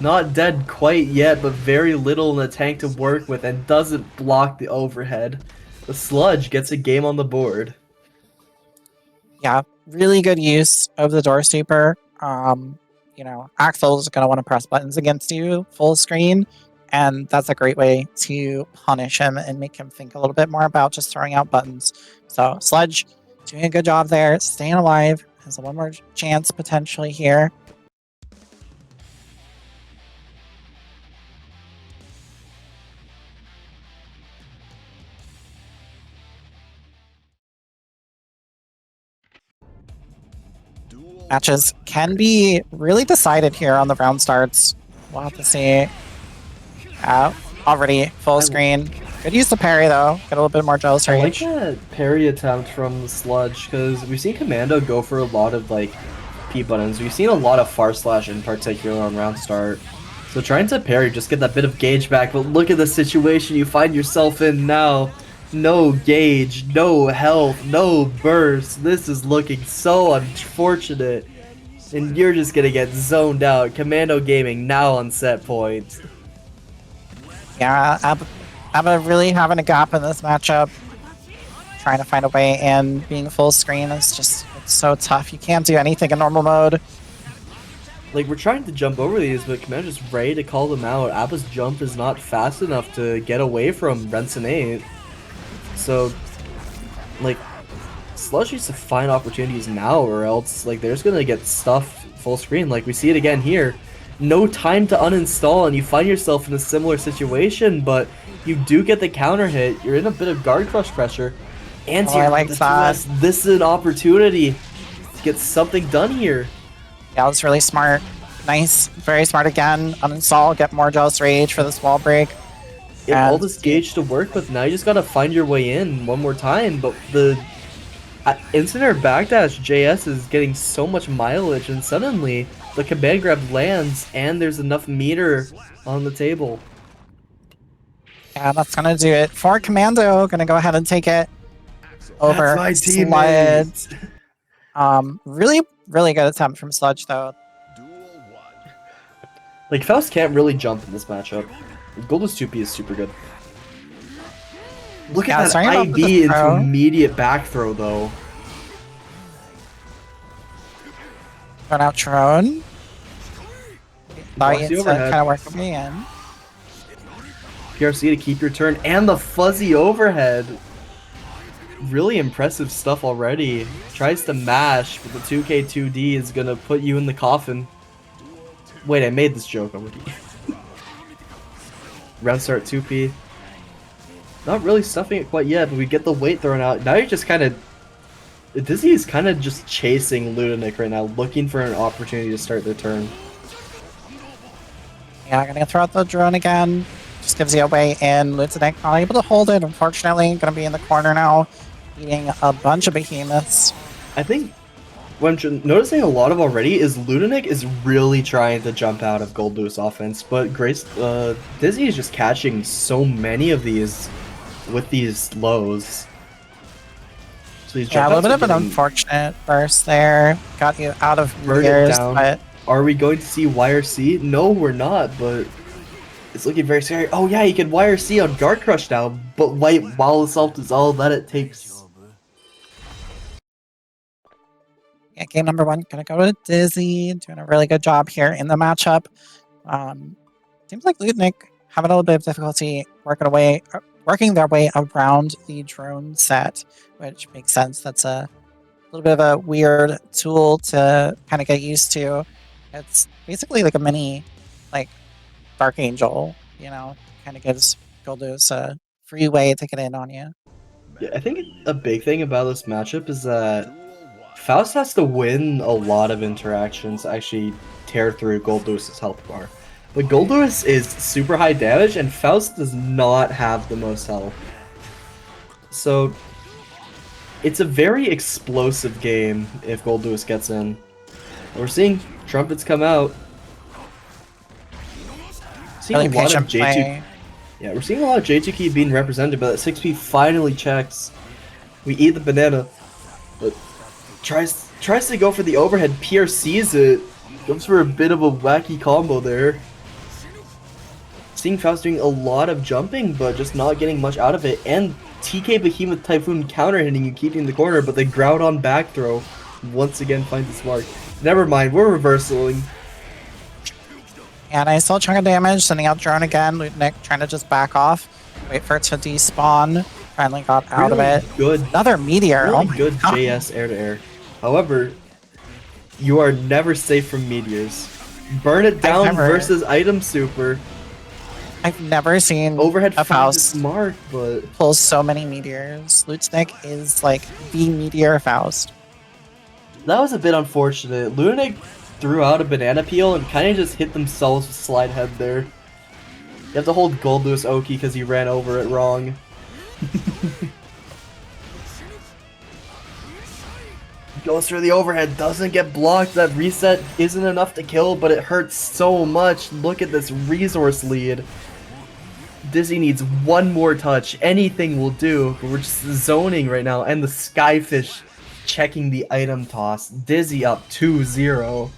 Not dead quite yet, but very little in the tank to work with, and doesn't block the overhead. The Sludge gets a game on the board. Yeah, really good use of the door sweeper. You know, Axel's going to want to press buttons against you full screen, and that's a great way to punish him and make him think a little bit more about just throwing out buttons. So Sludge doing a good job there, staying alive, has one more chance potentially here. Matches can be really decided here on the round starts. We'll have to see. Already full screen. Good use of parry though. Get a little bit more jealous rage. I like that parry attempt from the Sludge because we've seen Commando go for a lot of like P buttons. We've seen a lot of far slash in particular on round start. So trying to parry, just get that bit of gauge back. But look at the situation you find yourself in now. No gauge, no health, no burst. This is looking so unfortunate. And you're just gonna get zoned out. Commando Gaming now on set point. Yeah, Abba really having a gap in this matchup. Trying to find a way in. Being full screen is just it's so tough. You can't do anything in normal mode. Like, we're trying to jump over these, but Commando's ready to call them out. Abba's jump is not fast enough to get away from Renson 8. So, like, Sludge needs to find opportunities now, or else, like, they're just gonna get stuffed full screen. Like, we see it again here. No time to uninstall, and you find yourself in a similar situation, but you do get the counter hit. You're in a bit of guard crush pressure. I like that. This is an opportunity to get something done here. Yeah, that's really smart. Nice. Very smart again. Uninstall, get more jealous rage for this wall break. You have all this gauge to work with now. You just gotta find your way in one more time. But the instant air backdash JS is getting so much mileage, and suddenly the command grab lands, and there's enough meter on the table. Yeah, that's gonna do it for Commando. Gonna go ahead and take it over. That's my teammates. Really good attempt from Sludge though. Like, Faust can't really jump in this matchup. Goldlewis 2P is super good. Look at that IB into immediate back throw though. Turn out Trone. Thought you kind of work me in. PRC to keep your turn, and the fuzzy overhead. Really impressive stuff already. Tries to mash, but the 2K2D is gonna put you in the coffin. Wait, I made this joke already. Round start 2P. Not really stuffing it quite yet, but we get the weight thrown out. Now you're just kind of... Dizzy is kind of just chasing Lutanic right now, looking for an opportunity to start their turn. Yeah, gonna throw out the drone again. Just gives you a way in. Lutanic not able to hold it, unfortunately. Gonna be in the corner now, eating a bunch of behemoths. I think what I'm noticing a lot of already is Lutanic is really trying to jump out of Goldlewis offense, but Dizzy is just catching so many of these with these lows. So he's yeah, a little bit of an unfortunate burst there. Got you out of gears, but... Are we going to see YRC? No, we're not, but it's looking very scary. Oh yeah, you can YRC on Guard Crush now, but White Wall Assault is all that it takes. Yeah, game number 1, gonna go to Dizzy, doing a really good job here in the matchup. Seems like Lutanic having a little bit of difficulty working their way around the drone set, which makes sense. That's a little bit of a weird tool to kind of get used to. It's basically like a mini, like, Dark Angel, you know, kind of gives Goldlewis a free way to get in on you. Yeah, I think a big thing about this matchup is that Faust has to win a lot of interactions to actually tear through Goldlewis's health bar. But Goldlewis is super high damage, and Faust does not have the most health. So it's a very explosive game if Goldlewis gets in. We're seeing trumpets come out. Seeing really patient play. Yeah, we're seeing a lot of JTK being represented, but that 6P finally checks. We eat the banana, but tries to go for the overhead. Pierre sees it, goes for a bit of a wacky combo there. Seeing Faust doing a lot of jumping, but just not getting much out of it. And TK Behemoth Typhoon counter hitting you, keeping the corner, but the Groudon back throw once again finds its mark. Never mind, we're reversaling. And I still chunk of damage, sending out drone again. Lutanic trying to just back off, wait for it to despawn. Finally got out Really of it. Good, Another meteor. really Oh my good God. JS air to air. However, you are never safe from meteors. Burn it down versus item super. I've never seen Overhead a finds its Faust mark, but pull so many meteors. Lutanic is like the meteor Faust. that was a bit unfortunate. Lutanic threw out a banana peel and kind of just hit themselves with slide head there. You have to hold Goldlewis Oki because he ran over it wrong. Goes for the overhead, doesn't get blocked. That reset isn't enough to kill, but it hurts so much. Look at this resource lead. Dizzy needs one more touch. Anything will do. But we're just zoning right now. And the Skyfish checking the item toss. Dizzy up 2-0.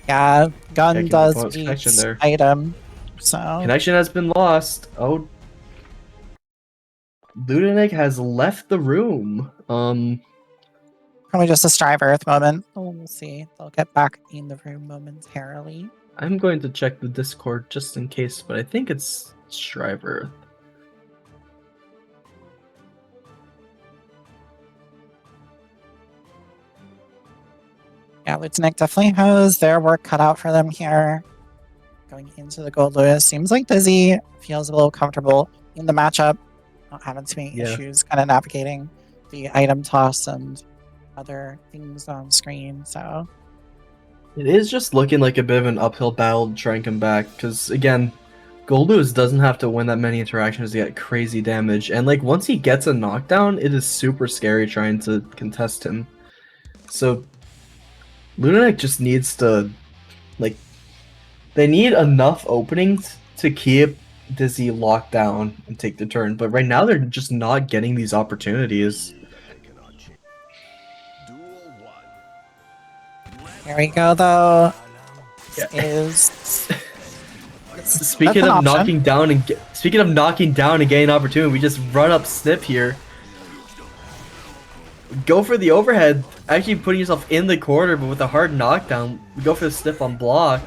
Yeah, gun Checking does opponent's connection beat there. item. So Connection has been lost. Oh. Lutanic has left the room. probably just a Strive Earth moment. Oh, we'll see. They'll get back in the room momentarily. I'm going to check the Discord just in case, but I think it's Shriver. Yeah, Lutanic definitely has their work cut out for them here. Going into the Goldlewis. Seems like Dizzy feels a little comfortable in the matchup. Not having too many issues kind of navigating the item toss and other things on screen. So It is just looking like a bit of an uphill battle to try and come back, because again, Goldlewis doesn't have to win that many interactions to get crazy damage, and like once he gets a knockdown, it is super scary trying to contest him. So Lutanic just needs to, like, they need enough openings to keep Dizzy locked down and take the turn, but right now they're just not getting these opportunities. here we go, though. Yeah. Speaking of knocking down and getting opportunity, we just run up Snip here. Go for the overhead, actually putting yourself in the corner, but with a hard knockdown, we go for the Snip on block.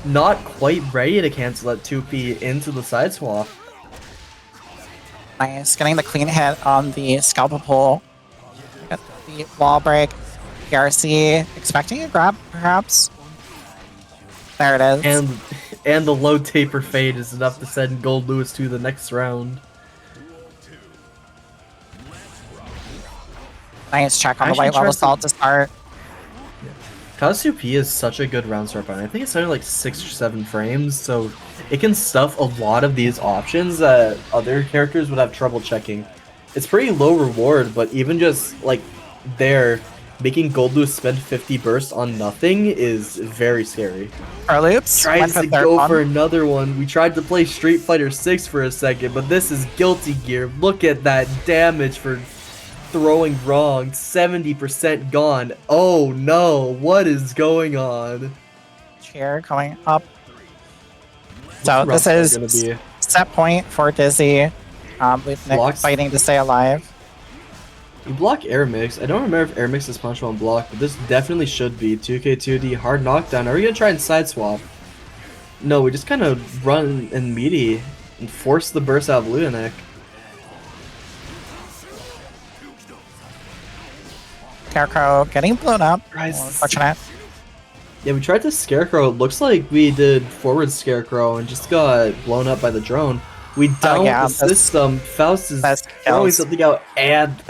Not quite ready to cancel that 2P into the side swap. Nice, getting the clean hit on the scalpel pull. Get the wall break. PRC expecting a grab, perhaps. There it is. And the low taper fade is enough to send Goldlewis to the next round. Nice check on the white level salt to start. Kazupi is such a good round start button. I think it's only like 6 or 7 frames, so it can stuff a lot of these options that other characters would have trouble checking. It's pretty low reward, but even just like there, making Goldlewis spend 50 bursts on nothing is very scary. Our loops Tries to go for another one. We tried to play Street Fighter 6 for a second, but this is Guilty Gear. Look at that damage for throwing wrong. 70% gone. Oh no, what is going on? Cheer coming up. So this is set point for Dizzy. Lutanic fighting to stay alive. We block Air Mix. I don't remember if Air Mix is punchable on block, but this definitely should be. 2K2D, hard knockdown. Are we gonna try and side swap? No, we just kind of run in meaty and force the burst out of Lutanic. Scarecrow getting blown up. Unfortunate. Yeah, we tried to Scarecrow. It looks like we did forward Scarecrow and just got blown up by the drone. We downed the system. Faust is throwing something out, and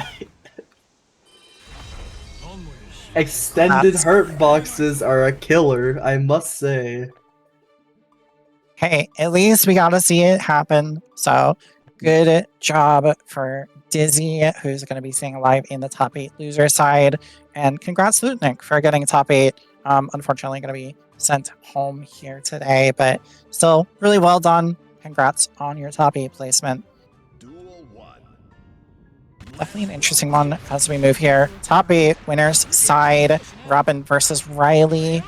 extended hurt boxes are a killer, I must say. Hey, at least we got to see it happen. So good job for Dizzy, who's going to be staying alive in the top 8 loser side. And congrats, Lutanic, for getting top 8. Unfortunately, going to be sent home here today, but still really well done. Congrats on your top 8 placement. Definitely an interesting one as we move here. Top 8 winners side, Robin versus Riley.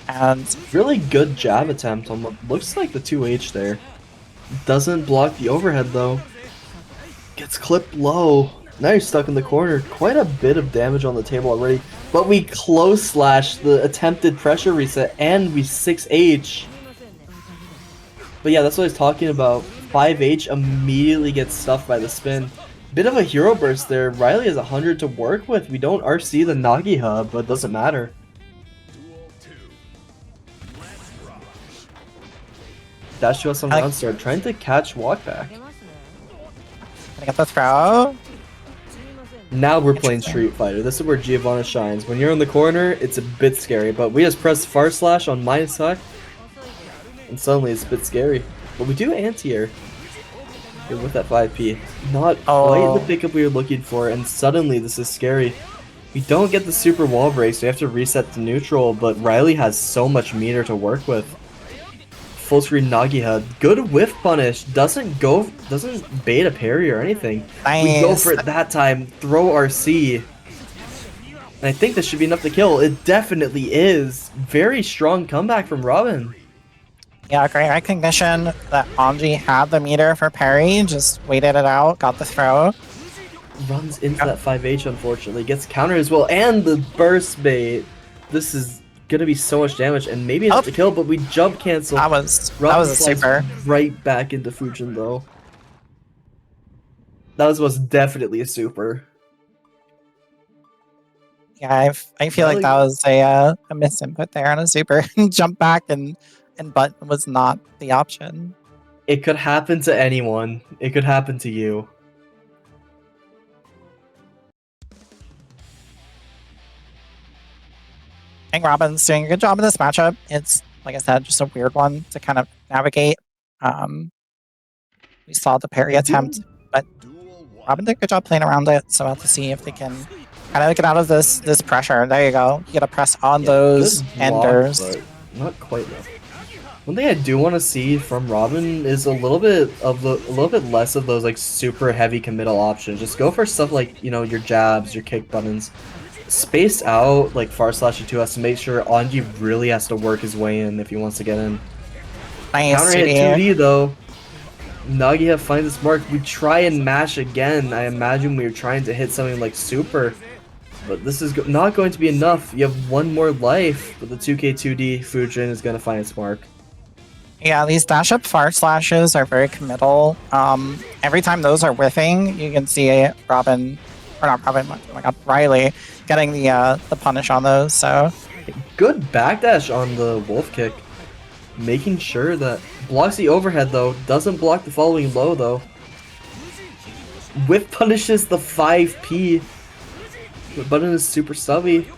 And really good jab attempt on what looks like the 2H there. Doesn't block the overhead though. Gets clipped low. Now you're stuck in the corner. Quite a bit of damage on the table already. But we close slash the attempted pressure reset and we 6H. But yeah, that's what I was talking about. 5H immediately gets stuffed by the spin. Bit of a hero burst there. Riley has 100 to work with. We don't RC the Nagi hub, but it doesn't matter. Dash to us on round start, trying to catch walk back. Gonna get the throw. Now we're playing Street Fighter. This is where Giovanna shines. When you're in the corner, it's a bit scary, but we just press far slash on minus attack, and suddenly it's a bit scary. But we do anti-air with that 5p. Not quite the pickup we were looking for, and suddenly this is scary. We don't get the super wall break, so we have to reset to neutral, but Riley has so much meter to work with. Full screen Nagi head. Good whiff punish. Doesn't bait a parry or anything. Nice. We go for it that time. Throw RC. And I think this should be enough to kill. It definitely is. Very strong comeback from Robin. Yeah, great recognition that Anji had the meter for parry. Just waited it out. Got the throw. Runs into that 5H unfortunately. Gets countered as well. And the burst bait. This is gonna be so much damage, and maybe it's the kill, but we jump cancel. That was a super. Right back into Fujin though. That was definitely a super. Yeah, I feel like that was a misinput there on a super. Jump back and button was not the option. It could happen to anyone. It could happen to you. I think Robin's doing a good job in this matchup. It's, like I said, just a weird one to kind of navigate. We saw the parry attempt, but Robin did a good job playing around it, so we'll have to see if they can kind of get out of this pressure. There you go. You gotta press on those enders. But not quite though. One thing I do want to see from Robin is a little bit less of those like super heavy committal options. Just go for stuff like, you know, your jabs, your kick buttons. Space out like far slash 2 has to make sure Anji really has to work his way in if he wants to get in. Nice. Counter hit 2D though. Nagiha finds its mark. We try and mash again. I imagine we were trying to hit something like super, but this is not going to be enough. You have one more life, but the 2K2D Fujin is going to find its mark. Yeah, these dash up far slashes are very committal. Every time those are whiffing, you can see Robin, or not Robin, oh my god, Riley getting the punish on those. So good backdash on the wolf kick, making sure that blocks the overhead though, doesn't block the following low though. Whip punishes the 5p. The button is super stubby.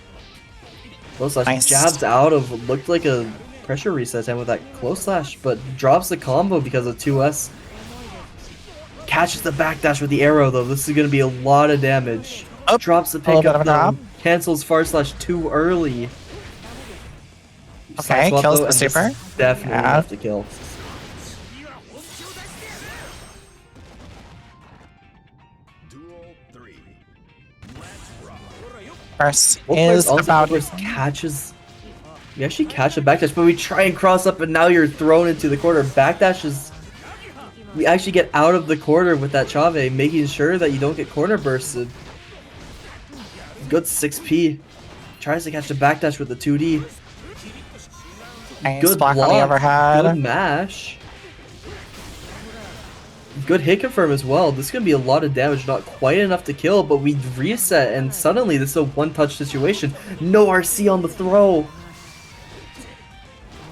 Low slash nice. Jabs out of what looked like a pressure reset time with that close slash, but drops the combo because of 2S. Catches the backdash with the arrow though. This is going to be a lot of damage. Oh, drops the pickup though. Cancels far slash too early. Okay, kills the super. Definitely have to kill. First is about catches. We actually catch a backdash, but we try and cross up, and now you're thrown into the corner. Backdash is. We actually get out of the corner with that Chave, making sure that you don't get corner bursted. Good 6p. Tries to catch the backdash with the 2D. Nice Good block on the overhead. Good mash. Good hit confirm as well. This is going to be a lot of damage, not quite enough to kill, but we reset, and suddenly this is a one-touch situation. No RC on the throw.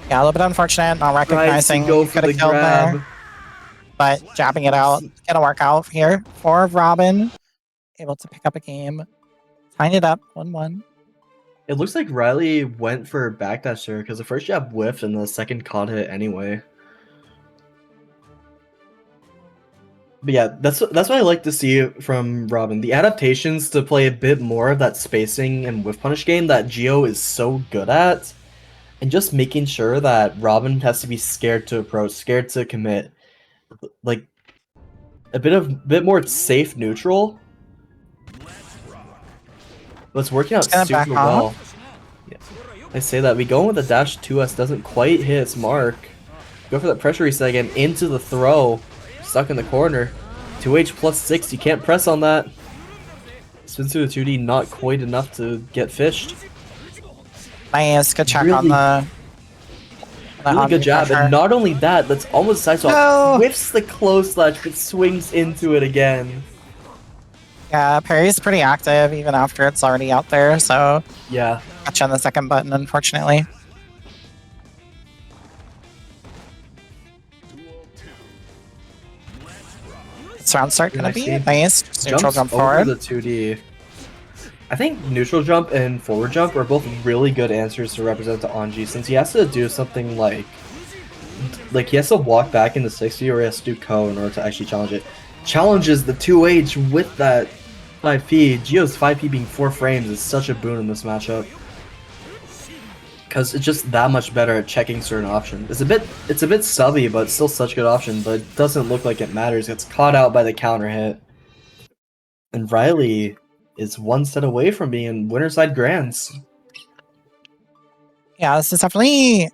Yeah, a little bit unfortunate, not recognizing go for the grab. There. But jabbing it out, gonna work out here for Robin. Able to pick up a game. Tying it up, 1-1. It looks like Riley went for backdash there because the first jab whiffed and the second caught hit anyway. But yeah, that's what I like to see from Robin. The adaptations to play a bit more of that spacing and whiff punish game that Geo is so good at. and just making sure that Robin has to be scared to approach, scared to commit, like a bit more safe neutral. But it's working out super well. Yeah. I say that we go with the dash 2S doesn't quite hit its mark. Go for that pressure reset again into the throw, stuck in the corner. 2H plus 6, you can't press on that. Spins through the 2D, not quite enough to get fished. Nice, good check Really- on the Really good jab, pressure. and not only that, that's almost side swap. No! Whiffs the close sledge, but swings into it again. Yeah, parry's pretty active even after it's already out there, so Yeah. catch on the second button, unfortunately. This round start gonna be nice. Just neutral jump over forward. the 2D. I think neutral jump and forward jump are both really good answers to represent to Anji, since he has to do something like he has to walk back into 60 or he has to do Ko in order to actually challenge it. Challenges the 2H with that 5P. Geo's 5P being 4 frames is such a boon in this matchup. Because it's just that much better at checking certain options. It's a bit subby, but still such a good option, but it doesn't look like it matters. It's caught out by the counter hit. And Riley is one set away from being in winner side grands. Yeah, this is definitely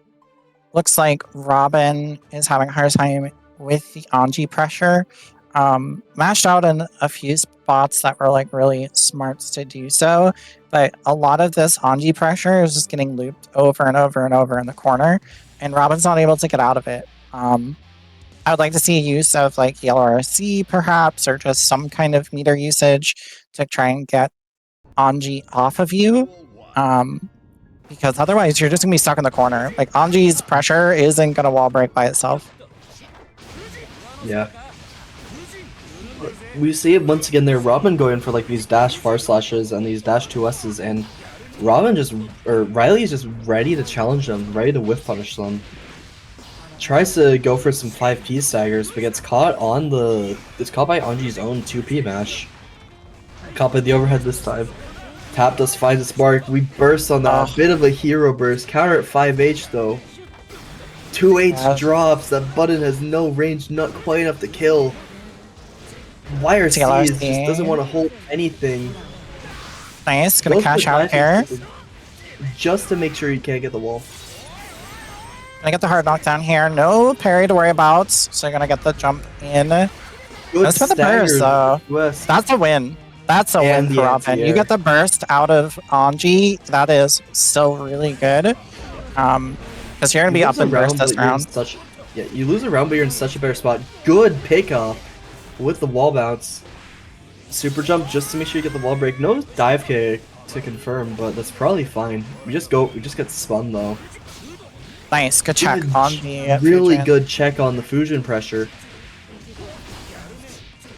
looks like Robin is having a hard time with the Anji pressure. Mashed out in a few spots that were like really smart to do so, but a lot of this Anji pressure is just getting looped over and over and over in the corner, and Robin's not able to get out of it. I would like to see a use of like LRC perhaps, or just some kind of meter usage to try and get Anji off of you. Because otherwise you're just gonna be stuck in the corner. Like Anji's pressure isn't gonna wall break by itself. Yeah. We see it once again there, Robin going for like these dash far slashes and these dash 2S's, and Riley is just ready to challenge them, ready to whiff punish them. Tries to go for some 5P staggers, but gets caught by Anji's own 2P mash. Caught by the overhead this time. Tap does find its mark. We burst on that. Bit of a hero burst. Counter at 5H though. 2H drops. That button has no range, not quite enough to kill. YRC just doesn't want to hold anything. Nice, gonna cash out here. Just to make sure you can't get the wall. Gonna get the hard knockdown here. No parry to worry about. So you're gonna get the jump in. That's for the burst though. That's a win. That's a win for Robin. You get the burst out of Anji. That is still really good. Because you're gonna be up in burst this round. Yeah, you lose a round, but you're in such a better spot. Good pickup with the wall bounce. Super jump just to make sure you get the wall break. No dive kick to confirm, but that's probably fine. We just get spun though. Nice, good check on the really good check on the fusion pressure.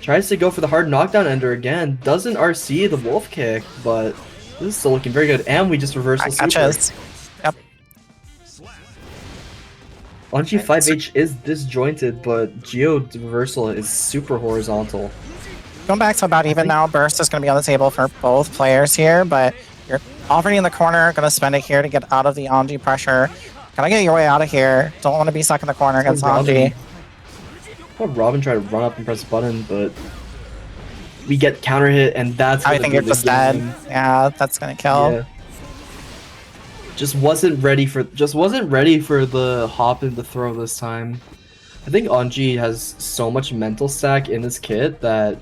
Tries to go for the hard knockdown ender again. Doesn't RC the wolf kick, but this is still looking very good. And we just reversed the super. Yep. Anji 5H is disjointed, but Geo reversal is super horizontal. Going back to about even now, burst is going to be on the table for both players here, but you're already in the corner, going to spend it here to get out of the Anji pressure. Gotta get your way out of here. Don't want to be stuck in the corner against Anji. Robin tried to run up and press the button, but we get counter hit, and that's I think you're just dead. Yeah, that's gonna kill. Yeah. Just wasn't ready for the hop and the throw this time. I think Anji has so much mental stack in his kit that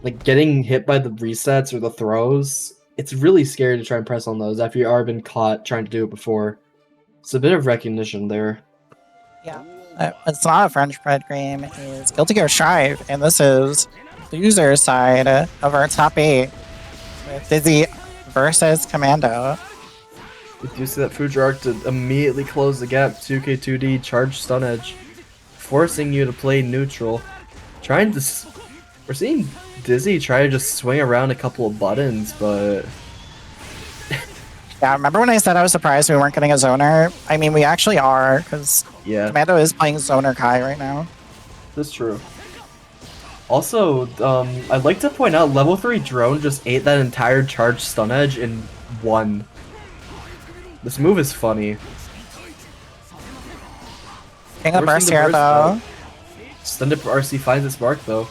like getting hit by the resets or the throws, it's really scary to try and press on those after you've already been caught trying to do it before. It's a bit of recognition there. Yeah. It's not a French bread game, it's Guilty Gear Strive, and this is loser side of our top 8 with Dizzy versus Commando. We do see that Future Arc to immediately close the gap. 2K2D charge stun edge, forcing you to play neutral. We're seeing Dizzy try to just swing around a couple of buttons, but yeah, remember when I said I was surprised we weren't getting a zoner? I mean, we actually are, because Commando is playing zoner Kai right now. That's true. Also, I'd like to point out level 3 drone just ate that entire charge stun edge in one. This move is funny. Getting the burst the here, burst, though. Stun Dipper RC finds its mark, though.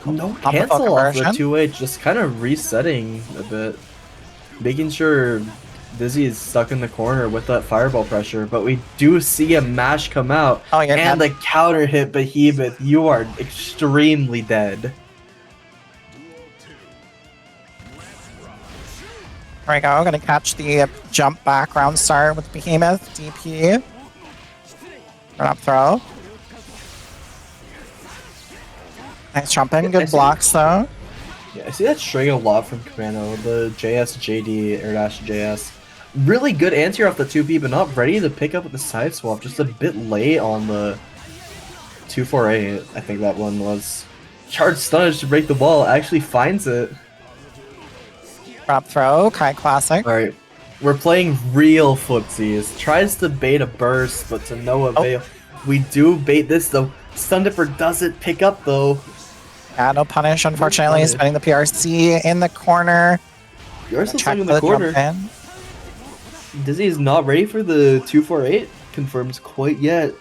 No Not the full cancel off the conversion. 2H, just kind of resetting a bit. Making sure Dizzy is stuck in the corner with that fireball pressure, but we do see a mash come out. Oh, you're and dead. the counter hit Behemoth. You are extremely dead. There we go. Gonna catch the jump back round start with Behemoth. DP. Run up throw. Nice jumping. Good blocks, though. Yeah, I see that string a lot from Commando. The JS, JD, air dash, JS. Really good answer off the 2P, but not ready to pick up with the side swap. Just a bit late on the 248, I think that one was. Charge Stunnage to break the wall. Actually finds it. Drop throw. Kai Classic. Alright, we're playing real footsies. Tries to bait a burst, but to no avail. We do bait this, though. Stun Dipper doesn't pick up, though. Yeah, no punish, unfortunately. punish. Spinning the PRC in the corner. You're still Check stuck in for the the jump corner. in. Dizzy is not ready for the 248 confirms quite yet.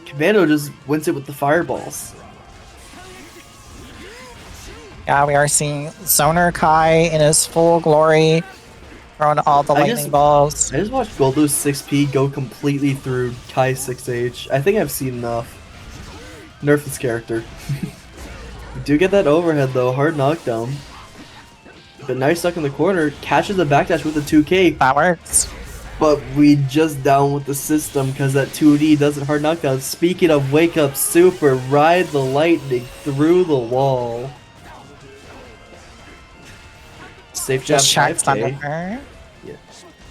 Commando just wins it with the fireballs. Yeah, we are seeing Zoner Kai in his full glory. Throwing all the lightning balls. I just watched Goldlewis 6P go completely through Kai 6H. I think I've seen enough. Nerf this character. We do get that overhead though, hard knockdown. But now he's stuck in the corner, catches the backdash with the 2K. That works. But we just down with the system because that 2D doesn't hard knockdown. Speaking of wake up super, ride the lightning through the wall. Safe jab, Just check 5K. Thunder. Yeah.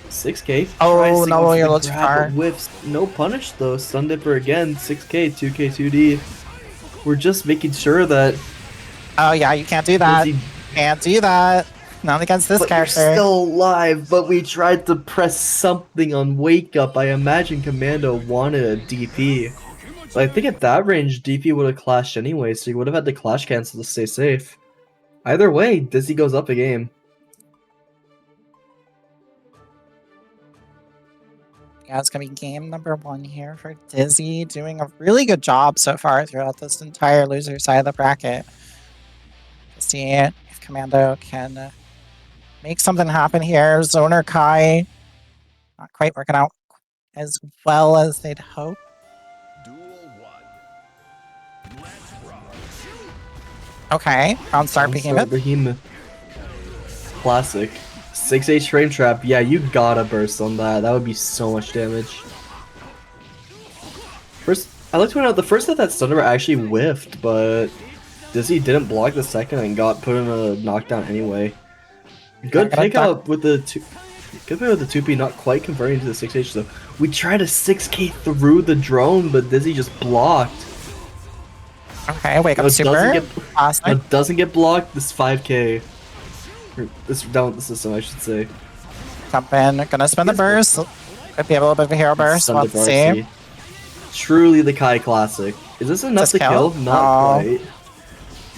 6K. Oh, Tries to no, go for you're the a little too grab, far. but whiffs. No punish though. Stun Dipper again. 6K, 2K, 2D. We're just making sure that. Oh, yeah, you can't do that. Can't do that. Not against this But character. you're still alive, but we tried to press something on Wake Up. I imagine Commando wanted a DP. But I think at that range, DP would have clashed anyway, so you would have had to clash cancel to stay safe. Either way, Dizzy goes up a game. Yeah, it's going to be game number 1 here for Dizzy. Doing a really good job so far throughout this entire loser side of the bracket. To see if Commando can make something happen here. Zoner Kai not quite working out as well as they'd hope. Okay, round start Behemoth. Classic. 6H frame trap. Yeah, you gotta burst on that. That would be so much damage. First, I like to point out the first hit that Stun actually whiffed, but Dizzy didn't block the second and got put in a knockdown anyway. Good pick up with the two. Good pick with the 2P, not quite converting to the 6H though. We tried a 6K through the drone, but Dizzy just blocked. Okay, wake up super. Doesn't get blocked. This 5K. Or this down with the system, I should say. Jump in. Gonna spin the burst. Could be a little bit of a hero burst. Let's see. Truly the Kai classic. Is this enough to kill? Not quite.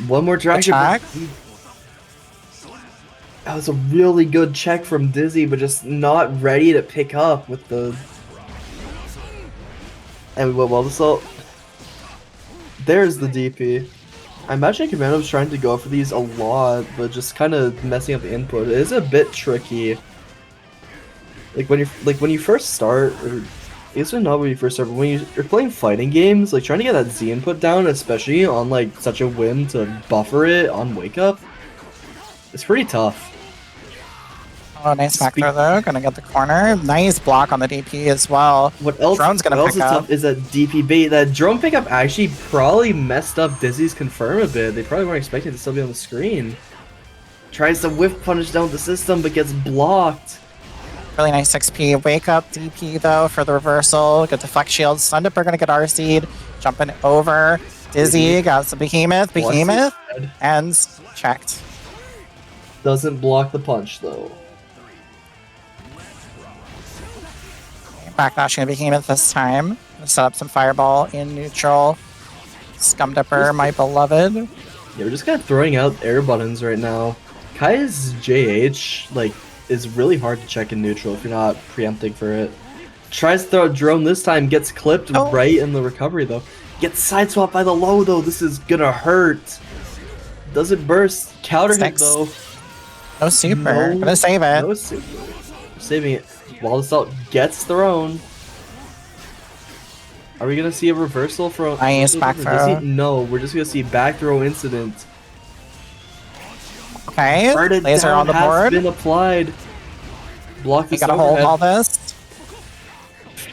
One more dragon. That was a really good check from Dizzy, but just not ready to pick up with the. And we went well assault. There's the DP. I imagine Commando's trying to go for these a lot, but just kind of messing up the input. It is a bit tricky. Like when you first start, or it's not when you first start, but when you're playing fighting games, like trying to get that Z input down, especially on like such a whim to buffer it on Wake Up, it's pretty tough. Oh, nice back throw though. Gonna get the corner. Nice block on the DP as well. What else? Drone's gonna what pick else is up. tough is that DP bait. That drone pickup actually probably messed up Dizzy's confirm a bit. They probably weren't expecting it to still be on the screen. Tries to whiff punish down the system, but gets blocked. Really nice XP. Wake up DP though for the reversal. Good deflect shield. Stun Dipper gonna get RC'd. Jumping over. Dizzy got the Behemoth. Behemoth ends checked. Doesn't block the punch though. Backdashing a Behemoth this time. Set up some fireball in neutral. Scum Dipper, my beloved. Yeah, we're just kind of throwing out air buttons right now. Kai's JH, like, is really hard to check in neutral if you're not preempting for it. Tries to throw a drone this time, gets clipped right in the recovery though. Gets side swapped by the low though. This is gonna hurt. Doesn't burst. Counter hit though. No super. Gonna save it. No super. Saving it. Wall assault gets thrown. Are we gonna see a reversal from? Nice back throw. No, we're just gonna see back throw incident. Okay, laser on the board. Has been applied. Block the. You gotta hold all this.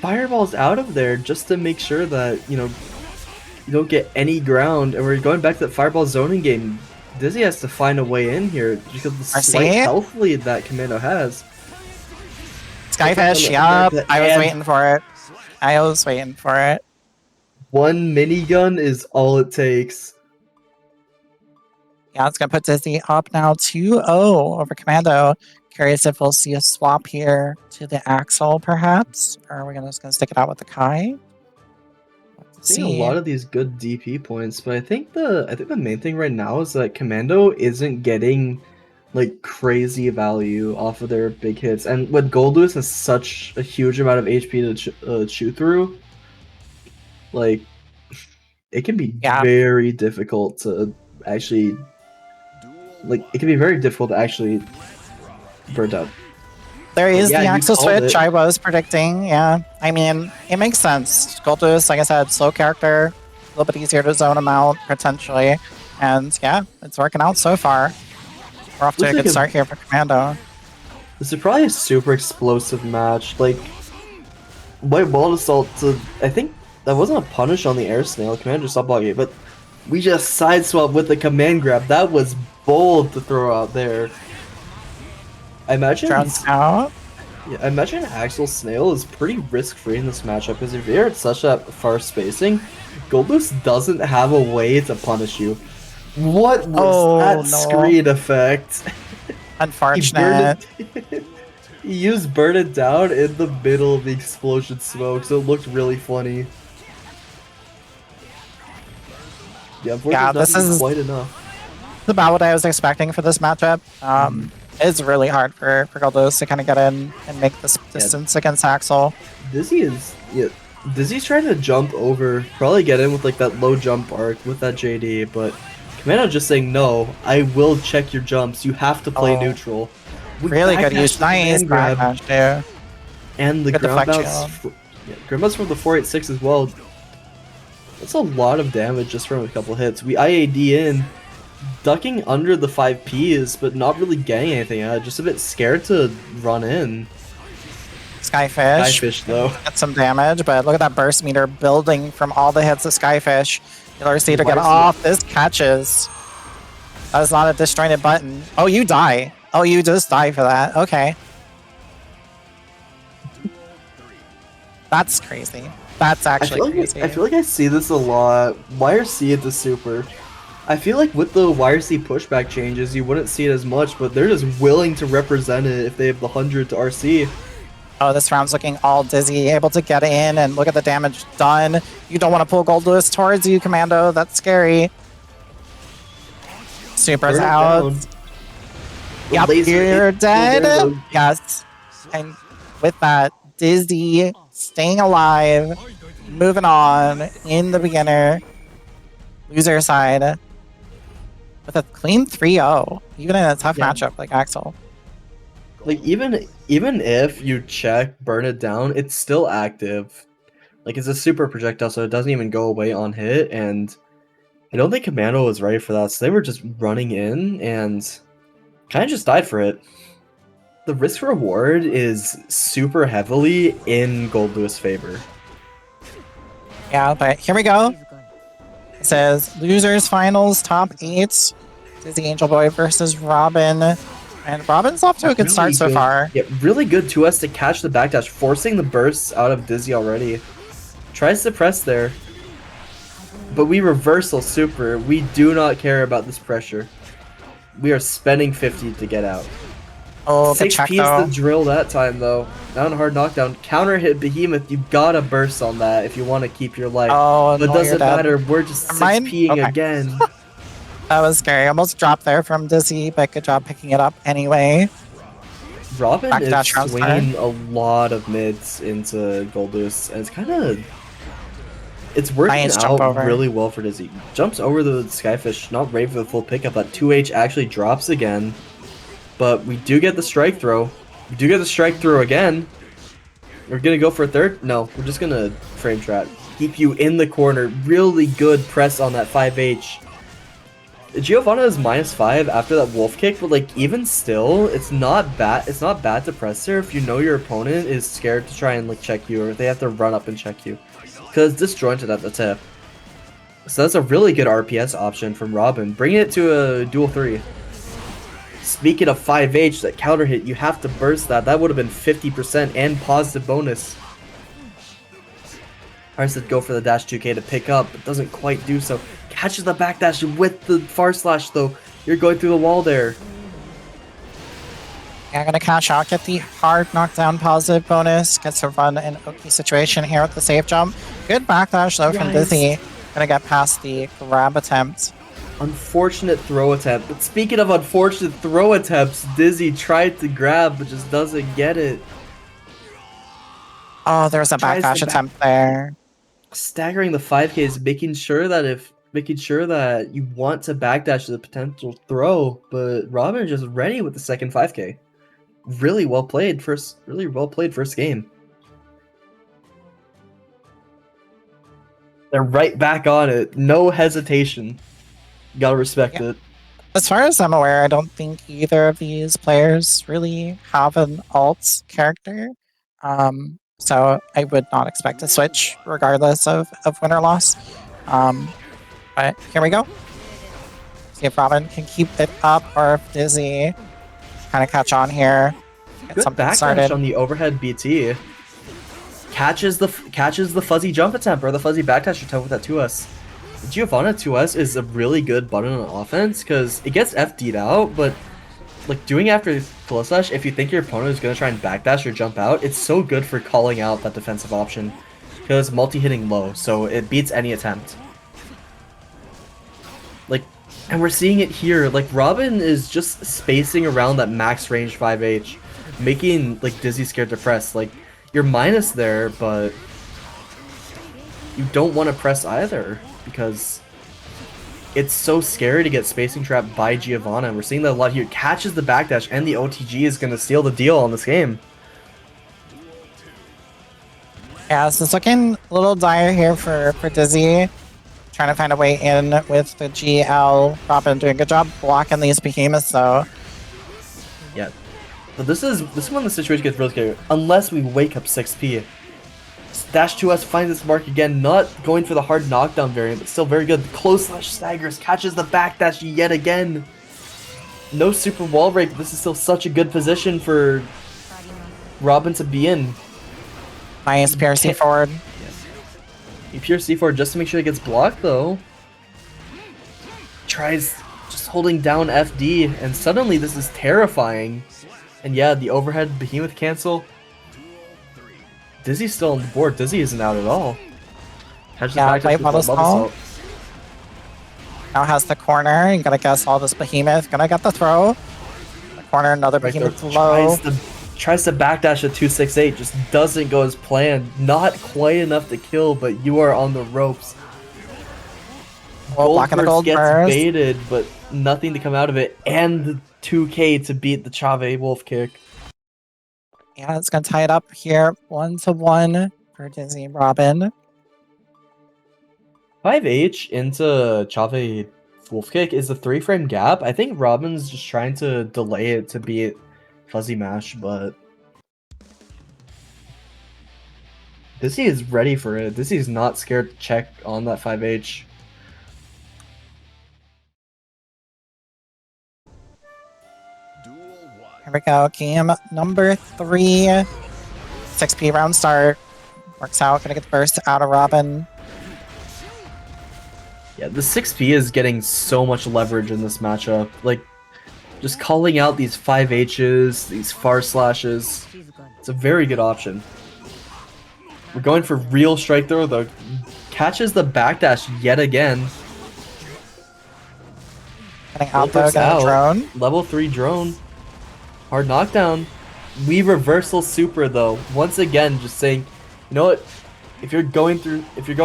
Fireball's out of there just to make sure that you don't get any ground, and we're going back to that fireball zoning game. Dizzy has to find a way in here because of the slight health lead that Commando has. Skyfish, yup. I was waiting for it. I was waiting for it. One minigun is all it takes. Yeah, it's gonna put Dizzy up now 2-0 over Commando. Curious if we'll see a swap here to the Axel, perhaps, or are we just gonna stick it out with the Kai? Seeing a lot of these good DP points, but I think the main thing right now is that Commando isn't getting like crazy value off of their big hits, and when Goldlewis has such a huge amount of HP to chew through, like it can be very difficult to actually burn out. There is the Axel switch I was predicting, yeah. I mean, it makes sense. Goldlewis, like I said, slow character, a little bit easier to zone him out, potentially. And yeah, it's working out so far. We're off to a good start here for Commando. This is probably a super explosive match. Like, White Wall Assault, I think that wasn't a punish on the air snail. Commando just stopped blocking it, but we just side swap with the command grab. That was bold to throw out there. I imagine Axel Snail is pretty risk-free in this matchup because if you're at such a far spacing, Goldlewis doesn't have a way to punish you. What was that screen effect? Unfortunate. He used Burn It Down in the middle of the explosion smoke, so it looked really funny. Yeah, unfortunately, this is quite enough. About what I was expecting for this matchup. It's really hard for Goldlewis to kind of get in and make this distance against Axel. Dizzy's trying to jump over, probably get in with like that low jump arc with that JD, but Commando just saying no, I will check your jumps, you have to play neutral. Really good use, nice backdash there. And the ground bounce, ground bounce from the 486 as well. That's a lot of damage just from a couple hits. We IAD in, ducking under the 5Ps, but not really getting anything out. Just a bit scared to run in. Skyfish though. Got some damage, but look at that burst meter building from all the hits of Skyfish. You'll see to get off. This catches. That is not a disjointed button. Oh, you die. Oh, you just die for that. Okay. That's crazy. That's actually crazy. I feel like I see this a lot. YRC at the super. I feel like with the YRC pushback changes, you wouldn't see it as much, but they're just willing to represent it if they have the 100 to RC. Oh, this round's looking all Dizzy, able to get in, and look at the damage done. You don't want to pull Goldlewis towards you, Commando. That's scary. Super's out. Yep, you're dead. Yes. And with that, Dizzy staying alive, moving on in the beginner. Loser side. With a clean 3-0, even in a tough matchup like Axel. Like even if you check Burn It Down, it's still active. Like it's a super projectile, so it doesn't even go away on hit, and I don't think Commando was ready for that, so they were just running in and kind of just died for it. The risk reward is super heavily in Goldlewis' favor. Yeah, but here we go. It says losers finals top 8. Dizzyangelboy versus Robin. And Robin's off to a good start so far. Yeah, really good 2S to catch the backdash, forcing the bursts out of Dizzy already. Tries to press there. But we reversal super. We do not care about this pressure. We are spending 50 to get out. Oh, 6 Ps to drill that time though. Down hard knockdown. Counter hit Behemoth. You gotta burst on that if you want to keep your life. Oh, but doesn't matter. We're just 6Ping again. That was scary. Almost dropped there from Dizzy, but good job picking it up anyway. Robin Back is dash round swinging a lot of mids into Goldlewis, and it's working Nice jump out over. really well for Dizzy. Jumps over the Skyfish, not ready for the full pickup. That 2H actually drops again, but we do get the strike throw. We do get the strike throw again. We're gonna go for a third? No, we're just gonna frame trap. Keep you in the corner. Really good press on that 5H. Giovanna is -5 after that wolf kick, but like even still, it's not bad. It's not bad to press there if you know your opponent is scared to try and like check you, or they have to run up and check you, because disjointed at the tip. So that's a really good RPS option from Robin. Bring it to a dual 3. Speaking of 5H, that counter hit, you have to burst that. That would have been 50% and positive bonus. Tries to go for the dash 2K to pick up, but doesn't quite do so. Catches the backdash with the far slash though. You're going through the wall there. Yeah, gonna cash out, get the hard knockdown positive bonus. Gets to run an okay situation here with the safe jump. Good backdash though from Dizzy. Gonna get past the grab attempt. Unfortunate throw attempt. But speaking of unfortunate throw attempts, Dizzy tried to grab but just doesn't get it. Oh, there's a backdash attempt there. Staggering the 5Ks, making sure that you want to backdash the potential throw, but Robin is just ready with the second 5K. Really well played first game. They're right back on it. No hesitation. You gotta respect it. As far as I'm aware, I don't think either of these players really have an alt character. So I would not expect to switch regardless of win or loss. But here we go. See if Robin can keep it up or if Dizzy kind of catch on here. Get Good something backdash started. on the overhead BT. Catches the fuzzy jump attempt or the fuzzy backdash attempt with that 2S. Giovanna 2S is a really good button on offense because it gets FD'd out, but like doing after full slash, if you think your opponent is going to try and backdash or jump out, it's so good for calling out that defensive option because multi-hitting low, so it beats any attempt. Like, and we're seeing it here, like Robin is just spacing around that max range 5H, making like Dizzy scared to press. Like, you're minus there, but you don't want to press either because it's so scary to get spacing trapped by Giovanna, and we're seeing that a lot here. Catches the backdash, and the OTG is going to steal the deal on this game. Yeah, this is looking a little dire here for Dizzy. Trying to find a way in with the GL. Robin doing a good job blocking these behemoths though. Yeah. But this is when the situation gets really scary. Unless we wake up 6P. Dash 2S finds its mark again, not going for the hard knockdown variant, but still very good. Close slash staggers, catches the backdash yet again. No super wall break, but this is still such a good position for Robin to be in. Nice PRC forward. He pure C4 just to make sure it gets blocked though. Tries just holding down FD, and suddenly this is terrifying. And yeah, the overhead behemoth cancel. Dizzy's still on the board. Dizzy isn't out at all. Play bubble stall. Now has the corner. You gotta guess all this behemoth. Gonna get the throw. The corner, another behemoth low. Tries to backdash at 268, just doesn't go as planned. Not quite enough to kill, but you are on the ropes. Blocking the gold gets burst. baited, but nothing to come out of it, and the 2K to beat the Chave wolf kick. Yeah, it's gonna tie it up here, 1-1 for Dizzy and Robin. 5H into Chave wolf kick is a 3-frame gap. I think Robin's just trying to delay it to beat Fuzzy Mash, but Dizzy is ready for it. Dizzy is not scared to check on that 5H. Here we go, game number 3. 6P round start. Works out, gonna get the burst out of Robin. Yeah, the 6P is getting so much leverage in this matchup. Like, just calling out these 5Hs, these far slashes. It's a very good option. We're going for real strike throw though. Catches the backdash yet again. Getting out though, getting a drone. Level 3 drone. Hard knockdown. We reversal super though. Once again, just saying, you know what? If you're going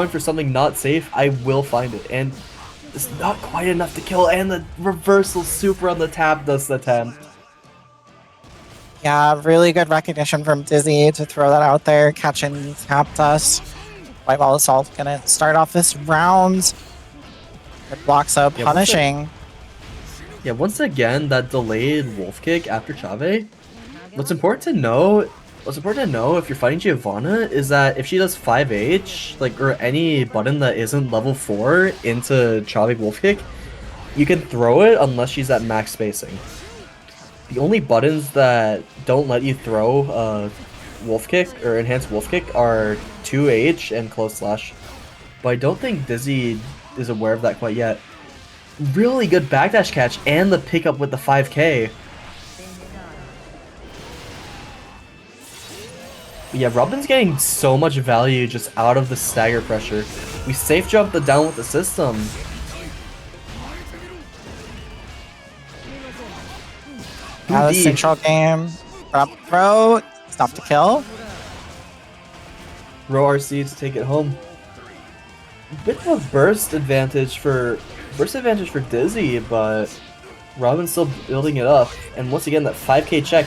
for something not safe, I will find it. And it's not quite enough to kill, and the reversal super on the tap does the attempt. Yeah, really good recognition from Dizzy to throw that out there, catching tap dust. White Ball Assault gonna start off this round. Good blocks up, punishing. Once again, that delayed wolf kick after Chave. What's important to know if you're fighting Giovanna is that if she does 5H, like, or any button that isn't level 4 into Chave wolf kick, you can throw it unless she's at max spacing. The only buttons that don't let you throw wolf kick or enhanced wolf kick are 2H and close slash. But I don't think Dizzy is aware of that quite yet. Really good backdash catch and the pickup with the 5k. But yeah, Robin's getting so much value just out of the stagger pressure. We safe jump the down with the system. Now the central game. Drop throw. Stop to kill. Row RC to take it home. Bit of a burst advantage for Dizzy, but Robin's still building it up. And once again, that 5k check.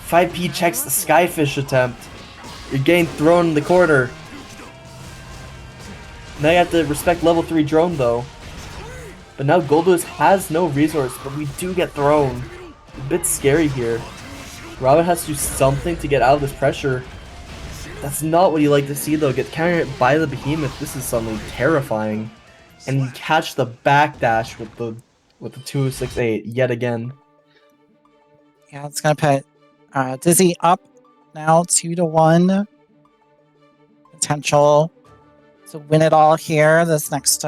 5p checks the Skyfish attempt. You're getting thrown in the corner. Now you have to respect level 3 drone though. But now Goldlewis has no resource, but we do get thrown. A bit scary here. Robin has to do something to get out of this pressure. That's not what you like to see though. Get countered by the behemoth. This is something terrifying. And you catch the backdash with the 268 yet again. Yeah, it's gonna put Dizzy up now 2-1. Potential to win it all here this next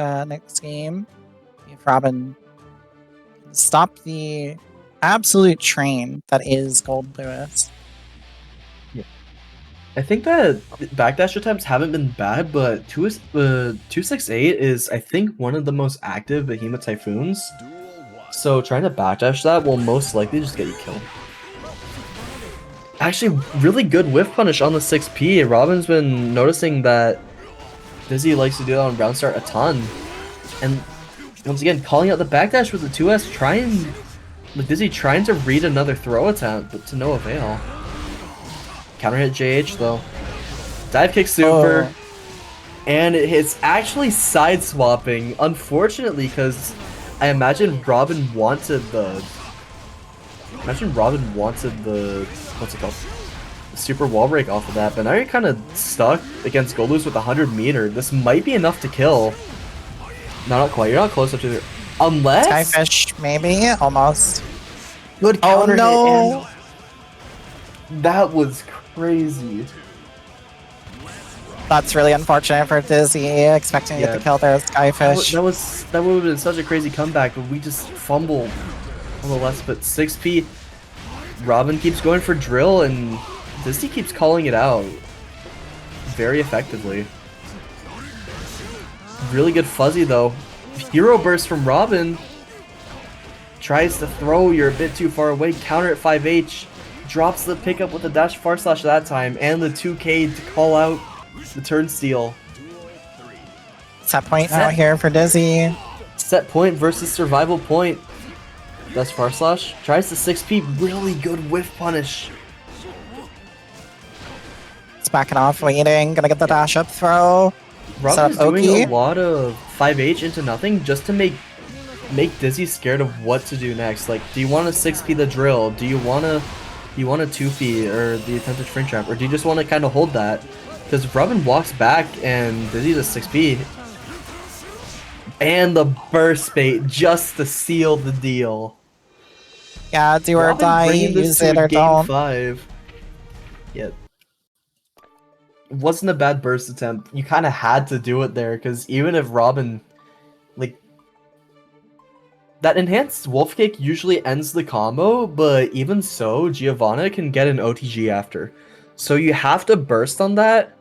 game. If Robin can stop the absolute train that is Goldlewis. Yeah. I think that backdash attempts haven't been bad, but 268 is, I think, one of the most active Behemoth Typhoons. So trying to backdash that will most likely just get you killed. Actually, really good whiff punish on the 6p. Robin's been noticing that Dizzy likes to do that on round start a ton. And once again, calling out the backdash with the 2S, Dizzy trying to read another throw attempt, but to no avail. Counter hit JH though. Dive kick super. And it's actually side swapping, unfortunately, because I imagine Robin wanted the what's it called? The super wall break off of that, but now you're kind of stuck against Goldlewis with 100 meter. This might be enough to kill. No, not quite. You're not close up to it. Unless Skyfish, maybe, almost. Good counter hit. No! And that was crazy. That's really unfortunate for Dizzy, expecting to get the kill there with Skyfish. That would have been such a crazy comeback, but we just fumbled on the last bit. 6p. Robin keeps going for drill, and Dizzy keeps calling it out very effectively. Really good fuzzy though. Hero burst from Robin. Tries to throw, you're a bit too far away. Counter at 5H. Drops the pickup with the dash far slash that time, and the 2k to call out the turnstile. Set point out here for Dizzy. Set point versus survival point. Dash far slash. Tries the 6p. Really good whiff punish. It's backing off, waiting. Gonna get the dash up throw. Robin's doing a lot of 5H into nothing just to make Dizzy scared of what to do next. Like, do you want to 6p the drill? Do you want to 2p or the attempted frame trap? Or do you just want to kind of hold that? Because if Robin walks back and Dizzy's a 6p, and the burst bait just to seal the deal. Yeah, do or die, use it or game don't. 5. Yeah. It wasn't a bad burst attempt. You kind of had to do it there, because even if Robin, like, that enhanced wolf kick usually ends the combo, but even so, Giovanna can get an OTG after. So you have to burst on that,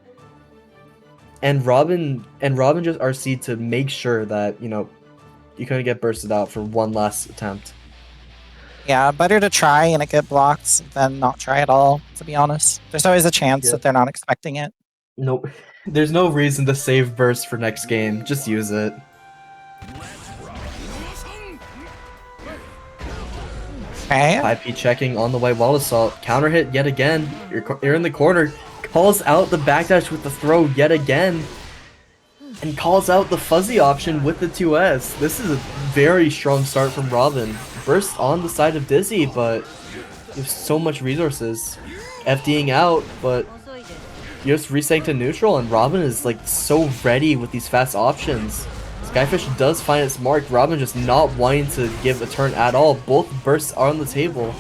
and Robin just RC to make sure that, you know, you couldn't get bursted out for one last attempt. Yeah, better to try and it get blocked than not try at all, to be honest. There's always a chance that they're not expecting it. Nope. There's no reason to save burst for next game. Just use it. Okay. 5P checking on the way. Wall assault. Counter hit yet again. You're in the corner. Calls out the backdash with the throw yet again. And calls out the fuzzy option with the 2S. This is a very strong start from Robin. Burst on the side of Dizzy, but you have so much resources. FDing out, but you just resetting to neutral, and Robin is like so ready with these fast options. Skyfish does find its mark. Robin just not wanting to give a turn at all. Both bursts are on the table.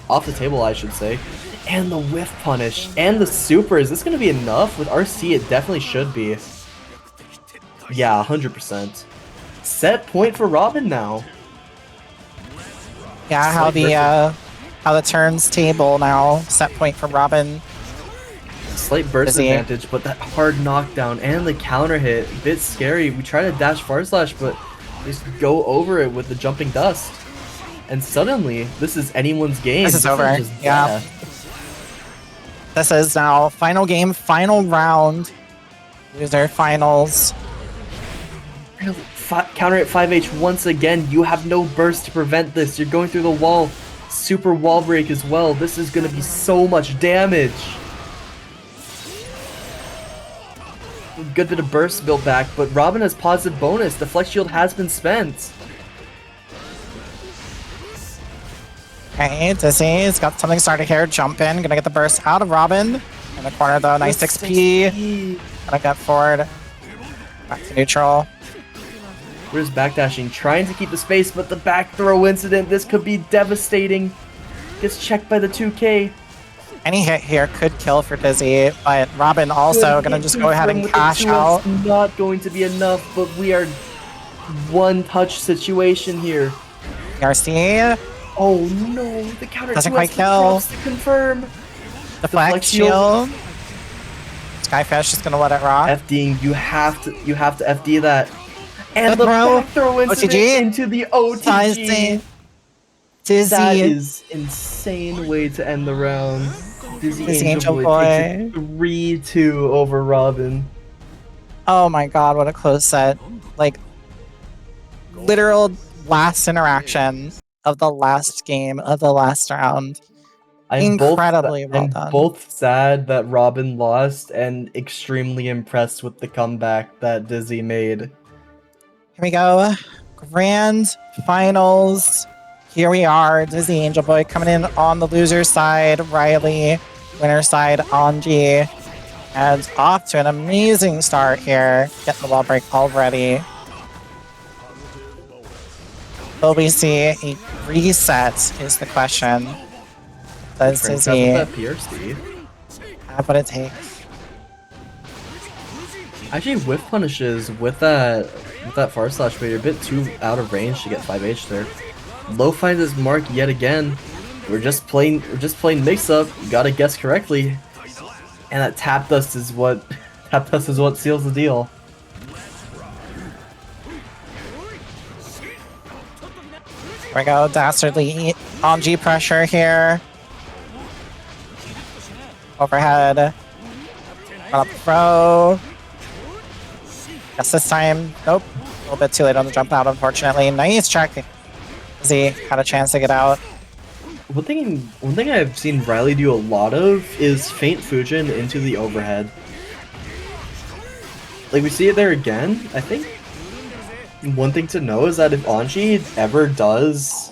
Off the table, I should say. And the whiff punish. And the super. Is this going to be enough? With RC, it definitely should be. Yeah, 100%. Set point for Robin now. Yeah, how the turns table now. Set point for Robin. Slight burst advantage, but that hard knockdown and the counter hit, a bit scary. We try to dash forward slash, but just go over it with the jumping dust. And suddenly, this is anyone's game. This is over. Yeah. This is now final game, final round. Loser finals. Counter hit 5H once again. You have no burst to prevent this. You're going through the wall. Super wall break as well. This is going to be so much damage. Good bit of burst built back, but Robin has positive bonus. The flex shield has been spent. Okay, Dizzy's got something started here. Jump in. Gonna get the burst out of Robin. In the corner though, nice 6P. Gonna get forward. Back to neutral. Where's backdashing? Trying to keep the space, but the back throw incident. This could be devastating. Gets checked by the 2K. Any hit here could kill for Dizzy, but Robin also gonna just go ahead and cash out. Not going to be enough, but we are one touch situation here. RC. Oh no, the counter doesn't quite kill. To confirm. The flex shield. Skyfish is gonna let it rock. FDing, you have to FD that. And the throw. back throw incident OTG. into the OTG. Dizzy. That is insane way to end the round. Dizzyangelboy takes it 3-2 over Robin. Oh my god, what a close set. Like, literal last interaction of the last game of the last round. Incredibly well done. I'm both sad that Robin lost and extremely impressed with the comeback that Dizzy made. Here we go. Grand finals. Here we are. Dizzyangelboy coming in on the loser side. Riley. Winner side, Anji. And off to an amazing start here. Getting the wall break already. Will we see a reset is the question. Does Dizzy have what it takes? Actually, whiff punishes with that far slash, but you're a bit too out of range to get 5H there. Low finds his mark yet again. We're just playing mix up. You gotta guess correctly. And that tap dust is what seals the deal. Here we go, dastardly Anji pressure here. Overhead. Up throw. Guess this time, nope. A little bit too late on the jump out, unfortunately. Nice check. Dizzy had a chance to get out. One thing I've seen Riley do a lot of is feint Fujin into the overhead. Like, we see it there again. I think one thing to know is that if Anji ever does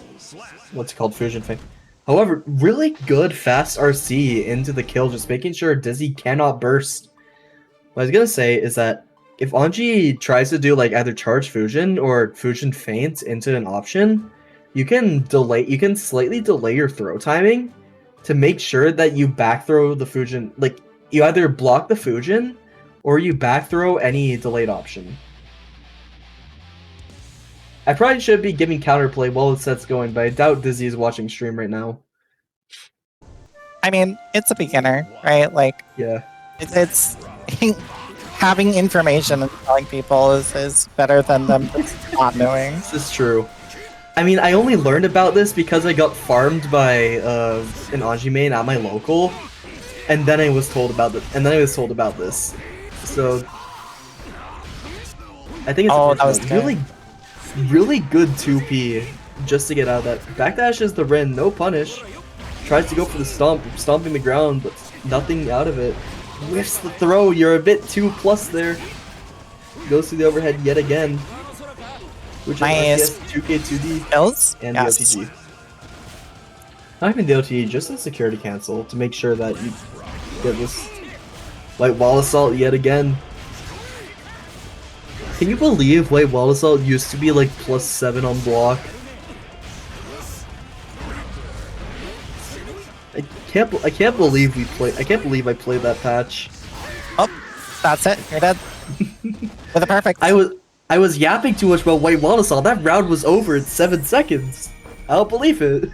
what's it called, Fujin feint. However, really good fast RC into the kill, just making sure Dizzy cannot burst. What I was gonna say is that if Anji tries to do like either charge Fujin or Fujin feint into an option, you can slightly delay your throw timing to make sure that you back throw the Fujin. Like, you either block the Fujin or you back throw any delayed option. I probably should be giving counterplay while the set's going, but I doubt Dizzy is watching stream right now. I mean, it's a beginner, right? Like, yeah, it's having information and telling people is better than them just not knowing. This is true. I mean, I only learned about this because I got farmed by an Anji main at my local, and then I was told about this. So I think it's that was good. really good 2P just to get out of that. Backdashes the Ren, no punish. Tries to go for the stomping the ground, but nothing out of it. Whiffs the throw. You're a bit too plus there. Goes to the overhead yet again. Which Nice. is 2K 2D Kills? and Yes. the OTG. Not even the OTG, just a security cancel to make sure that you get this White Wall Assault yet again. Can you believe White Wall Assault used to be like +7 on block? I can't believe I played that patch. Oh, that's it. You're dead. With a perfect. I was yapping too much about White Wall Assault. That round was over in 7 seconds. I don't believe it.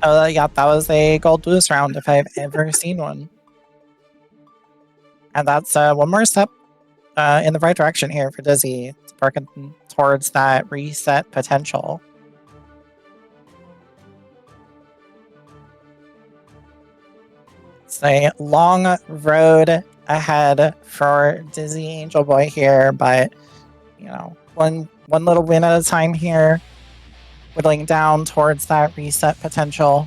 Yeah, that was a Goldlewis round if I've ever seen one. And that's one more step in the right direction here for Dizzy. It's working towards that reset potential. It's a long road ahead for Dizzyangelboy here, but you know, one little win at a time here, whittling down towards that reset potential.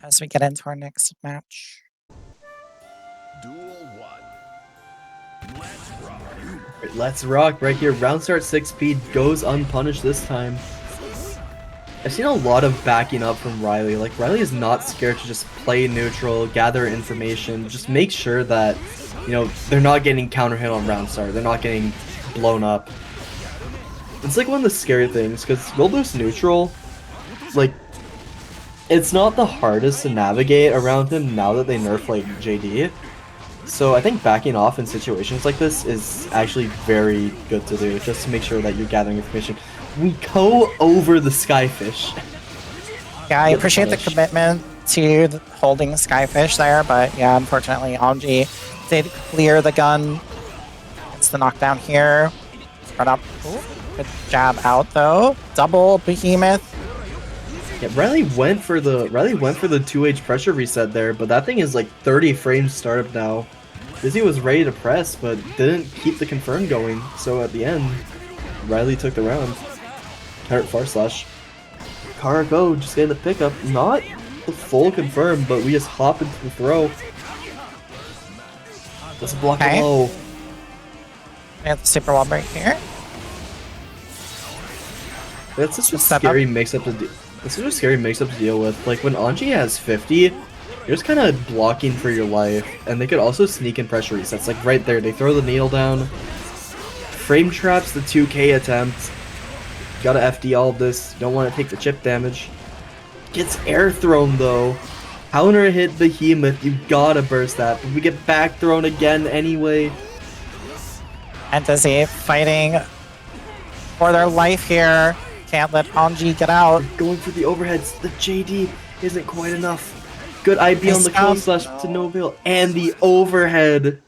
As we get into our next match. Duel 1. Let's rock. Let's rock right here. Round start 6 speed goes unpunished this time. I've seen a lot of backing up from Riley. Like, Riley is not scared to just play neutral, gather information, just make sure that, you know, they're not getting counter hit on round start. They're not getting blown up. It's like one of the scary things, because Goldlewis neutral, like, it's not the hardest to navigate around him now that they nerf, like, JD. So I think backing off in situations like this is actually very good to do, just to make sure that you're gathering information. We go over the Skyfish. Yeah, I appreciate the commitment to holding Skyfish there, but yeah, unfortunately, Anji did clear the gun. It's the knockdown here. Run up. Ooh, good jab out though. Double Behemoth. Yeah, Riley went for the 2H pressure reset there, but that thing is like 30 frames startup now. Dizzy was ready to press, but didn't keep the confirm going. So at the end, Riley took the round. Hurt far slash. Cargo just getting the pickup. Not the full confirm, but we just hop into the throw. That's a block low. We have the super wall break here. That's such a scary mix-up to deal. This is a scary mix-up to deal with. Like when Anji has 50, you're just kind of blocking for your life, and they could also sneak in pressure resets. Like right there, they throw the needle down. Frame traps the 2K attempt. Gotta FD all of this. Don't want to take the chip damage. Gets air thrown though. Counter hit Behemoth. You gotta burst that. But we get back thrown again anyway. And Dizzy fighting for their life here. Can't let Anji get out. Going for the overheads. The JD isn't quite enough. Good IB on the clone slash to no avail. And the overhead.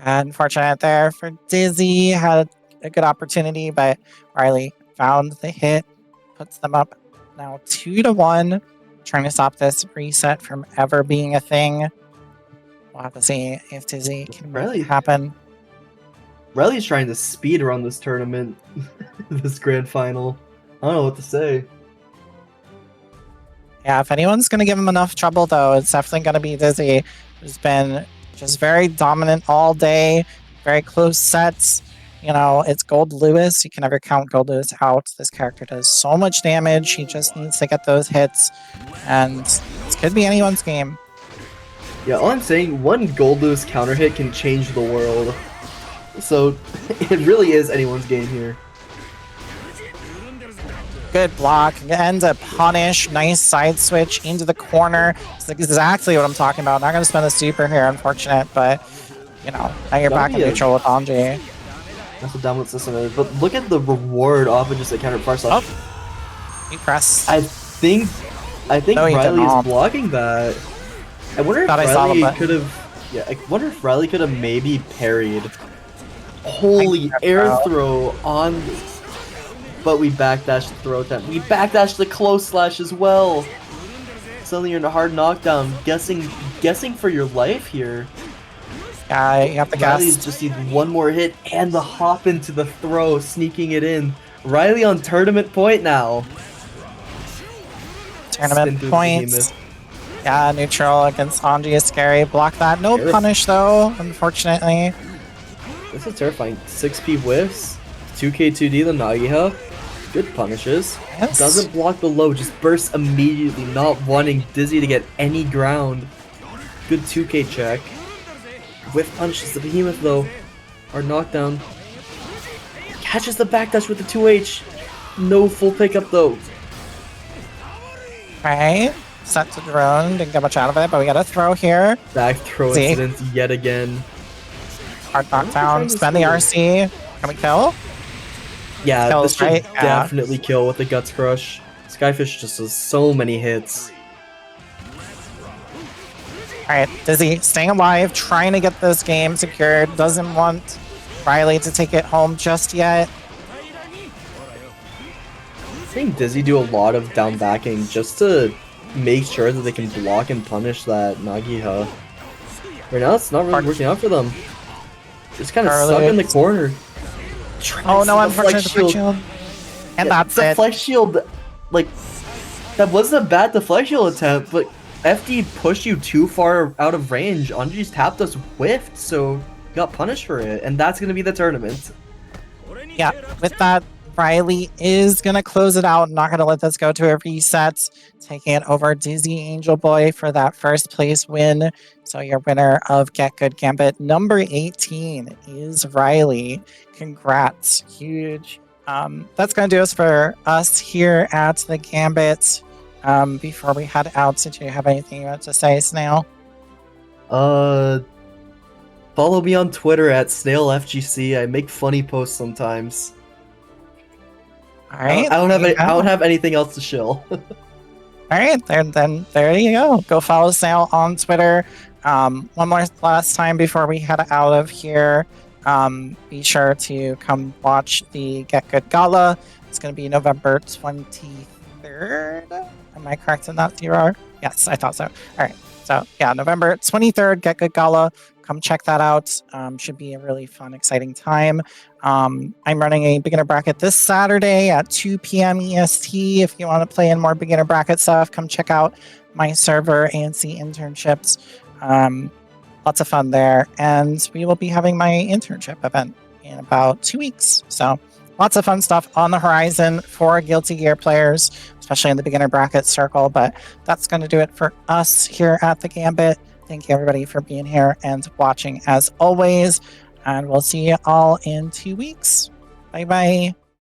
Unfortunate there for Dizzy. Had a good opportunity, but Riley found the hit. Puts them up now 2-1. Trying to stop this reset from ever being a thing. We'll have to see if Dizzy can make it happen. Riley's trying to speed run this tournament, this grand final. I don't know what to say. Yeah, if anyone's going to give him enough trouble, though, it's definitely going to be Dizzy, who's been just very dominant all day, very close sets. You know, it's Goldlewis. You can never count Goldlewis out. This character does so much damage. He just needs to get those hits, and this could be anyone's game. Yeah, all I'm saying, one Goldlewis counter hit can change the world. So, it really is anyone's game here. Good block, and a punish, nice side switch into the corner. It's exactly what I'm talking about. Not going to spend a super here, unfortunate, but, you know, now you're back in neutral with Anji. That's what dominant system is. But look at the reward off of just a counter far slash. Oh, he pressed. I think No, Riley is blocking that. I wonder if Riley could have. Yeah, I wonder if Riley could have maybe parried Holy air throw on, but we backdash the throw attempt. We backdash the close slash as well. Suddenly you're in a hard knockdown, guessing for your life here. Yeah, you have to Riley's guess. just needs one more hit and the hop into the throw, sneaking it in. Riley on tournament point now. Tournament Spin through the points. behemoth. Yeah, neutral against Anji is scary. Block that. No punish though, unfortunately. This is terrifying. 6p whiffs, 2k2d the Nagiha. Good punishes. Yes. Doesn't block the low, just bursts immediately, not wanting Dizzy to get any ground. Good 2k check. Whiff punishes the behemoth though. Hard knockdown. Catches the backdash with the 2h. No full pickup though. Right. Set to drone. Didn't get much out of it, but we got a throw here. Back throw See? incident yet again. Hard knockdown. Spend the RC. Can we kill? Yeah, Kills, this should right? Yeah. definitely kill with the Guts Crush. Skyfish just does so many hits. Alright, Dizzy staying alive, trying to get this game secured. Doesn't want Riley to take it home just yet. I think Dizzy do a lot of down backing just to make sure that they can block and punish that Nagiha. Right now, it's not really working out for them. Just kind of stuck in the corner. Oh no, Deflect unfortunately, the shield. And that's it. Deflect shield, like, that wasn't a bad deflect shield attempt, but FD pushed you too far out of range. Anji's tapped us whiffed, so you got punished for it, and that's gonna be the tournament. Yeah, with that, Riley is going to close it out. Not going to let this go to a reset. Taking it over Dizzyangelboy for that first place win. So your winner of Get Good Gambit number 18 is Riley. Congrats. Huge. That's going to do us for us here at the Gambit. Before we head out, did you have anything you want to say, Snail? Follow me on Twitter at SnailFGC. I make funny posts sometimes. All right. I don't have anything else to shill. All right, then there you go. Go follow Snail on Twitter. One more last time before we head out of here. Be sure to come watch the Get Good Gala. It's going to be November 23rd. Am I correct in that, Zero? Yes, I thought so. All right. So yeah, November 23rd, Get Good Gala. Come check that out. Should be a really fun, exciting time. I'm running a beginner bracket this Saturday at 2 p.m. EST. If you want to play in more beginner bracket stuff, come check out my server, ANC Internships. Lots of fun there. And we will be having my internship event in about 2 weeks. So lots of fun stuff on the horizon for Guilty Gear players, especially in the beginner bracket circle. But that's going to do it for us here at the Gambit. Thank you, everybody, for being here and watching as always. And we'll see you all in 2 weeks. Bye-bye.